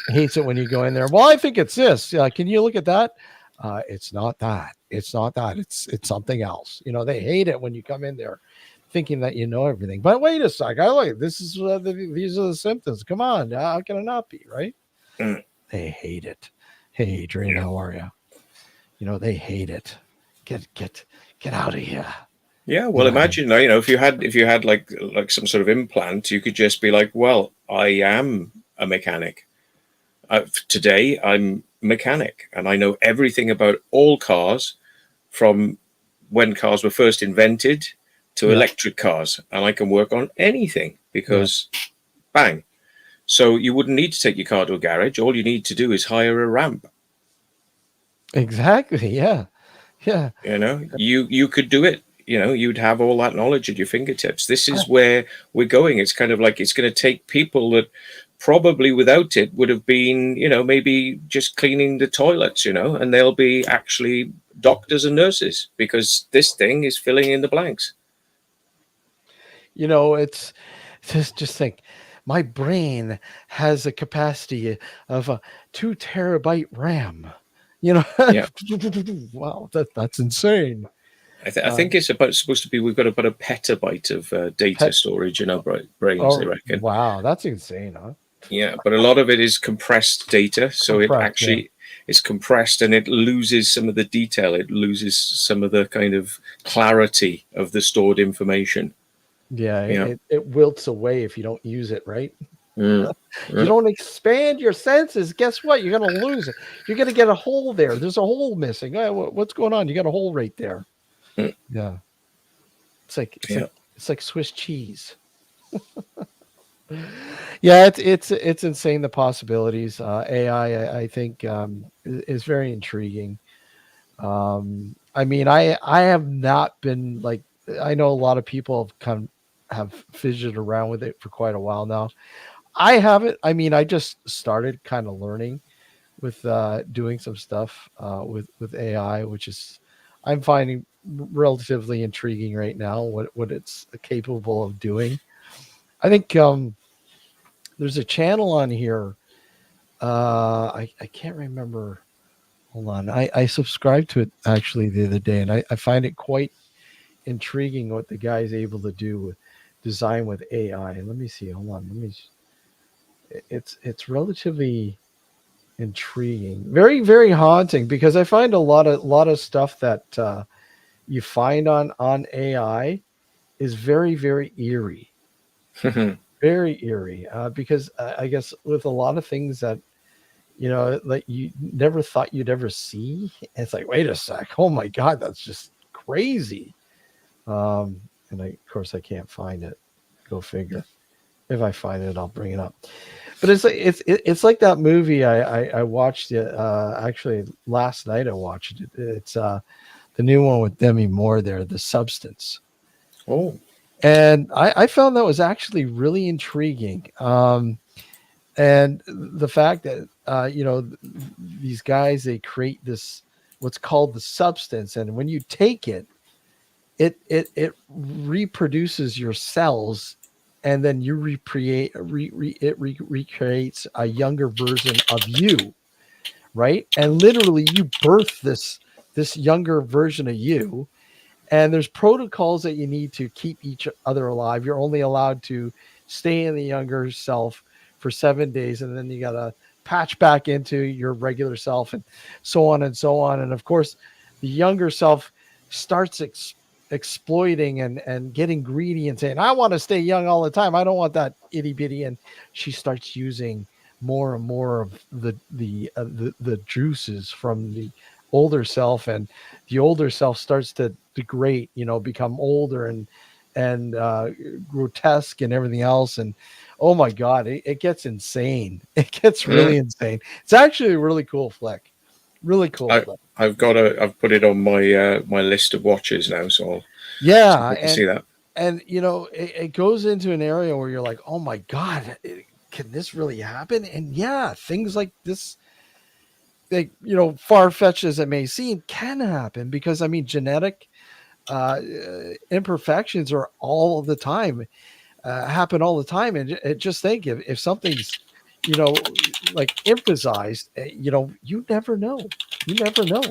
hates it when you go in there. Well, I think it's this. Can you look at that? It's not that. It's not that. It's something else. They hate it when you come in there thinking that you know everything. But wait a sec. I look. This is these are the symptoms. Come on. How can it not be right? Mm. They hate it. Hey, Adrian, Yeah. how are you? They hate it. Get out of here. Yeah, well, imagine if you had like some sort of implant, you could just be like, well, I am a mechanic. Today, I'm a mechanic, and I know everything about all cars, from when cars were first invented to electric cars, and I can work on anything because, bang. So you wouldn't need to take your car to a garage. All you need to do is hire a ramp. Exactly. Yeah. Yeah. You could do it. You'd have all that knowledge at your fingertips. This is where we're going. It's kind of like it's going to take people that probably without it would have been, maybe just cleaning the toilets, and they'll be actually doctors and nurses because this thing is filling in the blanks. It's just think my brain has a capacity of a 2 terabyte RAM. Yeah. Wow, that's insane. I think it's supposed to be. We've got about a petabyte of data storage in our brains. They reckon. Wow, that's insane, huh? Yeah, but a lot of it is compressed data, so it actually is compressed and it loses some of the detail. It loses some of the kind of clarity of the stored information. Yeah, it wilts away if you don't use it right. Mm. You don't expand your senses. Guess what? You're going to lose it. You're going to get a hole there. There's a hole missing. What's going on? You got a hole right there. Mm. Yeah. It's like Swiss cheese. Yeah, it's insane, the possibilities. AI, I think, is very intriguing. I mean, I have not been like, I know a lot of people have fidgeted around with it for quite a while now. I haven't. I mean, I just started kind of learning with doing some stuff with AI, which is I'm finding relatively intriguing right now. What it's capable of doing. I think there's a channel on here. I can't remember. Hold on. I subscribed to it actually the other day, and I find it quite intriguing what the guy's able to do with design with AI. Let me see. Hold on. It's relatively intriguing, very very haunting, because I find a lot of stuff that you find on AI is very very eerie, very eerie. Because I guess with a lot of things that like you never thought you'd ever see, it's like, wait a sec, oh my god, that's just crazy. And of course I can't find it. Go figure. If I find it, I'll bring it up. But it's like that movie I watched it actually last night. I watched it. It's the new one with Demi Moore there, The Substance. Oh. And I found that was actually really intriguing. And the fact that these guys, they create this what's called the substance, and when you take it, it reproduces your cells, and then you recreates a younger version of you, right? And literally you birth this younger version of you, and there's protocols that you need to keep each other alive. You're only allowed to stay in the younger self for 7 days, and then you got to patch back into your regular self, and so on and so on. And of course the younger self starts exploiting and getting greedy and saying, I want to stay young all the time. I don't want that itty bitty. And she starts using more and more of the juices from the older self, and the older self starts to degrade, become older and grotesque and everything else. And oh my god, it gets insane. It gets really insane. It's actually a really cool flick. Really cool flick. I've put it on my my list of watches now, so I'll see that. And it goes into an area where you're like, oh my god, can this really happen? And yeah, things like this, like, far-fetched as it may seem, can happen, because I mean, genetic imperfections are all the time, happen all the time. And just think, if something's like emphasized, you never know. You never know.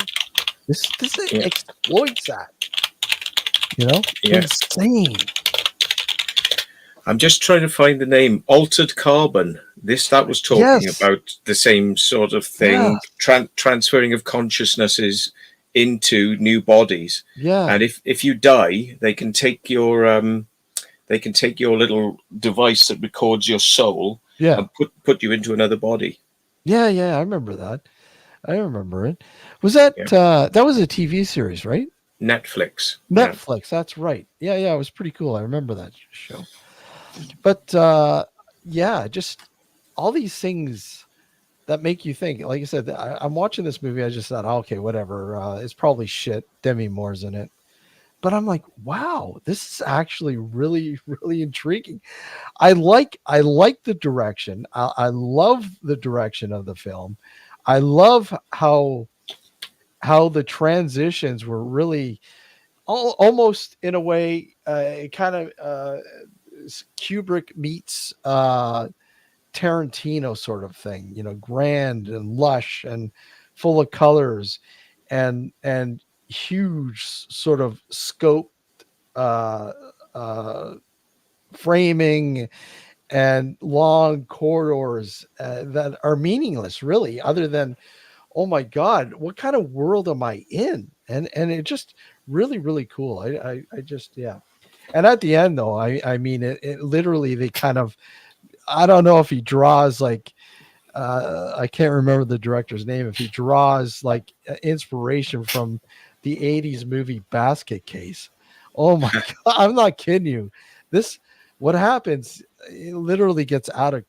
This Yeah. exploits that. Yeah. Insane. I'm just trying to find the name. Altered Carbon. That was talking Yes. about the same sort of thing, transferring of consciousnesses into new bodies. Yeah. And if you die, they can take your little device that records your soul Yeah. and put you into another body. Yeah. Yeah. I remember that. I remember it. Was that that was a TV series, right? Netflix. Netflix. That's right. Yeah. Yeah. It was pretty cool. I remember that show. But yeah, just all these things that make you think. Like I said, I'm watching this movie. I just thought, okay, whatever. It's probably shit. Demi Moore's in it. But I'm like, wow, this is actually really, really intriguing. I like the direction. I love the direction of the film. I love how the transitions were really almost in a way kind of Kubrick meets Tarantino sort of thing, grand and lush and full of colors and huge sort of scope uh, uh, framing and long corridors that are meaningless, really, other than, oh my God, what kind of world am I in? And it just really, really cool. I just, yeah. And at the end, though, I mean, it literally, they kind of, I don't know if he draws like, I can't remember the director's name, if he draws like inspiration from the 80s movie Basket Case. Oh my God, I'm not kidding you. What happens, it literally gets out of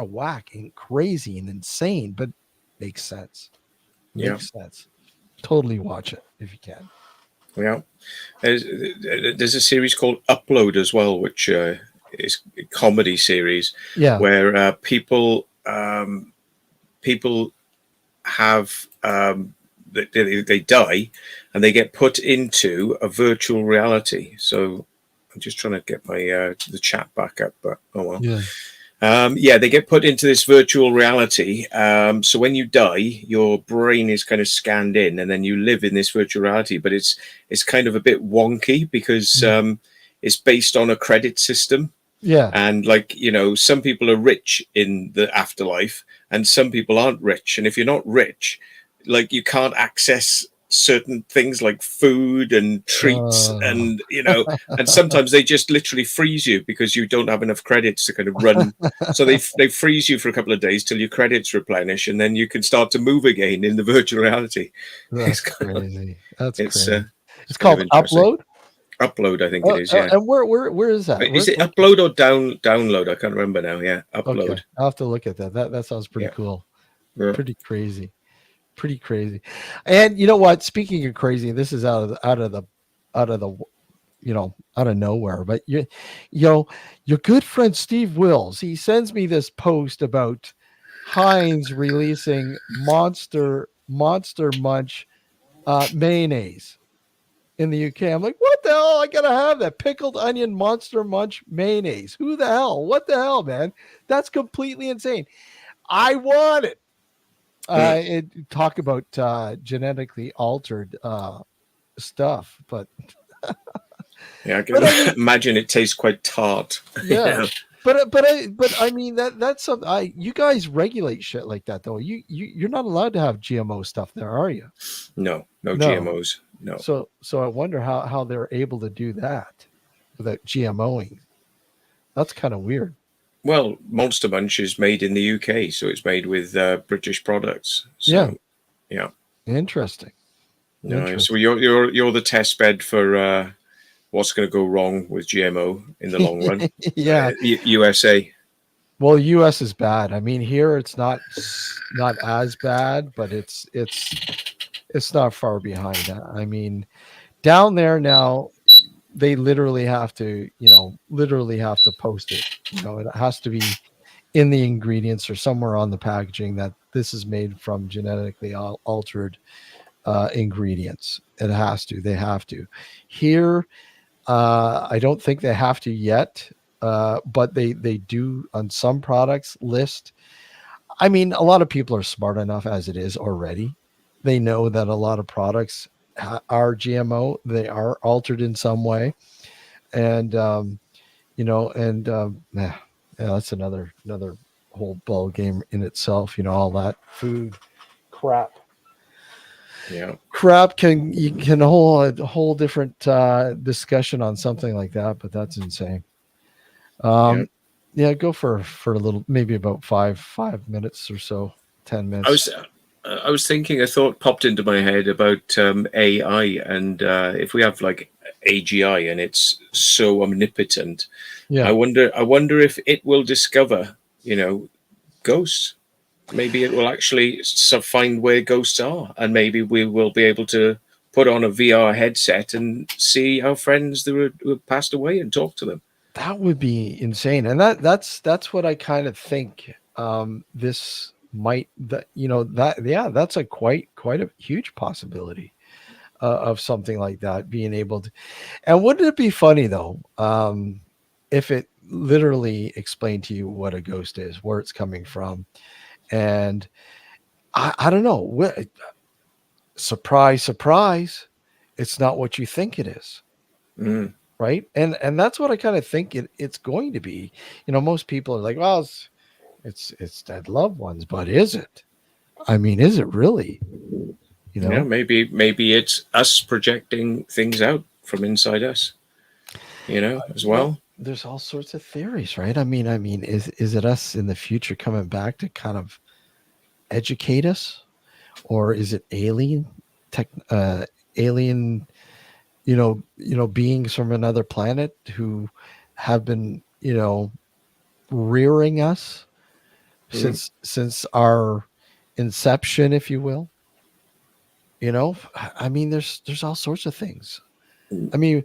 whack and crazy and insane, but makes sense. Makes sense. Totally watch it if you can. Yeah. There's a series called Upload as well, which is a comedy series where people have they die and they get put into a virtual reality. So I'm just trying to get my the chat back up, but oh well. They get put into this virtual reality. So when you die, your brain is kind of scanned in, and then you live in this virtual reality. But it's kind of a bit wonky because it's based on a credit system. Yeah. And some people are rich in the afterlife, and some people aren't rich. And if you're not rich, you can't access certain things like food and treats and and sometimes they just literally freeze you because you don't have enough credits to kind of run. So they freeze you for a couple of days till your credits replenish, and then you can start to move again in the virtual reality. That's crazy. That's crazy. It's called Upload. Upload, I think it is. Yeah. And where is that? Is it Upload or download? I can't remember now. Yeah, Upload. Okay. I'll have to look at that. That sounds pretty cool. Yeah. Pretty crazy. And you know what? Speaking of crazy, this is out of nowhere. But your good friend Steve Wills, he sends me this post about Heinz releasing Monster Munch mayonnaise in the UK. I'm like, what the hell? I gotta have that pickled onion Monster Munch mayonnaise. Who the hell? What the hell, man? That's completely insane. I want it. Talk about genetically altered stuff, but I can imagine it tastes quite tart. Yeah, but I mean that's something. You guys regulate shit like that though. You're not allowed to have GMO stuff there, are you? No GMOs. No. So I wonder how they're able to do that without GMOing. That's kind of weird. Well, Monster Munch is made in the UK, so it's made with British products. So, yeah. Interesting. So you're the test bed for what's going to go wrong with GMO in the long run. USA. Well, US is bad. I mean, here it's not as bad, but it's not far behind. I mean, down there now, they literally have to post it. It has to be in the ingredients or somewhere on the packaging that this is made from genetically altered ingredients. They have to. Here, I don't think they have to yet. but they do on some products list. I mean, a lot of people are smart enough as it is already. They know that a lot of products are GMO. They are altered in some way, and yeah, that's another whole ball game in itself. All that food crap Yeah. can you can hold a whole different discussion on something like that, but that's insane. Yeah. um yeah, go for a little, maybe about five minutes or so, 10 I minutes. was I was thinking, a thought popped into my head about AI, and if we have like AGI and it's so omnipotent, Yeah, I wonder if it will discover, ghosts. Maybe it will actually find where ghosts are, and maybe we will be able to put on a VR headset and see our friends who have passed away and talk to them. that would be insane, and that's what I kind of think. This might, that that, yeah, that's a quite a huge possibility of something like that being able to. And wouldn't it be funny though, if it literally explained to you what a ghost is, where it's coming from, and I don't know, surprise, surprise, it's not what you think it is, Mm. right? And that's what I kind of think it's going to be. Most people are like, well, it's dead loved ones, but is it? I mean, is it really? You Yeah, know, maybe it's us projecting things out from inside us, as well, well. there's all sorts of theories, right? I mean, is it us in the future coming back to kind of educate us, or is it alien, beings from another planet who have been, rearing us Mm. since our inception, if you will. I mean, there's all sorts of things. I mean,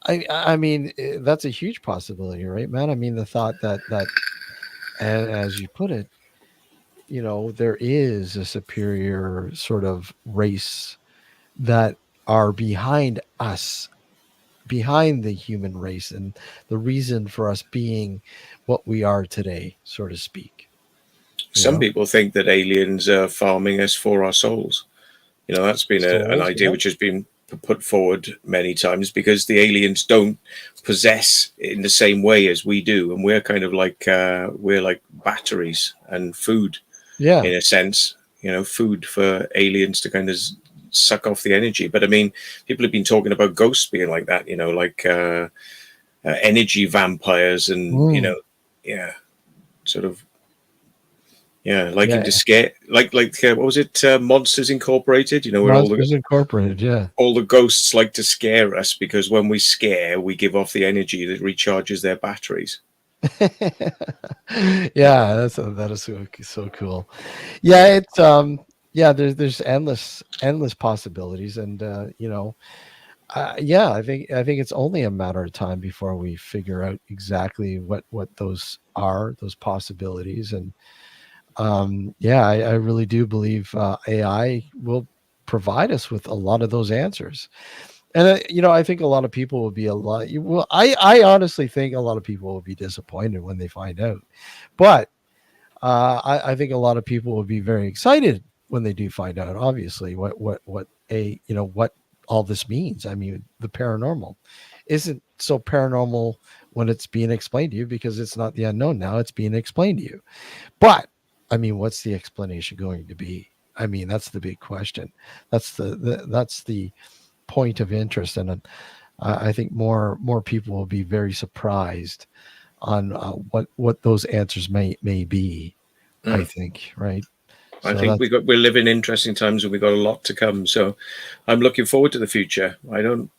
I mean, that's a huge possibility, right, man? I mean, the thought that, and as you put it, there is a superior sort of race that are behind us, behind the human race, and the reason for us being what we are today, so to speak. You Some know, people think that aliens are farming us for our souls. That's been an souls. idea Yeah, which has been put forward many times, because the aliens don't possess in the same way as we do, and we're kind of like we're like batteries and food yeah, in a sense. Food for aliens to kind of suck off the energy. But I mean, people have been talking about ghosts being like that. Like energy vampires, and mm, yeah, sort of. Yeah, liking to yeah. scare, like what was it, Monsters Incorporated? Where Monsters Incorporated. Yeah. all the ghosts like to scare us, because when we scare, we give off the energy that recharges their batteries. Yeah, that is so cool. Yeah, Yeah. it's yeah, there's endless possibilities, and yeah, I think it's only a matter of time before we figure out exactly what those are, those possibilities. And yeah, I really do believe AI will provide us with a lot of those answers. And I think a lot of people will be well, I honestly think a lot of people will be disappointed when they find out, but I think a lot of people will be very excited when they do find out. Obviously, what all this means. I mean, the paranormal isn't so paranormal when it's being explained to you, because it's not the unknown now; it's being explained to you. But I mean, what's the explanation going to be? I mean, that's the big question. That's the point of interest, and I think more people will be very surprised on what those answers may be. I Mm. think, right? I So think that's, we're living interesting times, and we've got a lot to come. So I'm looking forward to the future. I don't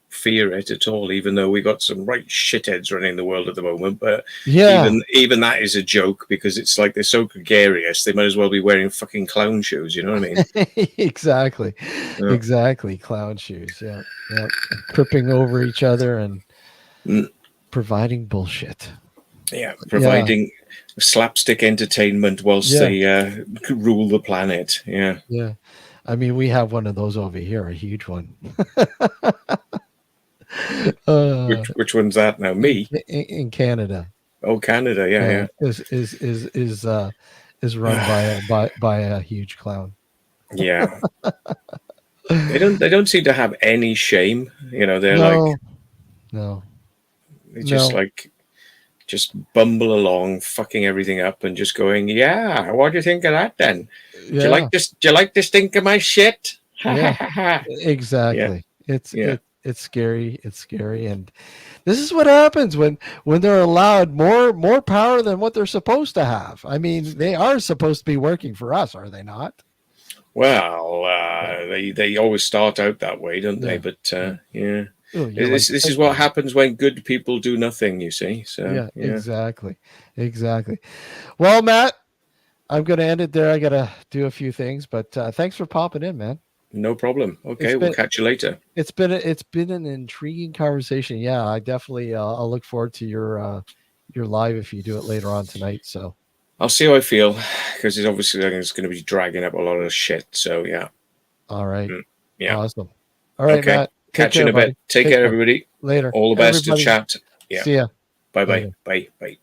fear it at all, even though we got some right shitheads running the world at the moment. But yeah. even that is a joke, because it's like they're so gregarious. They might as well be wearing fucking clown shoes. You know what I mean? Exactly, Yeah. exactly. Clown shoes. Yeah, yeah. Tripping over each other and Mm. providing bullshit. Yeah, Yeah, providing slapstick entertainment whilst yeah, they rule the planet. Yeah. yeah. I mean, we have one of those over here, a huge one. Which one's that now? Me? In Canada. Oh, Canada. Yeah, yeah. Is run by a huge clown. Yeah. They don't seem to have any shame. You know, they're No, like no, they just no. like just bumble along, fucking everything up, and just going, "Yeah, what do you think of that? Then, do you Yeah, like this? Do you like the stink of my shit?" yeah, Yeah, exactly. yeah. It's scary. It's scary, and this is what happens when they're allowed more power than what they're supposed to have. I mean, they are supposed to be working for us, are they not? Well, Yeah, they always start out that way, don't they? yeah, But yeah. yeah, Oh, you're like this is what pigmen. happens when good people do nothing. You see, so Yeah, yeah, exactly, exactly. Well, Matt, I'm going to end it there. I got to do a few things, but thanks for popping in, man. no problem. It's Okay, we'll been catch you later. it's been an intriguing conversation. Yeah, I definitely I'll look forward to your live if you do it later on tonight. So, I'll see how I feel because it's obviously it's going to be dragging up a lot of shit. So yeah, all right, yeah. awesome. All right, Okay, Matt. Take catch you care, in a bit. buddy. Take Take care, care. everybody. Later, All the best to everybody. chat. Yeah. See ya. Bye bye. Later. Bye bye.